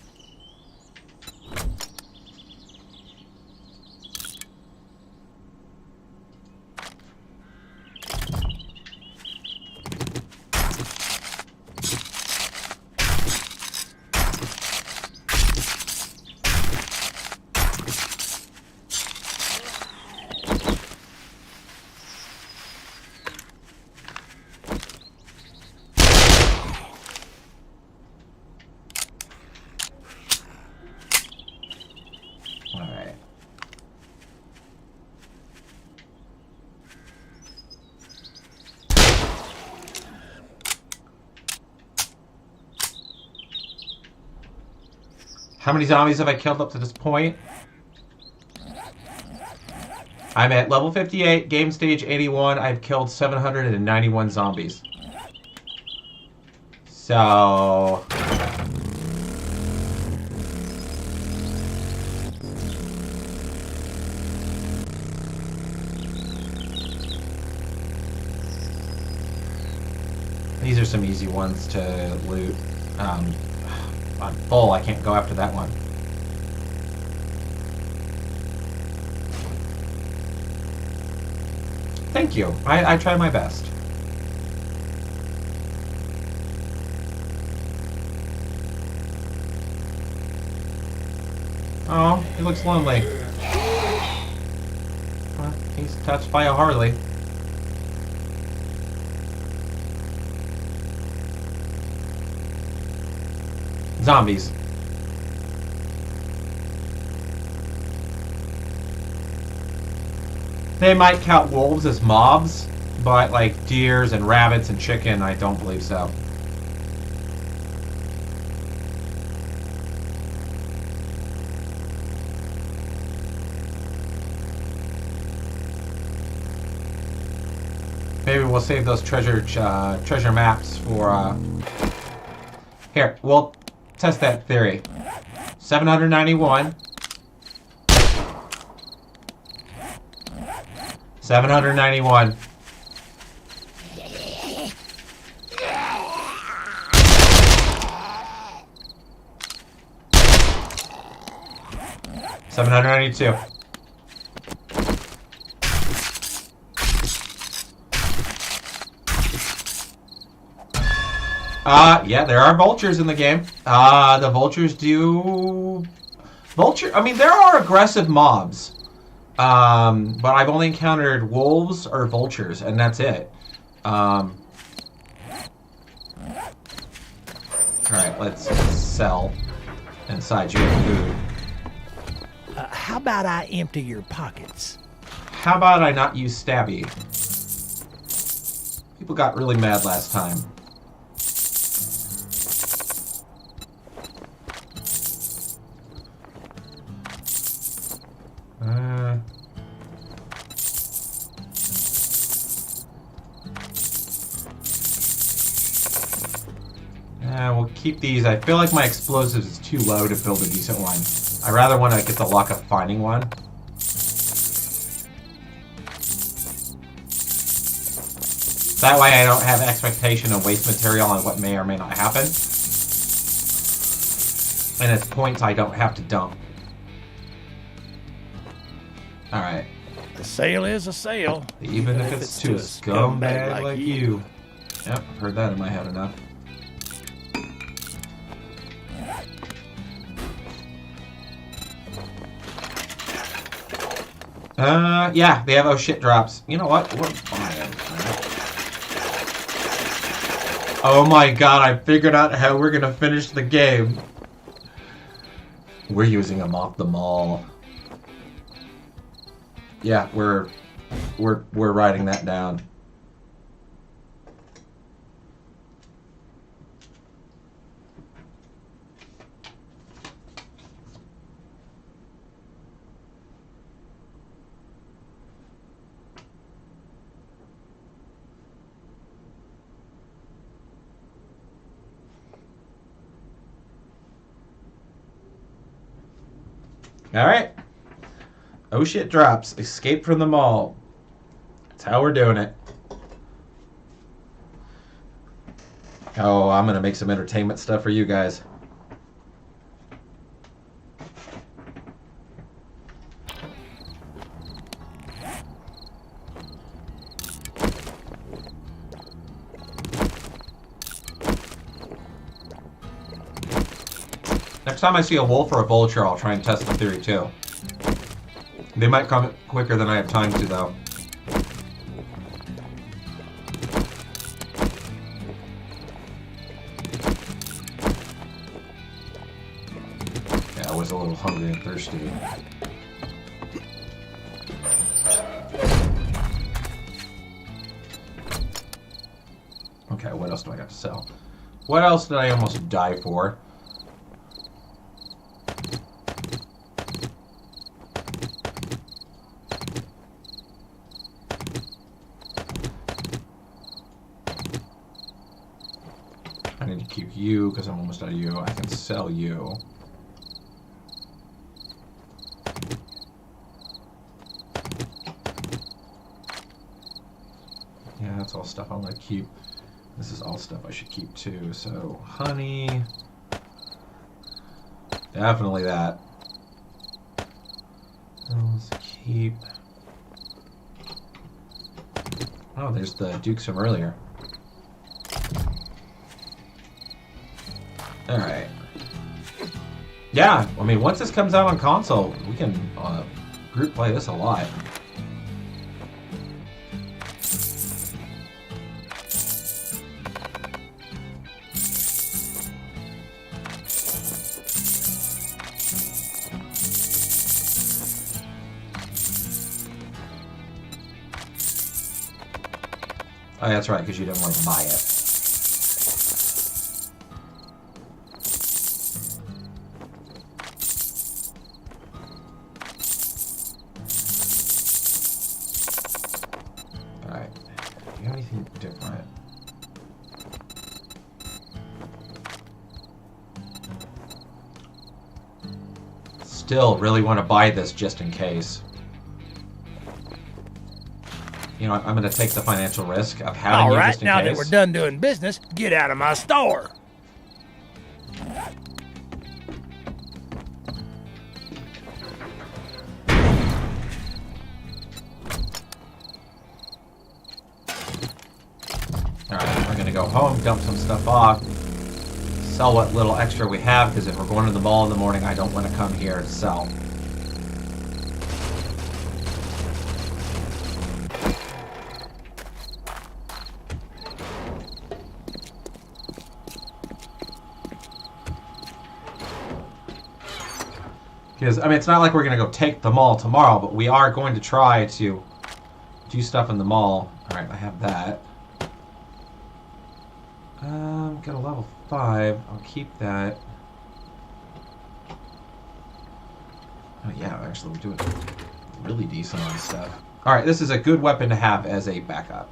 How many zombies have I killed up to this point? I'm at level 58, game stage 81. I've killed 791 zombies. So... these are some easy ones to loot. I'm full, I can't go after that one. Thank you. I try my best. Oh, he looks lonely. Well, he's touched by a Harley. Zombies. They might count wolves as mobs, but like deers and rabbits and chicken, I don't believe so. Maybe we'll save those treasure maps for here. We'll test that theory. 791. 791. $792. Yeah, there are vultures in the game. The vultures do... I mean, there are aggressive mobs. But I've only encountered wolves or vultures, and that's it. Alright, let's sell inside you food. How about I empty your pockets? How about I not use stabby? People got really mad last time. We'll keep these. I feel like my explosives is too low to build a decent one. I rather want to get the luck of finding one. That way I don't have expectation of waste material on what may or may not happen. And it's points I don't have to dump. Alright. A sale is a sale. Even if it's to a scumbag like you. Yep, I've heard that in my head enough. Yeah, they have oh shit drops. You know what? We're fine. Oh my god, I figured out how we're gonna finish the game. We're using them off the mall. Yeah, we're writing that down. Alright. Oh shit drops. Escape from the mall. That's how we're doing it. Oh, I'm gonna make some entertainment stuff for you guys. Next time I see a wolf or a vulture, I'll try and test the theory too. They might come quicker than I have time to, though. Yeah, I was a little hungry and thirsty. Okay, what else do I got to sell? What else did I almost die for? I need to keep you because I'm almost out of you. I can sell you. Yeah, that's all stuff I'm going to keep. This is all stuff I should keep too. So, honey. Definitely that. Let's keep. Oh, there's the dukes from earlier. Alright. Yeah, I mean, once this comes out on console, we can group play this a lot. Oh, that's right, because you didn't want to buy it. Alright. Do you have anything different? Still really want to buy this just in case. You know, I'm going to take the financial risk of having you just in case. All right, now that we're done doing business, get out of my store. All right, we're going to go home, dump some stuff off, sell what little extra we have, because if we're going to the mall in the morning, I don't want to come here to sell. Because, I mean, it's not like we're going to go take the mall tomorrow, but we are going to try to do stuff in the mall. Alright, I have that. Got a level 5. I'll keep that. Oh, yeah, actually, we're doing really decent on stuff. Alright, this is a good weapon to have as a backup.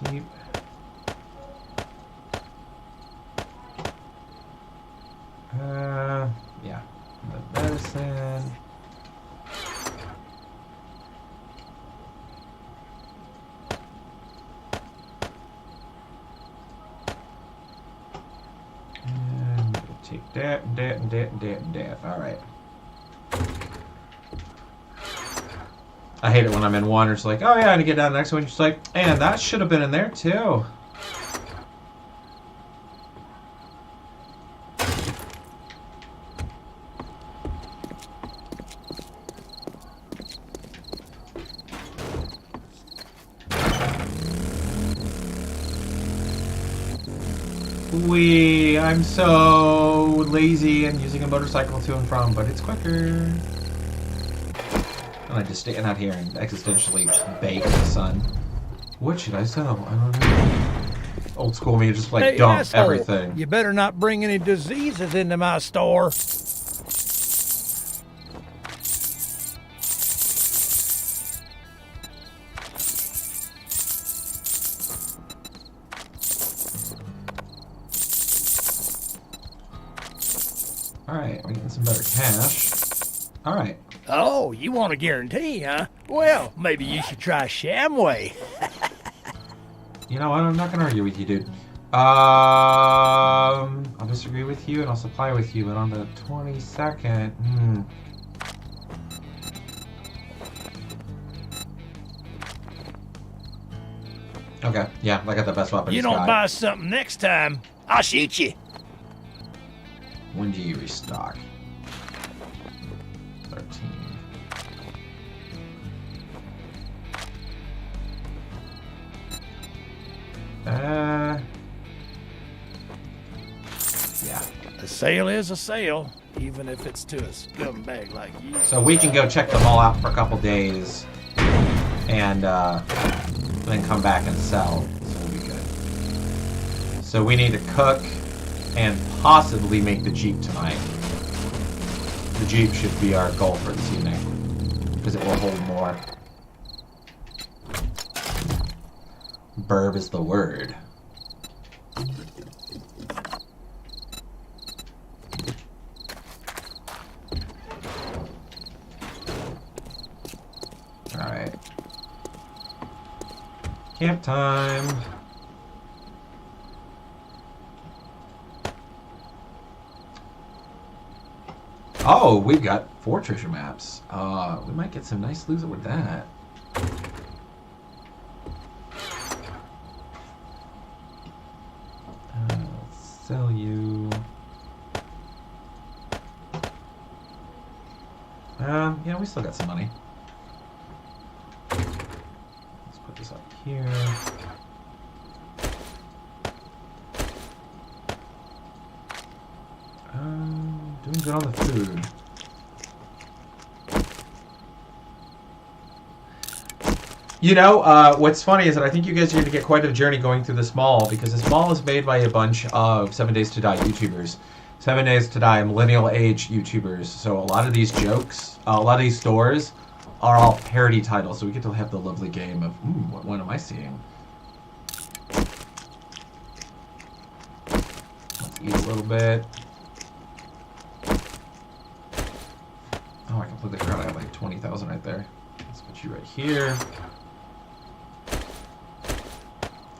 Keep... yeah. The medicine. And take that, and that, and that, and that, and that. Alright. I hate it when I'm in one, it's like, oh yeah, and to get down to the next one, just like, and that should have been in there too. I'm so lazy and using a motorcycle to and from, but it's quicker. And I just stand out here and existentially bake the sun. What should I sell? I don't know. Old school me just like Hey, dump asshole, everything. You better not bring any diseases into my store. Alright, we're getting some better cash. Alright. Oh, you want a guarantee, huh? Well, maybe you should try Shamway. You know what? I'm not gonna argue with you, dude. I'll disagree with you and I'll supply with you, but on the 22nd, Okay, yeah, I got the best weapon. You don't buy something next time, I'll shoot you. When do you restock? 13. Yeah. A sale is a sale, even if it's to a scumbag like you. So we can go check them all out for a couple days, and then come back and sell. So we'll be good. So we need to cook and possibly make the Jeep tonight. The Jeep should be our goal for this evening, because it will hold more. Burb is the word. Alright. Camp time. Oh, we've got 4 treasure maps. We might get some nice loot with that. Let's sell you. Yeah, we still got some money. Let's put this up here. Doing good on the food. You know, what's funny is that I think you guys are going to get quite a journey going through this mall, because this mall is made by a bunch of 7Days2Die YouTubers. 7Days2Die millennial age YouTubers. So a lot of these jokes, a lot of these stores are all parody titles. So we get to have the lovely game of, what one am I seeing? Let's eat a little bit. Oh, I completely forgot I have like 20,000 right there. Let's put you right here.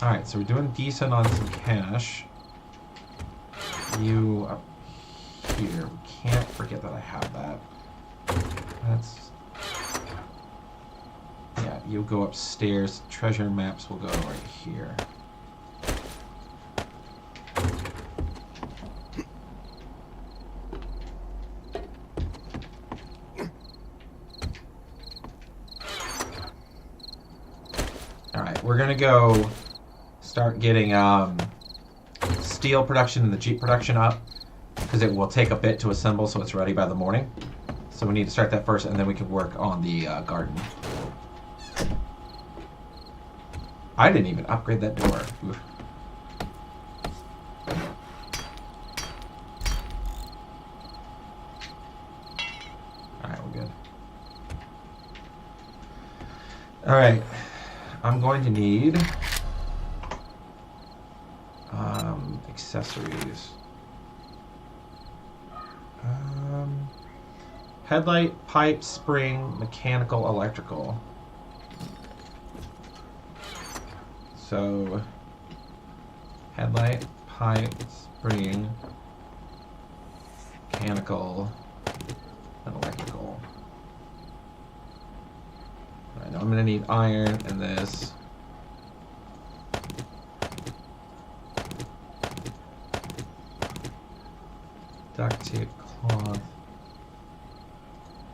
Alright, so we're doing decent on some cash. You up here. We can't forget that I have that. That's... yeah, you'll go upstairs. Treasure maps will go right here. Alright, we're gonna go start getting steel production and the Jeep production up, because it will take a bit to assemble, so it's ready by the morning. So we need to start that first, and then we can work on the garden. I didn't even upgrade that door. Oof. Alright, we're good. Alright. I'm going to need accessories. Headlight, pipe, spring, mechanical, electrical. So, headlight, pipe, spring, mechanical, and electrical. Alright, now I'm going to need iron and this. Duct tape, cloth,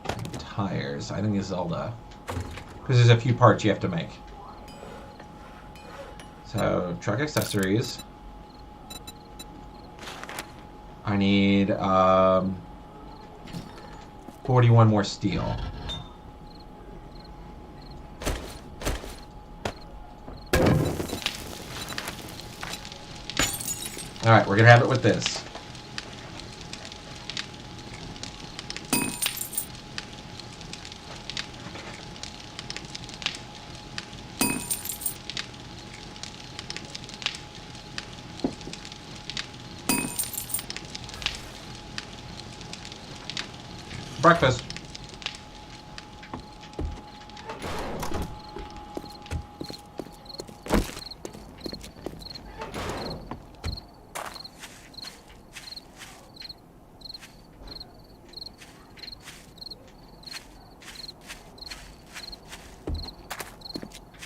and tires. I think this is all the... because there's a few parts you have to make. So, truck accessories. I need 41 more steel. Alright, we're going to have it with this. Breakfast.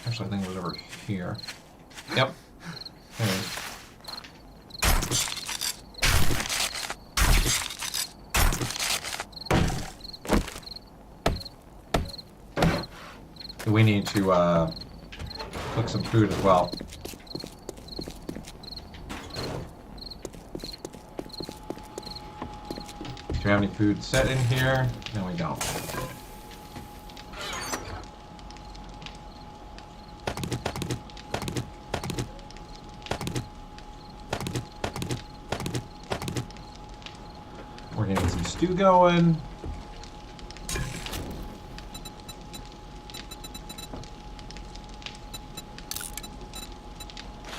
Actually, I think it was over here. Yep. There it is. We need to cook some food as well. Do we have any food set in here? No, we don't. We're gonna get some stew going.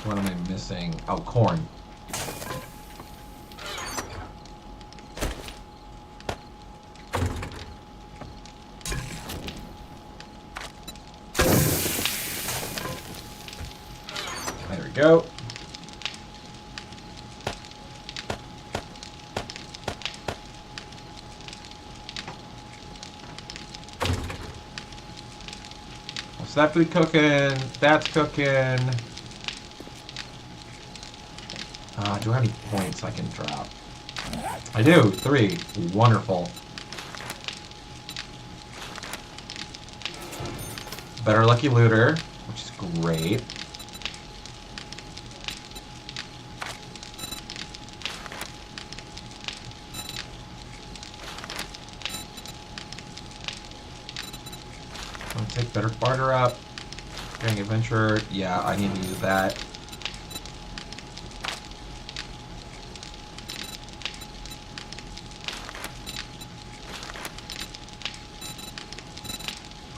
What am I missing? Oh, corn. There we go. So that food cooking, that's cooking. Do I have any points I can drop? I do, 3. Wonderful. Better Lucky Looter, which is great. I'll take Better Barter up. Gang Adventurer, yeah, I need to use that.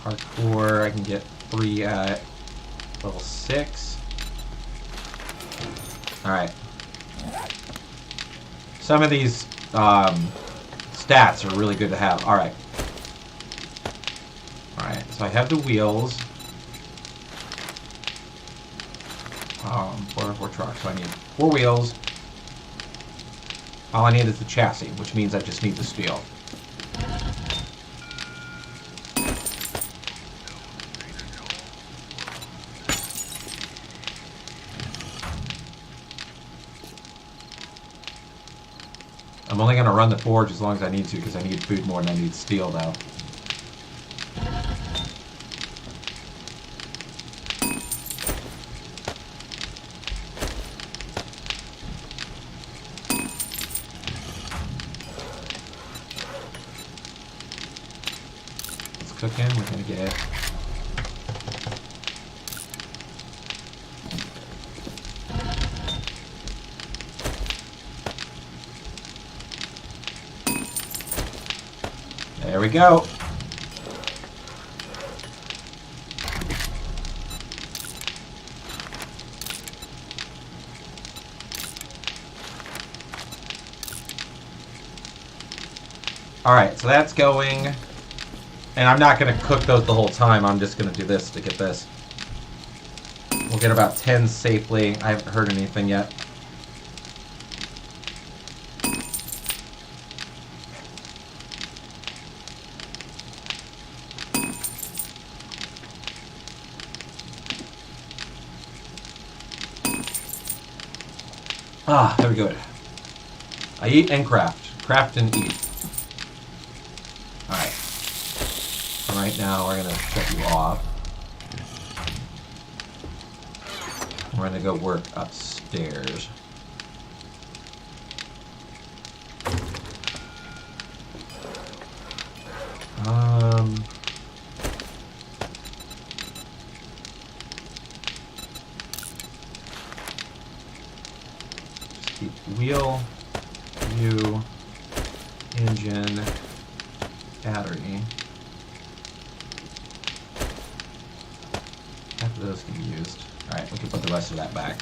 Hardcore, I can get 3 at level 6. Alright. Some of these stats are really good to have. Alright. Alright, so I have the wheels. 4 trucks, so I need 4 wheels. All I need is the chassis, which means I just need the steel. I'm only going to run the forge as long as I need to, because I need food more than I need steel now. cooking. We're gonna get there we go. Alright, so that's going. And I'm not going to cook those the whole time. I'm just going to do this to get this. We'll get about 10 safely. I haven't heard anything yet. Ah, there we go. I eat and craft. Craft and eat. Alright. So right now we're going to shut you off. We're going to go work upstairs. Just keep wheel, view, engine, battery. After those can be used. Alright, we can put the rest of that back.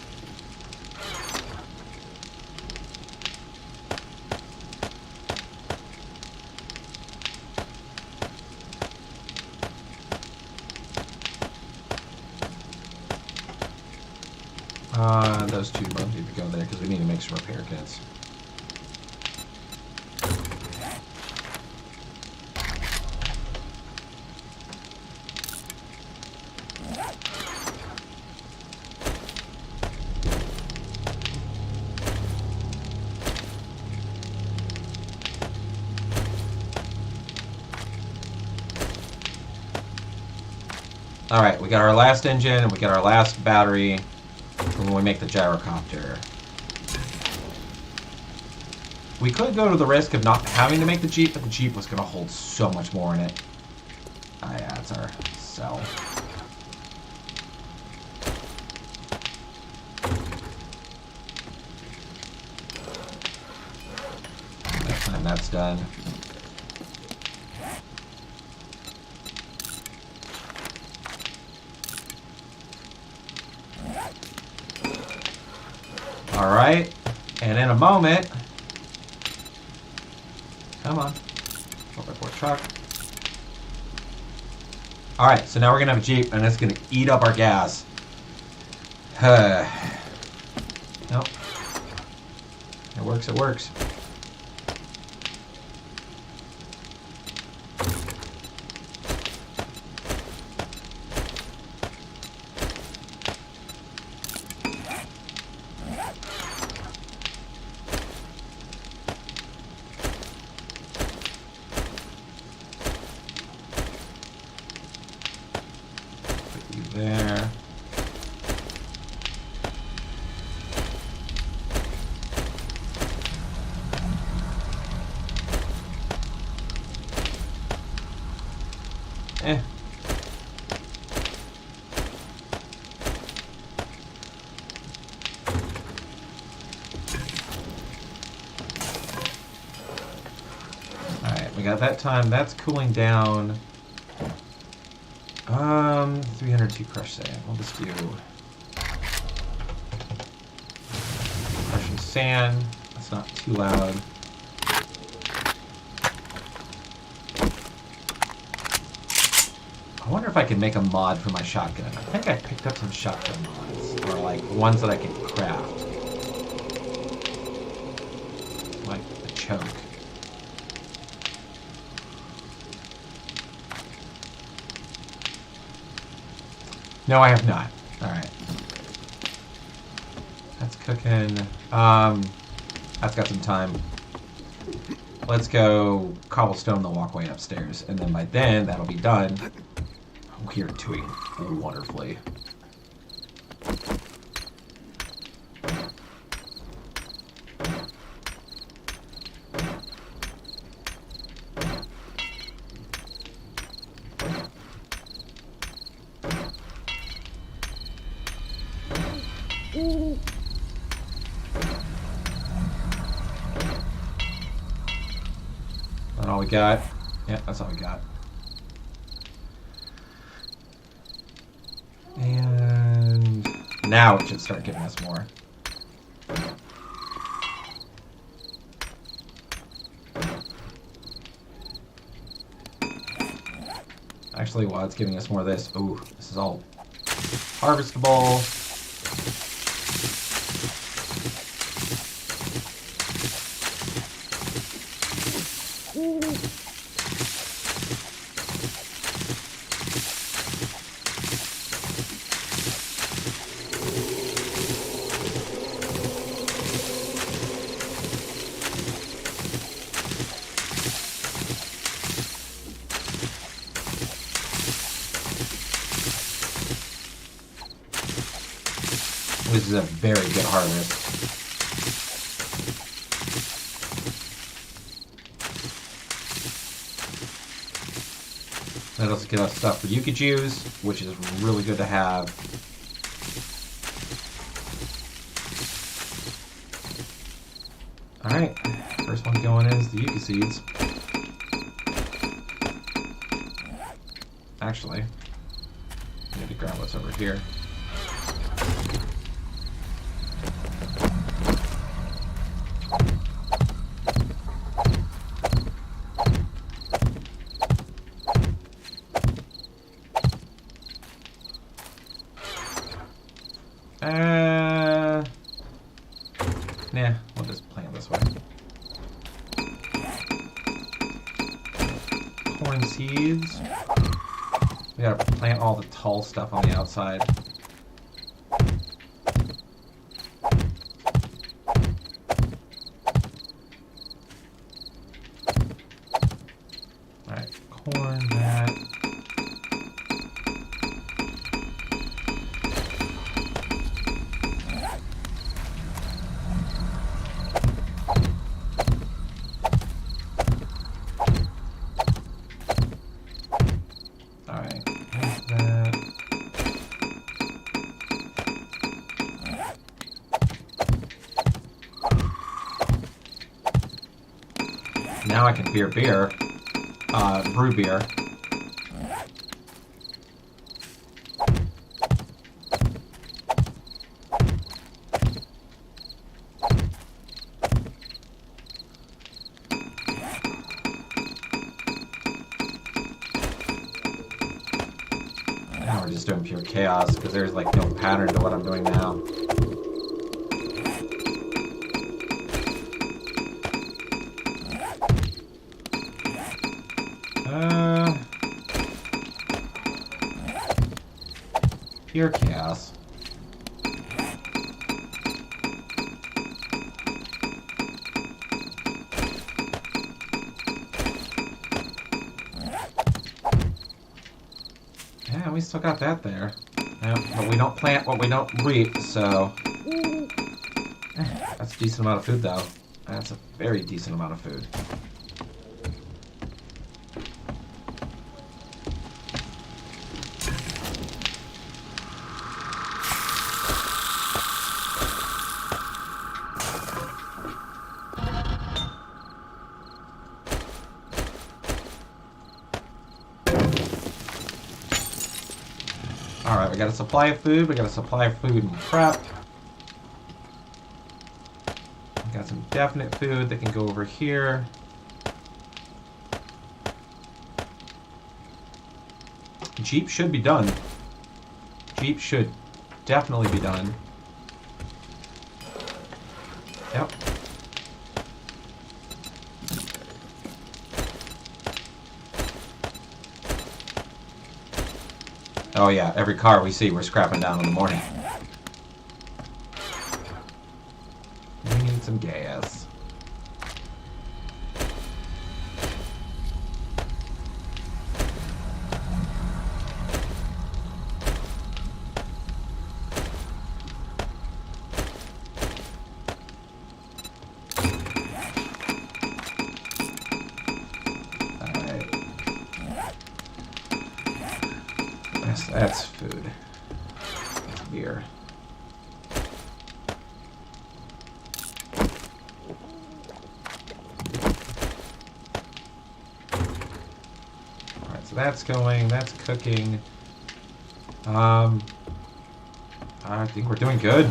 Those two both need to go there because we need to make some repair kits. Alright, we got our last engine and we got our last battery when we make the gyrocopter. We could go to the risk of not having to make the Jeep, but the Jeep was going to hold so much more in it. Ah, yeah, that's our cell. That time that's done. Alright, and in a moment, come on, 4x4 truck. Alright, so now we're going to have a Jeep, and it's going to eat up our gas. Nope. It works, it works. There. Alright, we got that time. That's cooling down. 302 crush sand. We'll just do crushing sand. That's not too loud. I wonder if I can make a mod for my shotgun. I think I picked up some shotgun mods, or like ones that I can craft. Like a choke. No, I have not. Alright. That's cooking. That's got some time. Let's go cobblestone the walkway upstairs, and then by then, that'll be done. We are doing wonderfully. That all we got? Yeah, that's all we got. And now it should start giving us more. Actually, while it's giving us more of this, ooh, this is all harvestable. This is a very good harvest. That'll get us stuff for Yuki juice, which is really good to have. Alright, first one going is the Yuki seeds. Actually, I need to grab what's over here. Nah, we'll just plant this way. Corn seeds. We gotta plant all the tall stuff on the outside. Alright, corn, that. Now I can brew beer. Now we're just doing pure chaos because there's like no pattern to what I'm doing now. Pure chaos. Yeah, we still got that there. Yeah, but we don't plant what we don't reap, so that's a decent amount of food, though. That's a very decent amount of food. Alright, we got a supply of food, we got a supply of food and prep. We got some definite food that can go over here. Jeep should be done. Jeep should definitely be done. Yep. Oh yeah, every car we see we're scrapping down in the morning. We need some gas. That's food. That's beer. Alright, so that's going, that's cooking. I think we're doing good.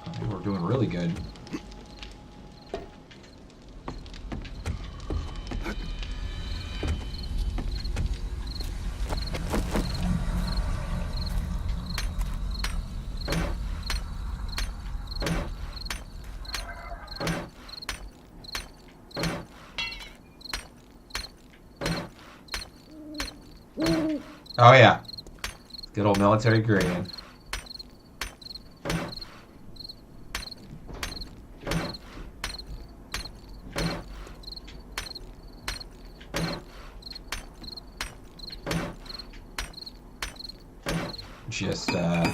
I think we're doing really good. Oh yeah. Good old military green. Just going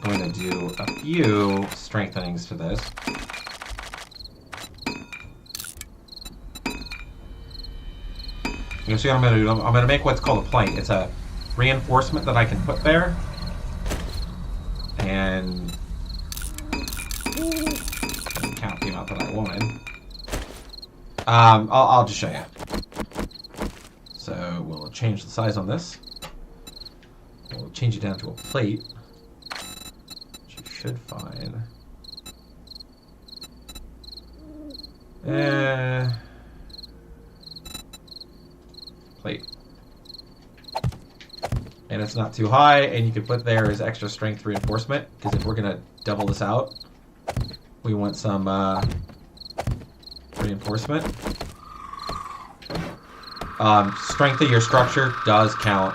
to do a few strengthenings to this. You see what I'm going to do? I'm going to make what's called a plate. It's a reinforcement that I can put there. And count the amount that I wanted. I'll just show you. So we'll change the size on this. We'll change it down to a plate, which you should find. Plate. And it's not too high, and you can put there as extra strength reinforcement, because if we're going to double this out, we want some reinforcement. Strength of your structure does count.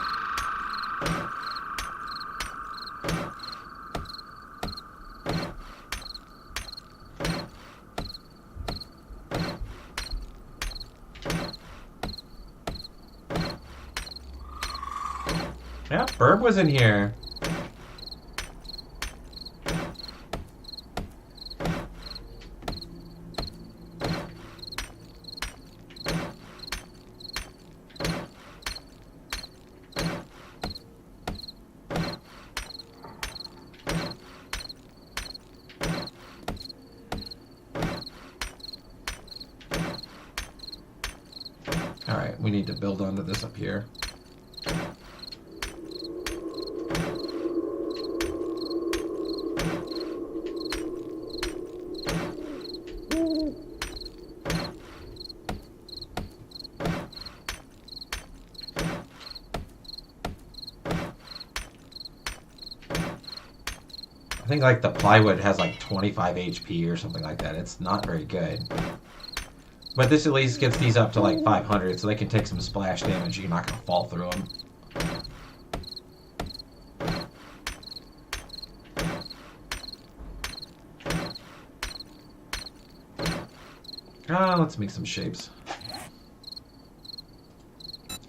Yeah, Burb was in here. Alright, we need to build onto this up here. I think like the plywood has like 25 HP or something like that. It's not very good. But this at least gets these up to like 500, so they can take some splash damage. You're not going to fall through them. Let's make some shapes.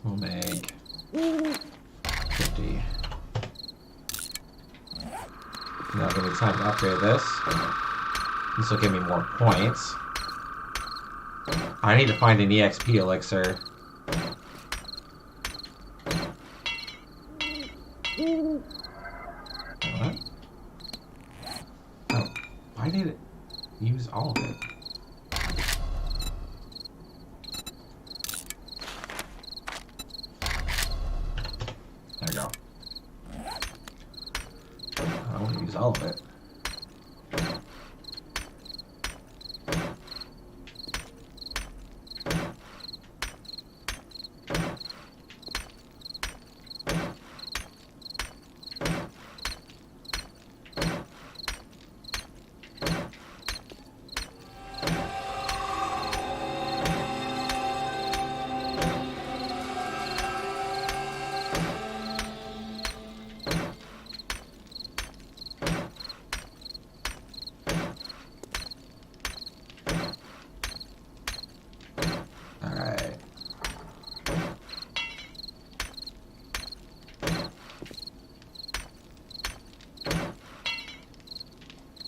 We'll make 50. Now give me time to upgrade this. This will give me more points. I need to find an EXP elixir. What? Oh, why did it use all of it? There we go. I want to use all of it.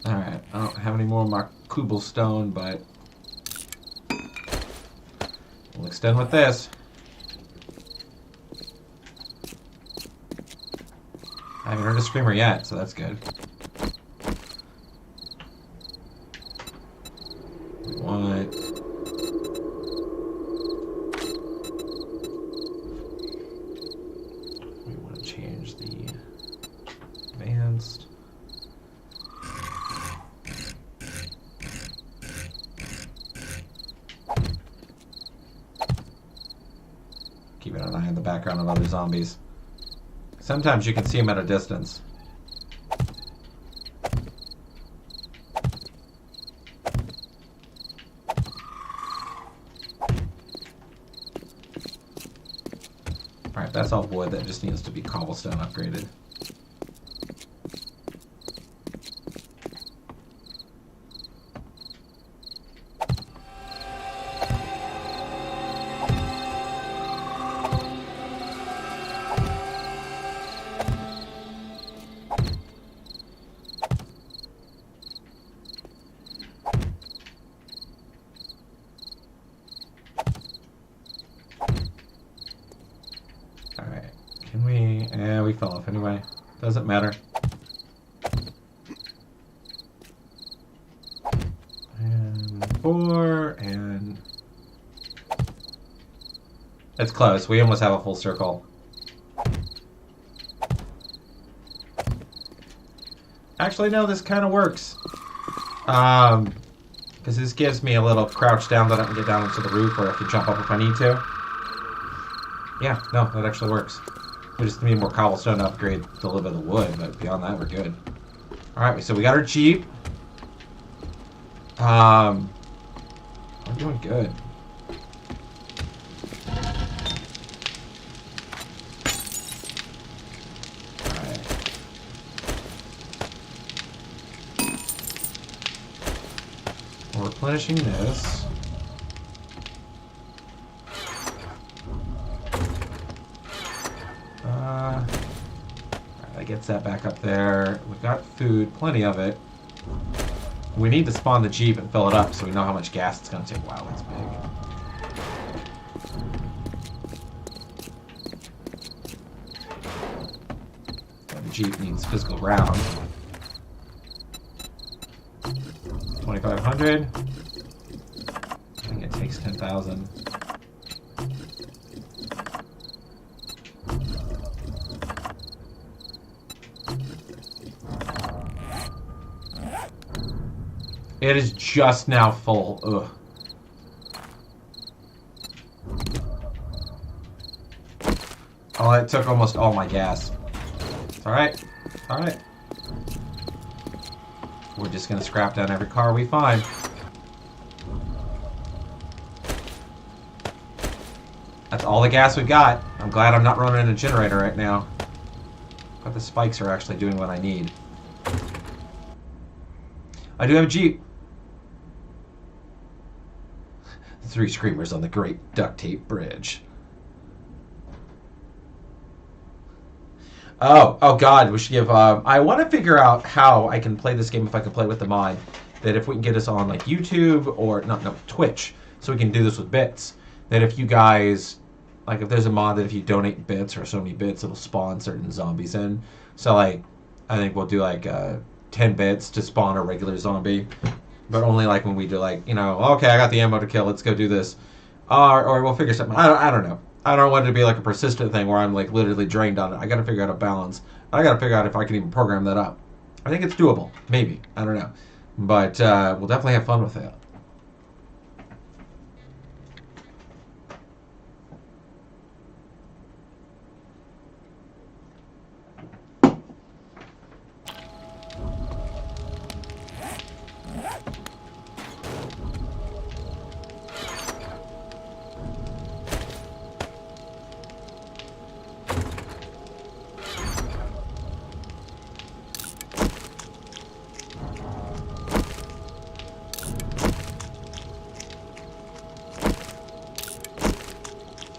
Alright, I don't have any more of my cobblestone, but we'll extend with this. I haven't heard a screamer yet, so that's good. background of other zombies. Sometimes you can see them at a distance. Alright, that's all wood. That just needs to be cobblestone upgraded. We fell off anyway. Doesn't matter. And 4, and... It's close. We almost have a full circle. Actually, no, this kind of works. Because this gives me a little crouch down that I can get down into the roof, or I can jump up if I need to. Yeah, no, that actually works. We just need more cobblestone to upgrade a little bit of the wood, but beyond that, we're good. Alright, so we got our Jeep. We're doing good. Alright. We're replenishing this. That gets that back up there. We've got food, plenty of it. We need to spawn the Jeep and fill it up so we know how much gas it's going to take. Wow, that's big. The Jeep needs physical ground. 2,500. I think it takes 10,000. It is just now full. Ugh. Oh, it took almost all my gas. It's alright. Alright. We're just gonna scrap down every car we find. That's all the gas we got. I'm glad I'm not running a generator right now. But the spikes are actually doing what I need. I do have a Jeep. 3 screamers on the Great Duct Tape Bridge. Oh God, we should give, I want to figure out how I can play this game if I can play with the mod. That if we can get us on, like, YouTube or, no, Twitch, so we can do this with bits. That if you guys, like, if there's a mod that if you donate bits or so many bits, it'll spawn certain zombies in. So, like, I think we'll do, like, 10 bits to spawn a regular zombie. But only like when we do like, you know, okay, I got the ammo to kill, let's go do this. Or we'll figure something. I don't know. I don't want it to be like a persistent thing where I'm like literally drained on it. I gotta figure out a balance. I gotta figure out if I can even program that up. I think it's doable. Maybe. I don't know. But we'll definitely have fun with it.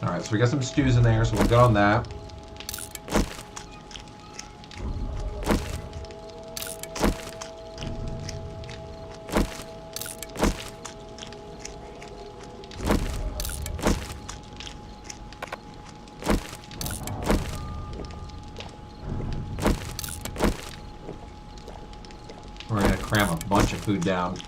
Alright, so we got some stews in there, so we'll go on that. We're going to cram a bunch of food down.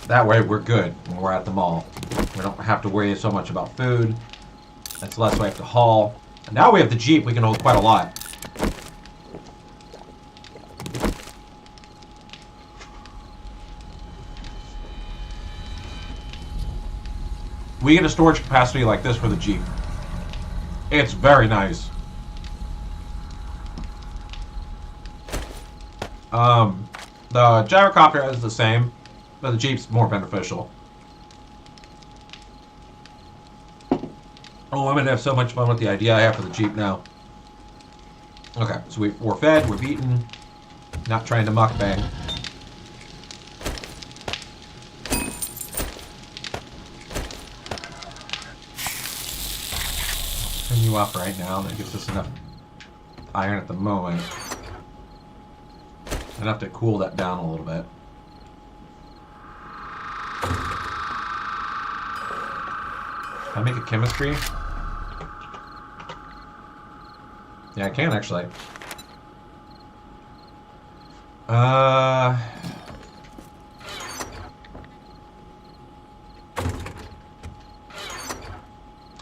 That way we're good when we're at the mall. We don't have to worry so much about food. That's less we have to haul. And now we have the Jeep, we can hold quite a lot. we get a storage capacity like this for the Jeep. It's very nice. The Gyrocopter is the same, but the Jeep's more beneficial. Oh, I'm gonna have so much fun with the idea I have for the Jeep now. Okay, so we're fed, we're beaten, not trying to mukbang. Turn you up right now, that gives us enough iron at the moment. Enough to cool that down a little bit. Can I make a chemistry? Yeah, I can actually. I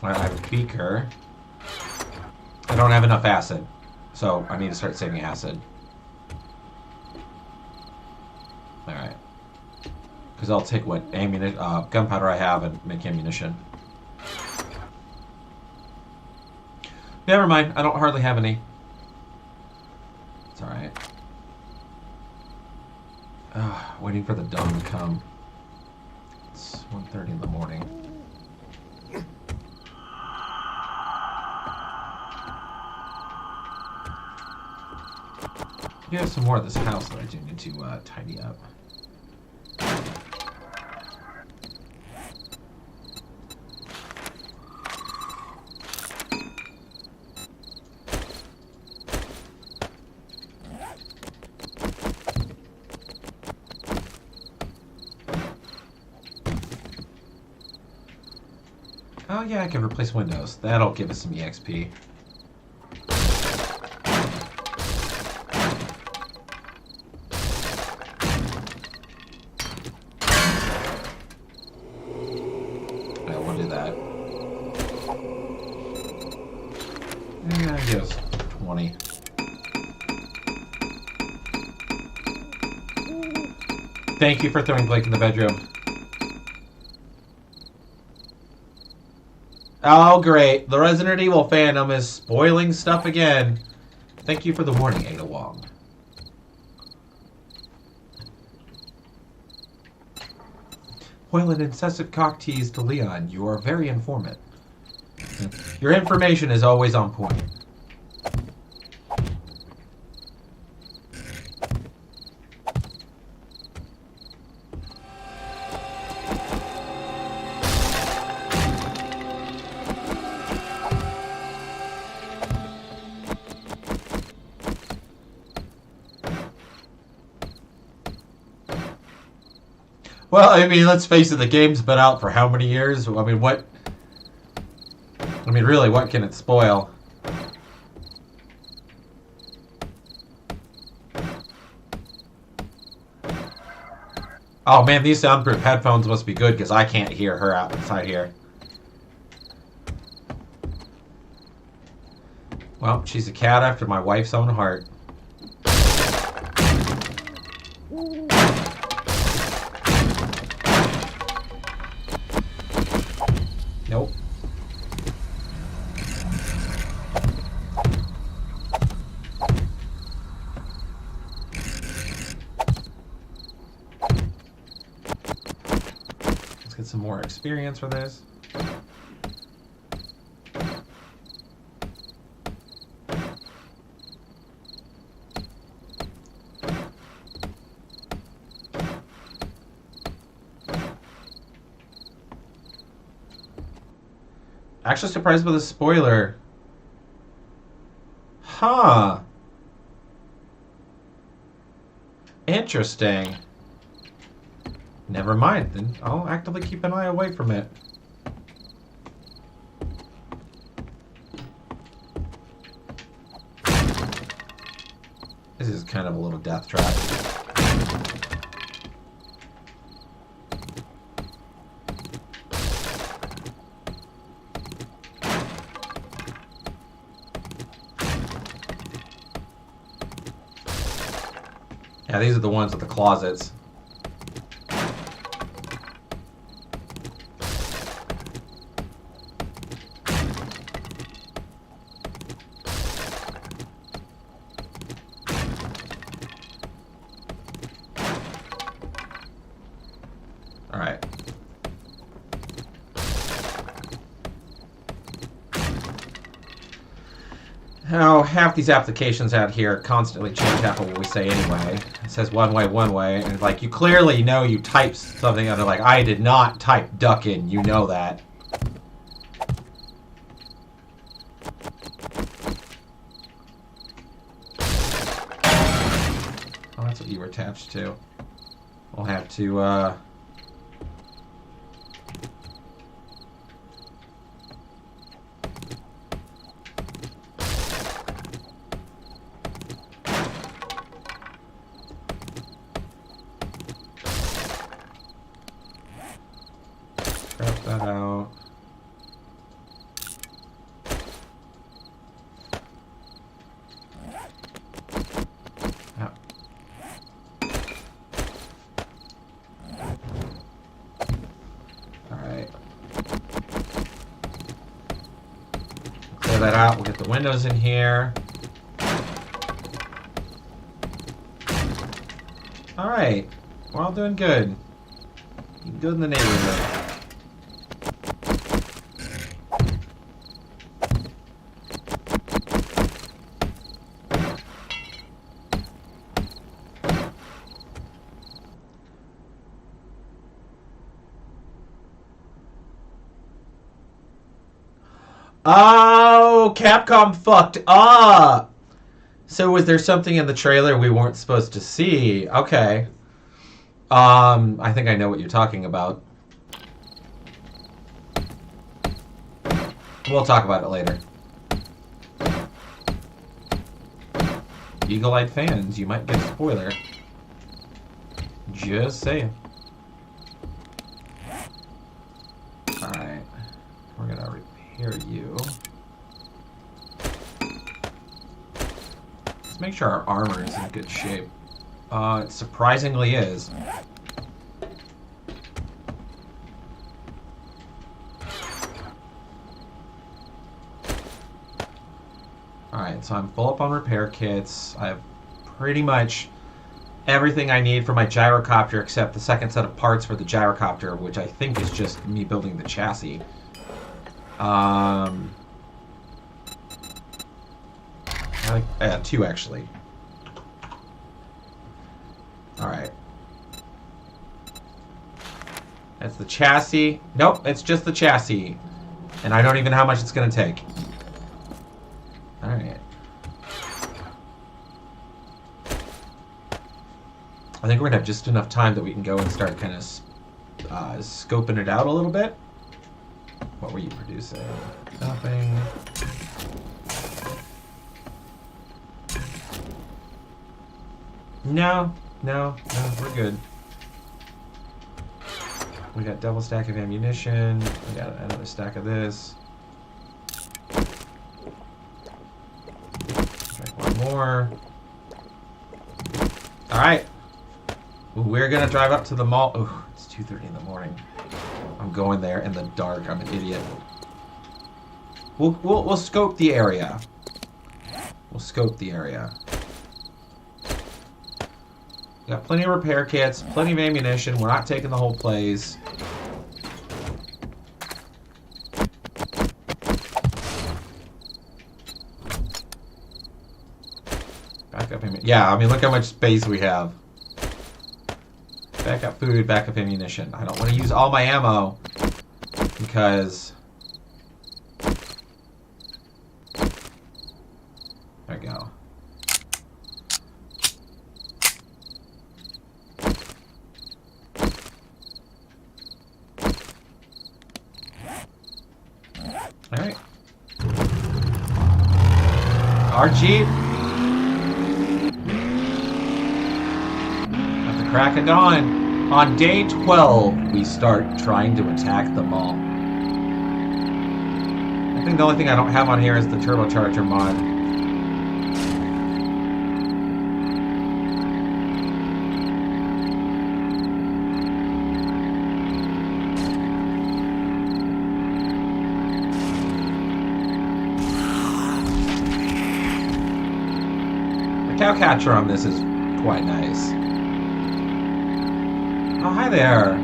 have a beaker. I don't have enough acid, so I need to start saving acid. Alright. Because I'll take what gunpowder I have and make ammunition. Never mind, I don't hardly have any. It's alright. Waiting for the dawn to come. It's 1:30 in the morning. We have some more of this house that I do need to tidy up. Oh yeah, I can replace windows. That'll give us some EXP. Yeah, we'll do that. Yeah, I guess 20. Thank you for throwing Blake in the bedroom. Oh, great. The Resident Evil fandom is spoiling stuff again. Thank you for the warning, Ada Wong. While an incessant cock tease to Leon, you are very informant. Your information is always on point. Well, I mean, let's face it, the game's been out for how many years? I mean, what... I mean, really, what can it spoil? Oh, man, these soundproof headphones must be good, because I can't hear her outside here. Well, she's a cat after my wife's own heart. Nope. Let's get some more experience for this. Actually surprised by the spoiler. Huh. Interesting. Never mind, then I'll actively keep an eye away from it. This is kind of a little death trap. Yeah, these are the ones with the closets. Oh, half these applications out here constantly change half of what we say anyway. It says one way, and like, you clearly know you typed something, and they're like, I did not type duck in, you know that. Oh, that's what you were attached to. We'll have to, scrap that out. That out. We'll get the windows in here. Alright. We're all doing good. Good in the neighborhood. Oh, Capcom fucked up. So was there something in the trailer we weren't supposed to see? Okay. I think I know what you're talking about. We'll talk about it later. Eagle-eyed fans, you might get a spoiler. Just saying. Alright. We're gonna repair you. Let's make sure our armor is in good shape. It surprisingly is. Alright, so I'm full up on repair kits. I have pretty much everything I need for my gyrocopter except the second set of parts for the gyrocopter, which I think is just me building the chassis. Two actually. Alright. That's the chassis. Nope, it's just the chassis. And I don't even know how much it's going to take. Alright. I think we're going to have just enough time that we can go and start kind of scoping it out a little bit. What were you producing? Nothing. No, we're good. We got double stack of ammunition. We got another stack of this. Drink one more. Alright. We're gonna drive up to the mall. Oh, it's 2:30 in the morning. I'm going there in the dark. I'm an idiot. We'll scope the area. We'll scope the area. Got plenty of repair kits, plenty of ammunition. We're not taking the whole place. Backup ammunition. Yeah, I mean, look how much space we have. Backup food, backup ammunition. I don't want to use all my ammo because... There we go. Alright. Our Jeep. At the crack of dawn. On day 12, we start trying to attack the mall. I think the only thing I don't have on here is the turbocharger mod. Cow catcher on this is quite nice. Oh, hi there.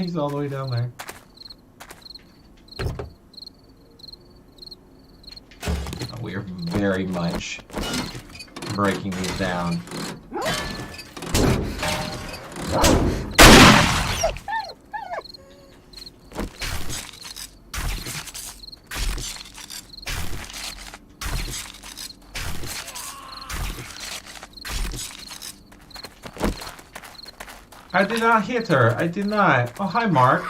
He's all the way down there. We are very much breaking these down. I did not hit her. I did not. Oh, hi, Mark.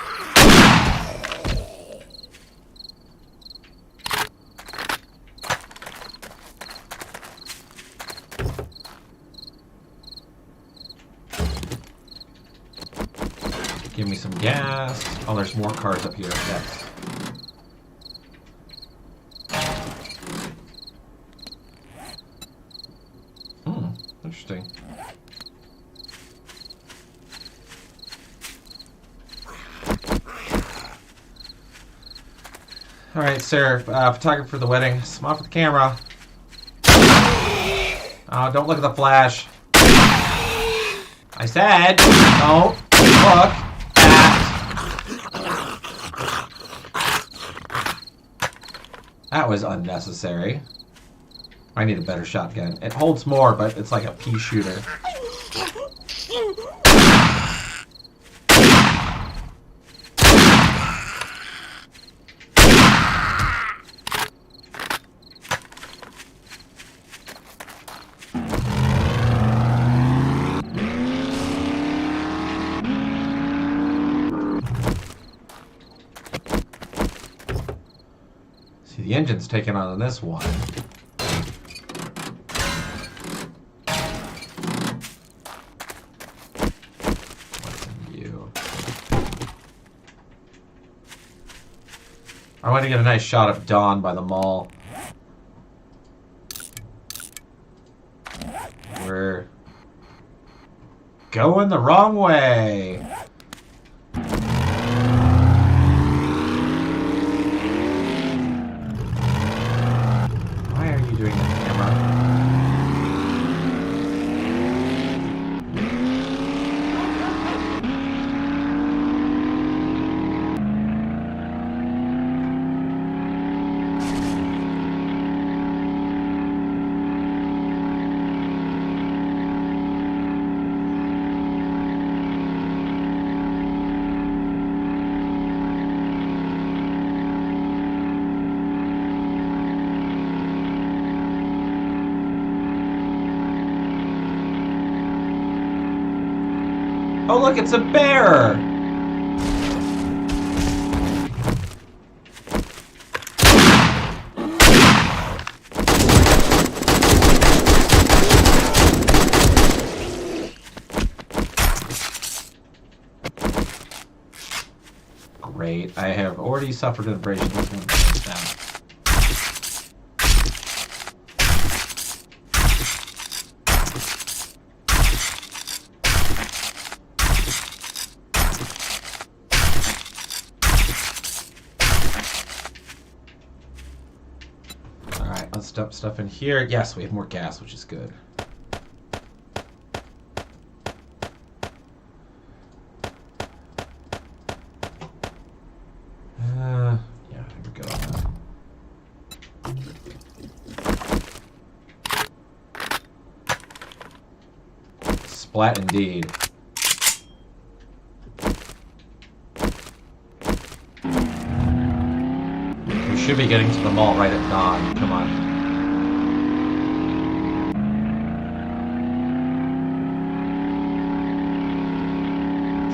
Give me some gas. Oh, there's more cars up here. Yes. Interesting. All right, Sarah, photographer for the wedding. Smile for the camera. Oh, don't look at the flash. I said, don't look at. That was unnecessary. I need a better shotgun. It holds more, but it's like a pea shooter. See, the engine's taken on this one. I want to get a nice shot of Dawn by the mall. We're going the wrong way. Why are you doing that, camera? Oh, look, it's a bear! Great. I have already suffered an abrasion. This one goes down. Let's dump stuff in here. Yes, we have more gas, which is good. Yeah, we're good on that. Splat indeed. We should be getting to the mall right at dawn. Come on.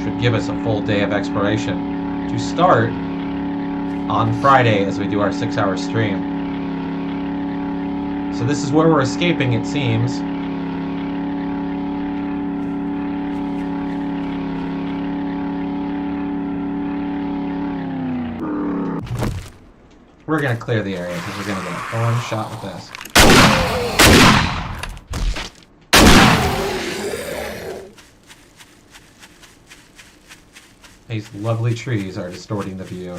Should give us a full day of exploration to start on Friday as we do our 6-hour stream. So this is where we're escaping, it seems. We're gonna clear the area because we're gonna get one shot with this. These lovely trees are distorting the view.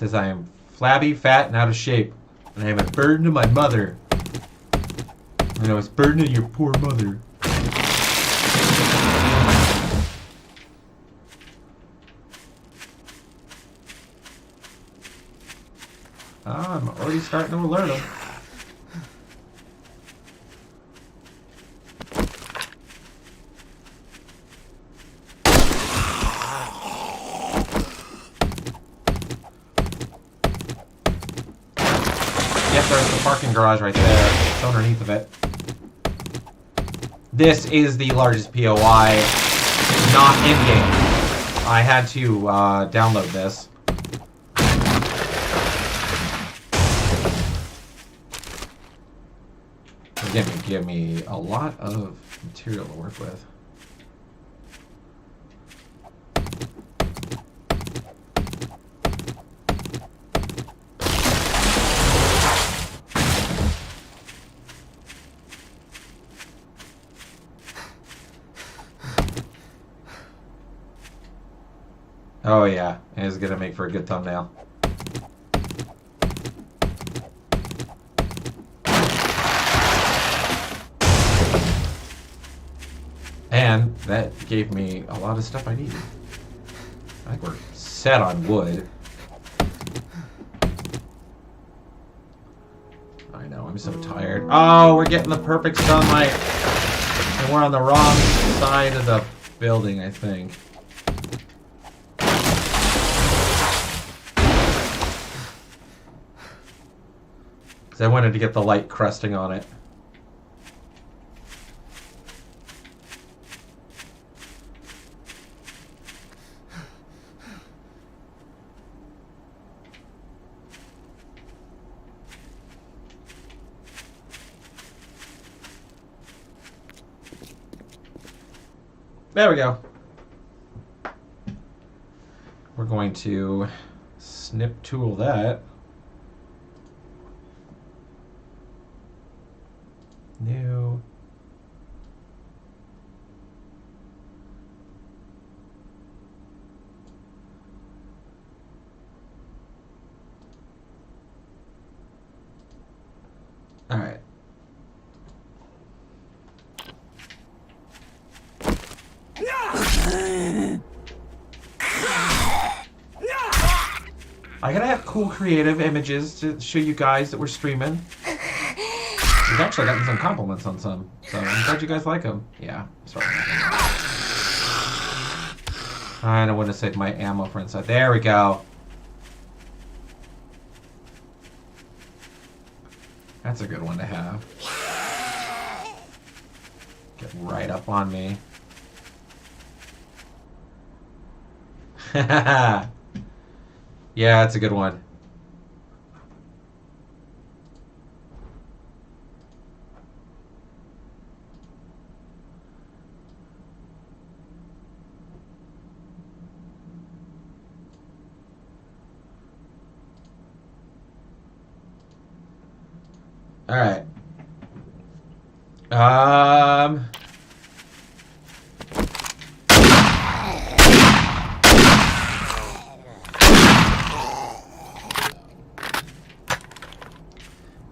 says I am flabby, fat, and out of shape, and I am a burden to my mother. And I was burdening your poor mother. I'm already starting to alert him. Yep, there's the parking garage right there. It's underneath of it. This is the largest POI, not in-game. I had to download this. It's give me a lot of material to work with. Oh yeah, it's gonna make for a good thumbnail. And that gave me a lot of stuff I needed. I think we're set on wood. I know, I'm so tired. Oh, we're getting the perfect sunlight. And we're on the wrong side of the building, I think. Because I wanted to get the light crusting on it. There we go. We're going to snip tool that. New. All right. I gotta have cool creative images to show you guys that we're streaming. We've actually gotten some compliments on some, so I'm glad you guys like them. Yeah, sorry. I don't want to save my ammo for inside. There we go. That's a good one to have. Get right up on me. Yeah, that's a good one. All right.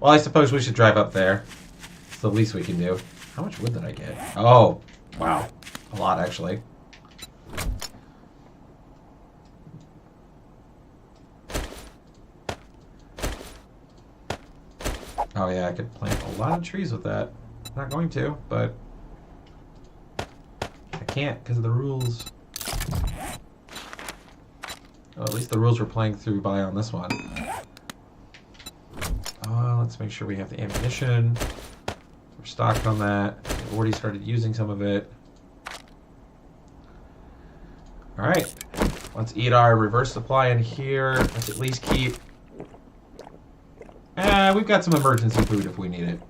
Well, I suppose we should drive up there. It's the least we can do. How much wood did I get? Oh, wow. A lot, actually. Oh, yeah, I could plant a lot of trees with that. I'm not going to, but I can't because of the rules. Well, at least the rules we're playing through by on this one. Let's make sure we have the ammunition. We're stocked on that. We've already started using some of it. Alright. Let's eat our reverse supply in here. Let's at least keep... we've got some emergency food if we need it.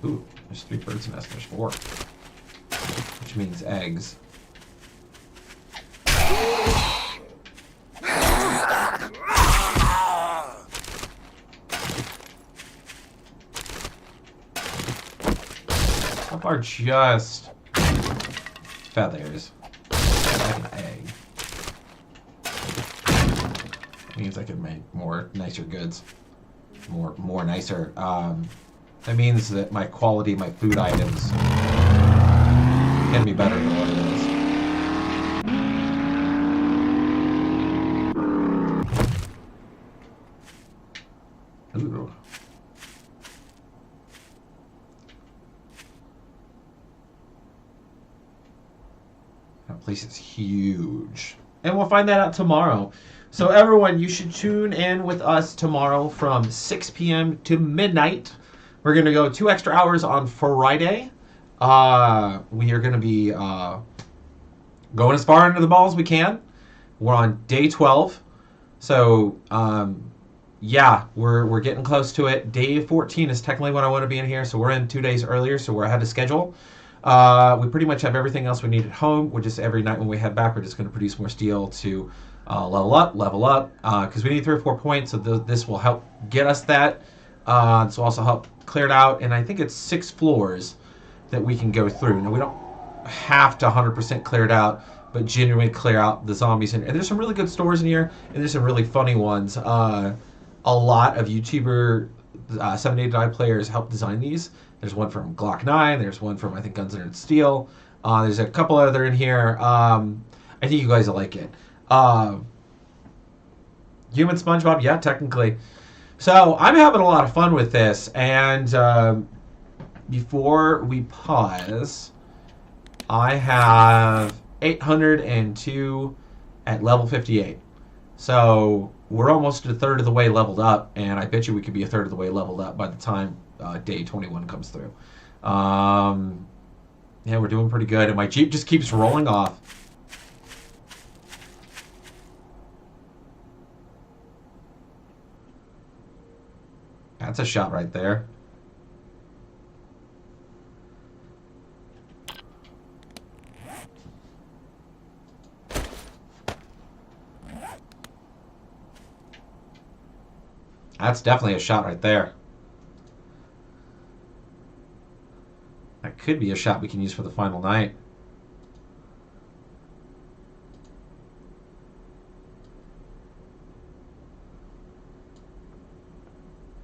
Ooh, there's 3 birds' nests. There's 4. Which means eggs. are just feathers. Like an egg. Means I can make more nicer goods. More nicer. That means that my quality, my food items can be better than what it is. Ooh. That place is huge. And we'll find that out tomorrow. So everyone, you should tune in with us tomorrow from 6 p.m. to midnight. We're going to go 2 extra hours on Friday. We are going to be going as far into the ball as we can. We're on day 12. So, yeah, we're getting close to it. Day 14 is technically when I want to be in here. So we're in 2 days earlier, so we're ahead of schedule. We pretty much have everything else we need at home. We're just every night when we head back, we're just going to produce more steel to level up, because we need 3 or 4 points. So this will help get us that. This will also help clear it out, and I think it's 6 floors that we can go through. Now we don't have to 100% clear it out, but genuinely clear out the zombies. And there's some really good stores in here, and there's some really funny ones. A lot of YouTuber 7Days2Die players help design these. There's one from Glock 9. There's one from, I think, Guns N' Steel. There's a couple other in here. I think you guys will like it. Human SpongeBob, yeah, technically. So I'm having a lot of fun with this. And before we pause, I have 802 at level 58. So we're almost a third of the way leveled up, and I bet you we could be a third of the way leveled up by the time day 21 comes through. Yeah, we're doing pretty good, and my Jeep just keeps rolling off. That's a shot right there. That's definitely a shot right there. That could be a shot we can use for the final night.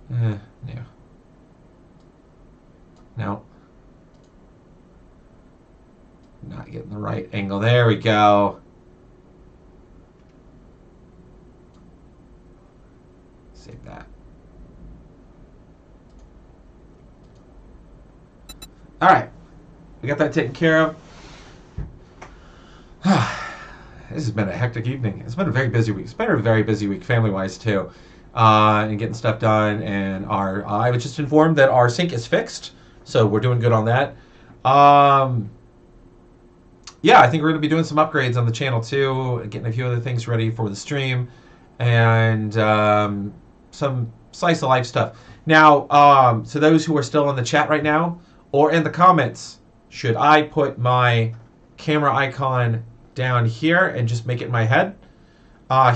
No. No. Not getting the right angle. There we go. Save that. All right. We got that taken care of. This has been a hectic evening. It's been a very busy week. It's been a very busy week family-wise, too. And getting stuff done. And I was just informed that our sink is fixed. So we're doing good on that. Yeah, I think we're going to be doing some upgrades on the channel, too. Getting a few other things ready for the stream. And some slice of life stuff. Now, to those who are still in the chat right now, or in the comments, should I put my camera icon down here and just make it in my head?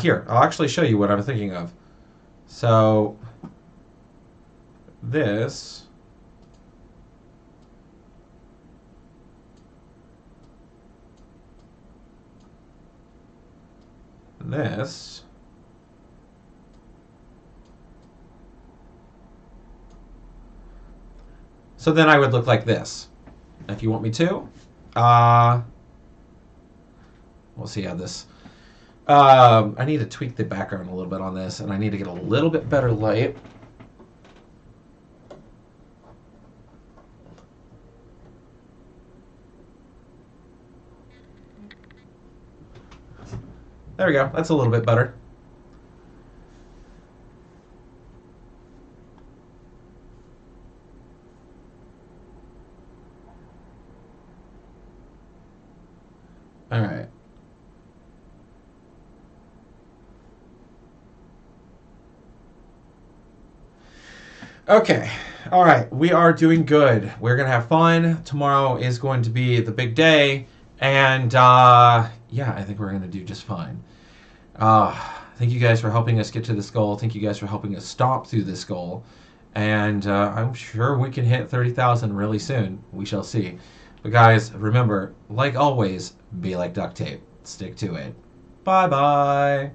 Here, I'll actually show you what I'm thinking of. So, this. This. So then I would look like this, if you want me to. We'll see how this... I need to tweak the background a little bit on this, and I need to get a little bit better light. There we go. That's a little bit better. All right. Okay. All right. We are doing good. We're going to have fun. Tomorrow is going to be the big day. And, yeah, I think we're going to do just fine. Thank you guys for helping us get to this goal. Thank you guys for helping us stomp through this goal. and I'm sure we can hit 30,000 really soon. We shall see. But guys, remember, like always, be like duct tape. Stick to it. Bye bye.